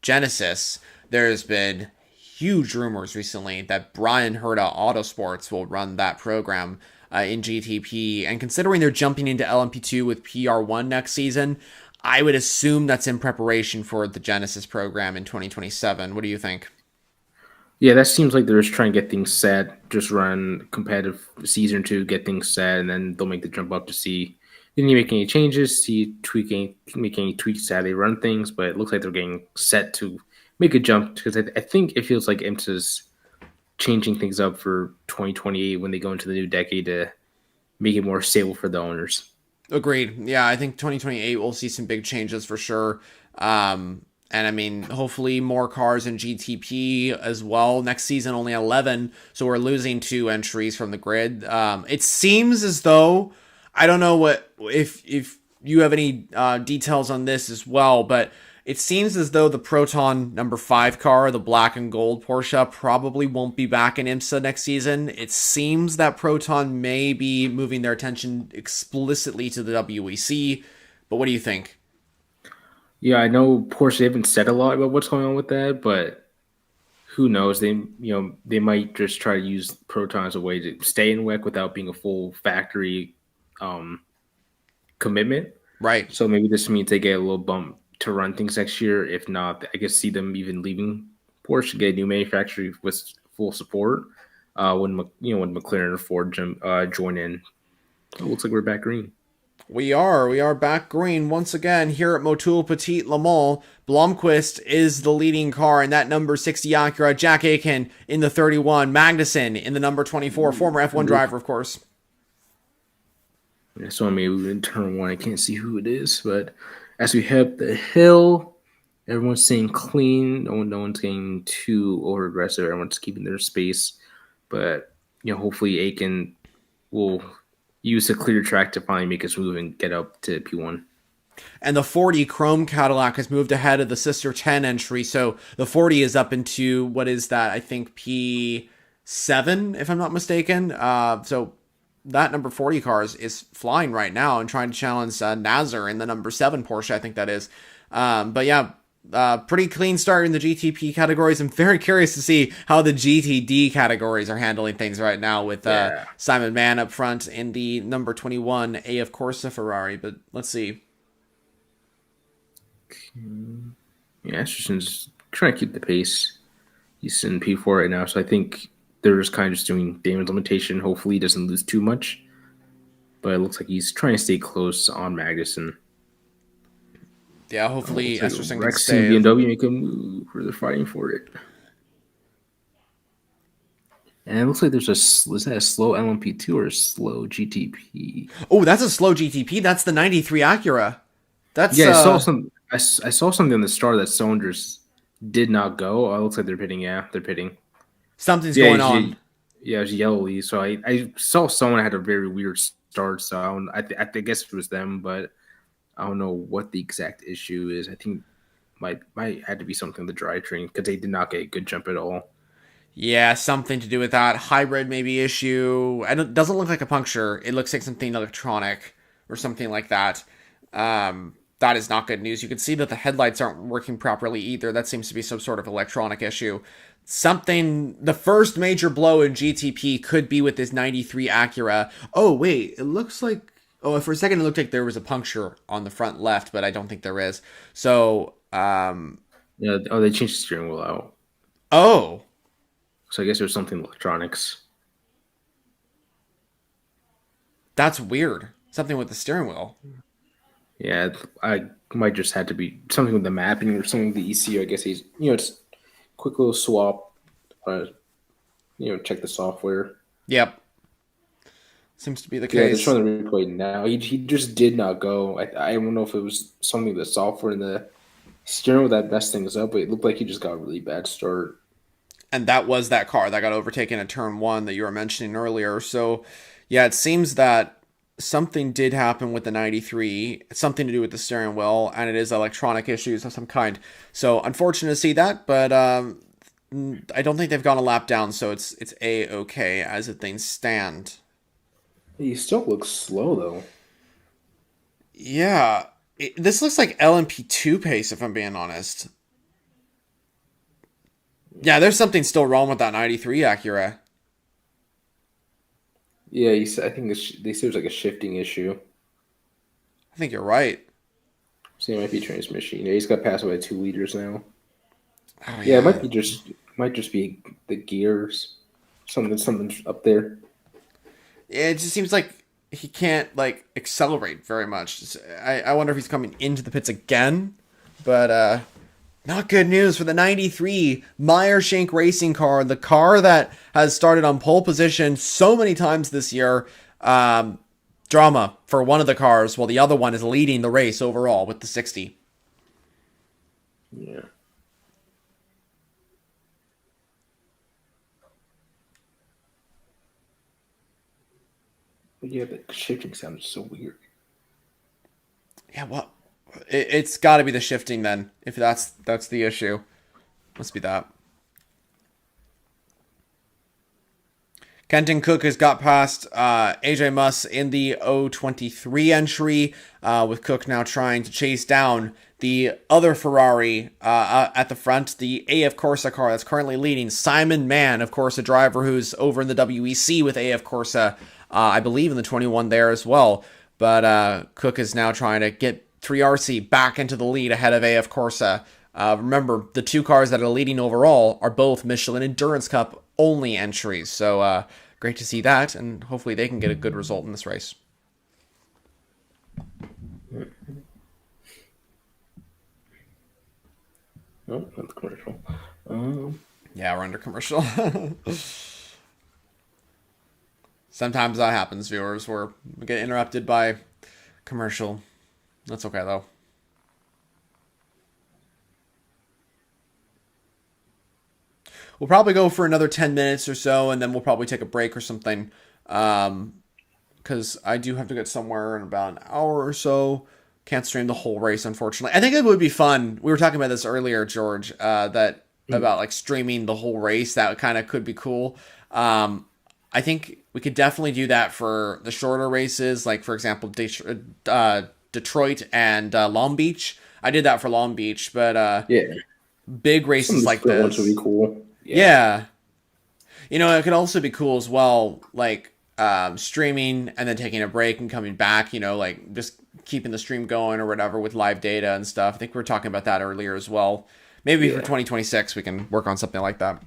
Genesis. There's been huge rumors recently that Brian Herta Autosports will run that program in GTP. And considering they're jumping into LMP2 with PR1 next season, I would assume that's in preparation for the Genesis program in 2027. What do you think? Yeah, that seems like they're just trying to get things set, just run competitive season 2, get things set, and then they'll make the jump up to see they need to make any changes, make any tweaks to how they run things. But it looks like they're getting set to make a jump, because I think it feels like IMSA's changing things up for 2028 when they go into the new decade to make it more stable for the owners. Agreed. Yeah, I think 2028 we'll see some big changes for sure. And I mean, hopefully more cars in GTP as well. Next season, only 11, so we're losing 2 entries from the grid. It seems as though, I don't know if you have any details on this as well, but It seems as though the Proton number 5 car, the black and gold Porsche, probably won't be back in IMSA next season. It seems that Proton may be moving their attention explicitly to the WEC, but what do you think? Yeah, I know Porsche haven't said a lot about what's going on with that, but who knows? They might just try to use Proton as a way to stay in WEC without being a full factory um, commitment. Right. So maybe this means they get a little bump to run things next year. If not, I guess see them even leaving Porsche, get a new manufacturer with full support. When McLaren or Ford join in, it looks like we're back green. We are back green once again here at Motul Petit Le Mans. Blomqvist is the leading car in that number 60 Acura. Jack Aiken in the 31. Magnussen in the number 24. Former F1 driver, of course. Yeah, so maybe in turn one, I can't see who it is, but as we head up the hill, everyone's staying clean. No one's getting too over aggressive. Everyone's keeping their space, but hopefully Aiken will use a clear track to finally make us move and get up to P1. And the 40 Chrome Cadillac has moved ahead of the Sister 10 entry. So the 40 is up into, what is that? I think P7, if I'm not mistaken. So that number 40 car is flying right now and trying to challenge Nazar in the number 7 Porsche, I think that is. But yeah, pretty clean start in the GTP categories. I'm very curious to see how the GTD categories are handling things right now with Simon Mann up front in the number 21 AF Corsa Ferrari. But let's see. Yeah, Estrason's trying to keep the pace. He's in P4 right now, so I think they're just kind of just doing damage limitation. Hopefully he doesn't lose too much. But it looks like he's trying to stay close on Magnussen. Yeah, hopefully Estrasson can stay. Rex and BMW make a move where they're fighting for it. And it looks like is that a slow LMP2 or a slow GTP? Oh, that's a slow GTP. That's the 93 Acura. That's I saw some. I saw something on the start that cylinders did not go. It looks like they're pitting. Yeah, they're pitting. Something's going on. Yeah, it's yellowy. So I saw someone had a very weird start. So I guess it was them, but I don't know what the exact issue is. I think might had to be something with the drivetrain because they did not get a good jump at all. Yeah, something to do with that. Hybrid maybe issue. It doesn't look like a puncture. It looks like something electronic or something like that. That is not good news. You can see that the headlights aren't working properly either. That seems to be some sort of electronic issue. The first major blow in GTP could be with this 93 Acura. Oh, wait, it looks like... Oh, for a second it looked like there was a puncture on the front left, but I don't think there is. So, yeah, they changed the steering wheel out. Oh. So I guess there's something electronics. That's weird. Something with the steering wheel. Yeah, I might just have to be something with the mapping or something with the ECU. I guess he's, it's quick little swap. Check the software. Yep. Seems to be the case. Yeah, they're showing the replay now. He just did not go. I don't know if it was something with the software and the steering wheel that messed things up, but it looked like he just got a really bad start. And that was that car that got overtaken at turn 1 that you were mentioning earlier. So, yeah, it seems that something did happen with the 93, something to do with the steering wheel, and it is electronic issues of some kind. So, unfortunate to see that, but I don't think they've gone a lap down, so it's A-okay as the things stand. He still looks slow, though. Yeah, this looks like LMP2 pace, if I'm being honest. Yeah, there's something still wrong with that 93 Acura. Yeah, I think they say there's like a shifting issue. I think you're right. So it might be transmission. Yeah, he's got passed by 2 liters now. Oh, yeah, it might just be the gears. Something up there. Yeah, it just seems like he can't accelerate very much. I wonder if he's coming into the pits again, but not good news for the 93 Meyer-Shank racing car, the car that has started on pole position so many times this year. Drama for one of the cars, while the other one is leading the race overall with the 60. Yeah. But yeah, the shifting sound is so weird. Yeah, what? It's got to be the shifting then. If that's the issue, must be that. Kenton Cook has got past AJ Muss in the 023 entry, with Cook now trying to chase down the other Ferrari at the front, the AF Corsa car that's currently leading. Simon Mann, of course, a driver who's over in the WEC with AF Corsa, I believe in the 21 there as well. But Cook is now trying to get 3RC back into the lead ahead of AF Corsa. Remember, the two cars that are leading overall are both Michelin Endurance Cup only entries. So great to see that, and hopefully they can get a good result in this race. Oh, that's commercial. Yeah, we're under commercial. Sometimes that happens, viewers. We get interrupted by commercial. That's okay, though. We'll probably go for another 10 minutes or so, and then we'll probably take a break or something. Because I do have to get somewhere in about an hour or so. Can't stream the whole race, unfortunately. I think it would be fun. We were talking about this earlier, George, about like streaming the whole race. That kind of could be cool. I think we could definitely do that for the shorter races, like, for example, Detroit and Long Beach. I did that for Long Beach, but yeah, big races like this ones would be cool. Yeah. You know, it could also be cool as well, like streaming and then taking a break and coming back, you know, like just keeping the stream going or whatever with live data and stuff. I think we were talking about that earlier as well. Maybe for 2026 we can work on something like that.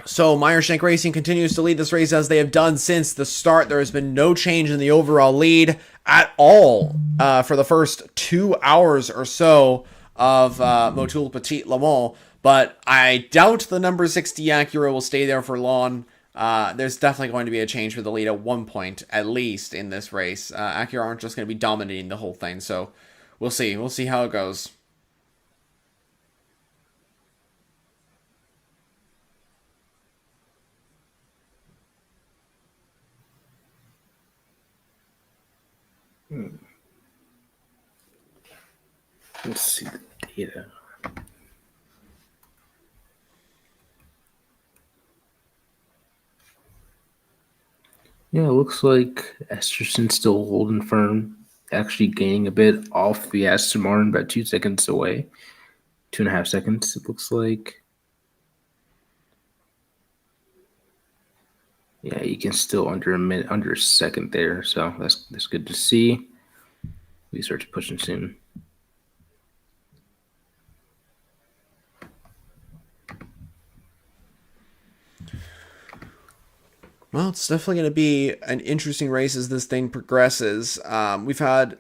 So Meyershank Racing continues to lead this race as they have done since the start. There has been no change in the overall lead at all for the first 2 hours or so of Motul Petit Le Mans. But I doubt the number 60 Acura will stay there for long. There's definitely going to be a change for the lead at one point, at least, in this race. Acura aren't just going to be dominating the whole thing. So we'll see. We'll see how it goes. Let's see the data. Yeah, it looks like Esterson's still holding firm, actually gaining a bit off the Aston Martin, about 2 seconds away. 2.5 seconds, it looks like. Yeah, you can still under a minute, under a second there, so that's good to see. We start pushing soon. Well, it's definitely going to be an interesting race as this thing progresses. We've had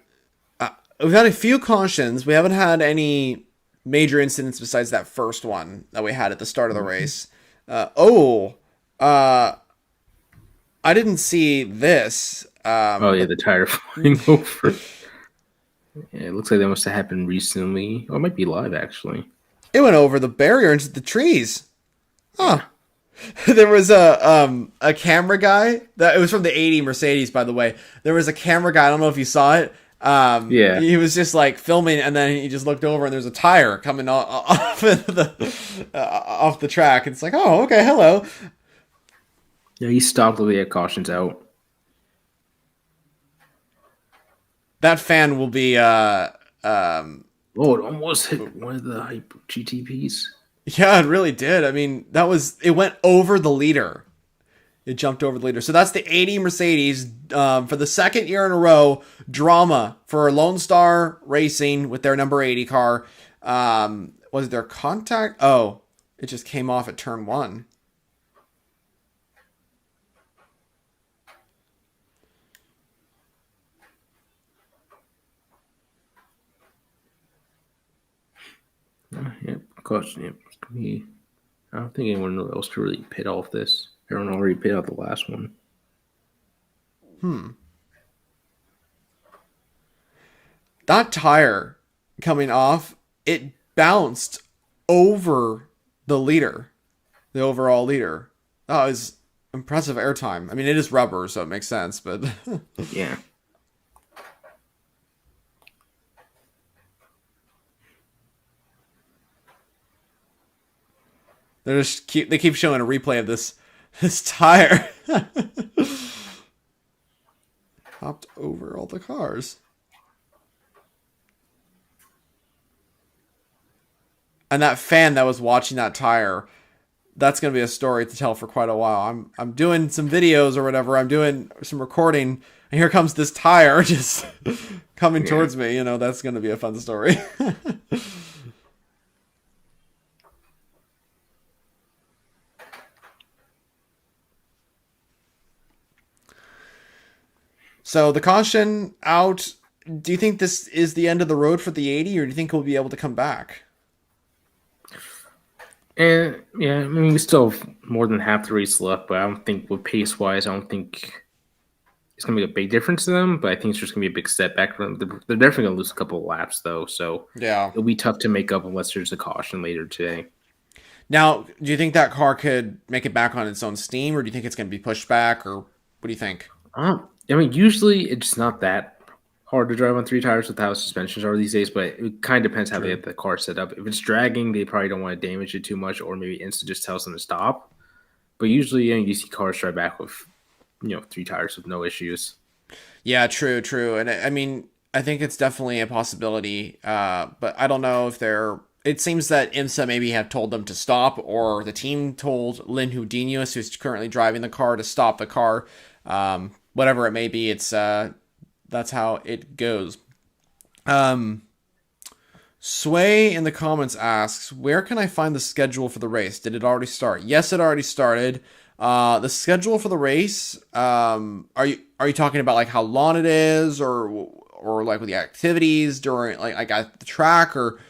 a few cautions. We haven't had any major incidents besides that first one that we had at the start of the race. I didn't see this. The tire flying over. Yeah, it looks like that must have happened recently. Oh, it might be live, actually. It went over the barrier into the trees. Huh. There was a camera guy. It was from the 80 Mercedes, by the way. There was a camera guy. I don't know if you saw it. Yeah. He was just like filming, and then he just looked over, and there's a tire coming off the track. It's like, oh, okay, hello. Yeah, he stopped when he had cautions out. That fan will be Oh, it almost hit one of the hype GTPs. Yeah, it really did. I mean, it went over the leader. It jumped over the leader. So that's the 80 Mercedes for the second year in a row. Drama for Lone Star Racing with their number 80 car. Was it their contact? Oh, it just came off at turn 1. Yep, caution. Yep. I don't think anyone else could really pit off this. Everyone already pit out the last one. That tire coming off, it bounced over the leader, the overall leader. That was Impressive airtime. I mean, it is rubber, so it makes sense, but Yeah. they keep showing a replay of this tire. Hopped over all the cars. And that fan that was watching that tire, that's going to be a story to tell for quite a while. I'm doing some videos or whatever. I'm doing some recording, and here comes this tire just coming towards me. That's going to be a fun story. So the caution out. Do you think this is the end of the road for the 80, or do you think we'll be able to come back? And yeah, I mean, we still have more than half the race left, but I don't think with pace wise, I don't think it's gonna make a big difference to them. But I think it's just gonna be a big step back for them. They're definitely gonna lose a couple of laps though, so Yeah. it'll be tough to make up unless there's a caution later today. Now, do you think that car could make it back on its own steam, or do you think it's going to be pushed back, or what do you think? I mean, usually it's not that hard to drive on three tires with how suspensions are these days, but it kind of depends how they have the car set up. If it's dragging, they probably don't want to damage it too much, or maybe IMSA just tells them to stop. But usually, you see cars drive back with, three tires with no issues. Yeah, true. And I mean, I think it's definitely a possibility, but I don't know if they're. It seems that IMSA maybe have told them to stop, or the team told Lynn Houdinius, who's currently driving the car, to stop the car. Whatever it may be, it's that's how it goes. Sway in the comments asks, where can I find the schedule for the race? Did it already start? Yes, it already started. The schedule for the race, are you talking about like how long it is, or like with the activities during like at the track, or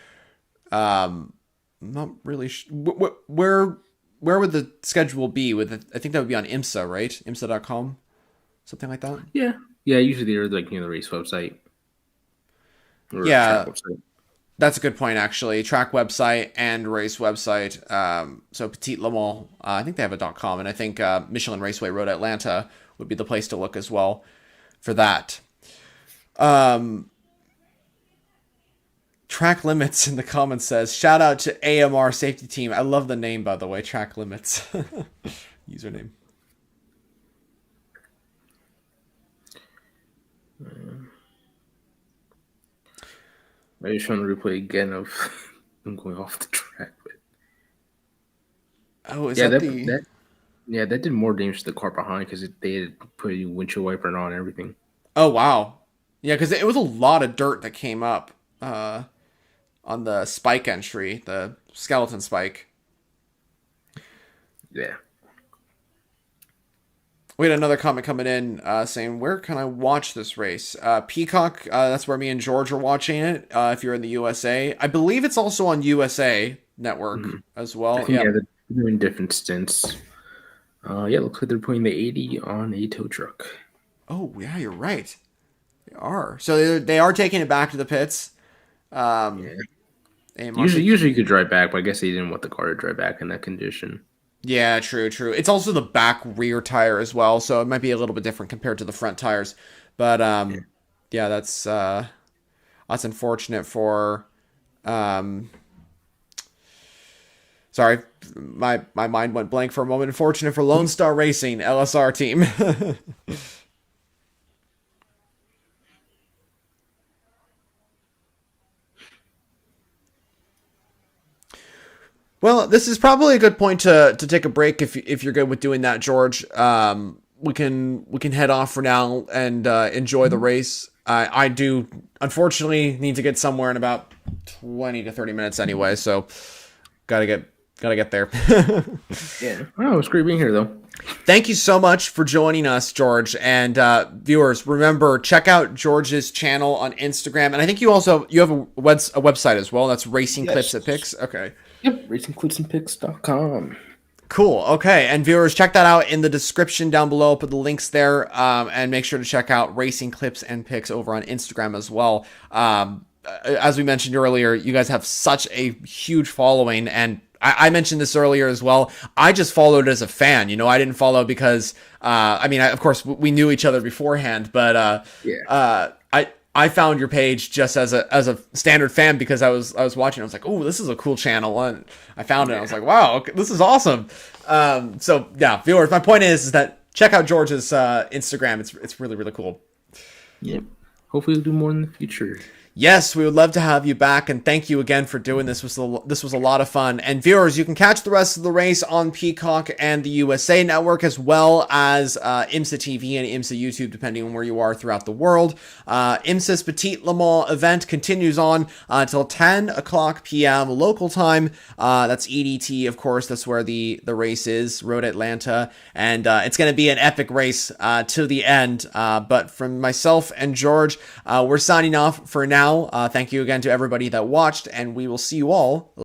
I'm not really where would the schedule be with it? I think that would be on IMSA, right? IMSA.com, something like that. Yeah, usually they're like the race website. Yeah, track website. that's a good point, actually. Track website and race website. So Petit Le Mans, I think they have a .com, and I think Michelin Raceway Road Atlanta would be the place to look as well for that. Track Limits in the comments says, shout out to AMR Safety Team. I love the name, by the way, Track Limits. Username. I just want to replay again of them going off the track. But Oh, is yeah, that that did more damage to the car behind because they had put a windshield wiper on and everything. Oh, wow. Yeah, because it was a lot of dirt that came up on the spike entry, the skeleton spike. Yeah. We had another comment coming in saying, where can I watch this race? Peacock, that's where me and George are watching it, if you're in the USA. I believe it's also on USA Network as well. Yeah, they're doing different stints. Yeah, looks like they're putting the 80 on a tow truck. Oh, yeah, you're right. They are. So they are taking it back to the pits. Yeah. Usually you could drive back, but I guess they didn't want the car to drive back in that condition. Yeah, true. It's also the back rear tire as well, so it might be a little bit different compared to the front tires. But yeah, that's unfortunate for. Sorry, my mind went blank for a moment. Unfortunate for Lone Star Racing LSR team. Well, this is probably a good point to take a break if you're good with doing that, George. We can head off for now and enjoy the race. I do unfortunately need to get somewhere in about 20 to 30 minutes anyway, so gotta get there. Yeah. Oh, it was great being here though. Thank you so much for joining us, George. And viewers, remember, check out George's channel on Instagram, and I think you have a website as well. That's Racing Clips and Pics. Okay. Yep, racingclipsandpics.com. Cool. Okay. And viewers, check that out in the description down below. I'll put the links there. And make sure to check out Racing Clips and Pics over on Instagram as well. As we mentioned earlier, you guys have such a huge following, and I mentioned this earlier as well. I just followed as a fan. You know, I didn't follow because, I mean, of course, we knew each other beforehand, but I found your page just as a standard fan because I was watching. I was like, oh, this is a cool channel, and I found it. I was like, wow, okay, this is awesome. So yeah, viewers, my point is that check out George's Instagram. It's really, really cool. Yep. Hopefully we'll do more in the future. Yes, we would love to have you back, and thank you again for doing this. This was a lot of fun. And viewers, you can catch the rest of the race on Peacock and the USA Network, as well as IMSA TV and IMSA YouTube, depending on where you are throughout the world. IMSA's Petit Le Mans event continues on until 10 o'clock p.m. local time. That's EDT, of course. That's where the race is, Road Atlanta. And it's going to be an epic race to the end. But from myself and George, we're signing off for now. Thank you again to everybody that watched, and we will see you all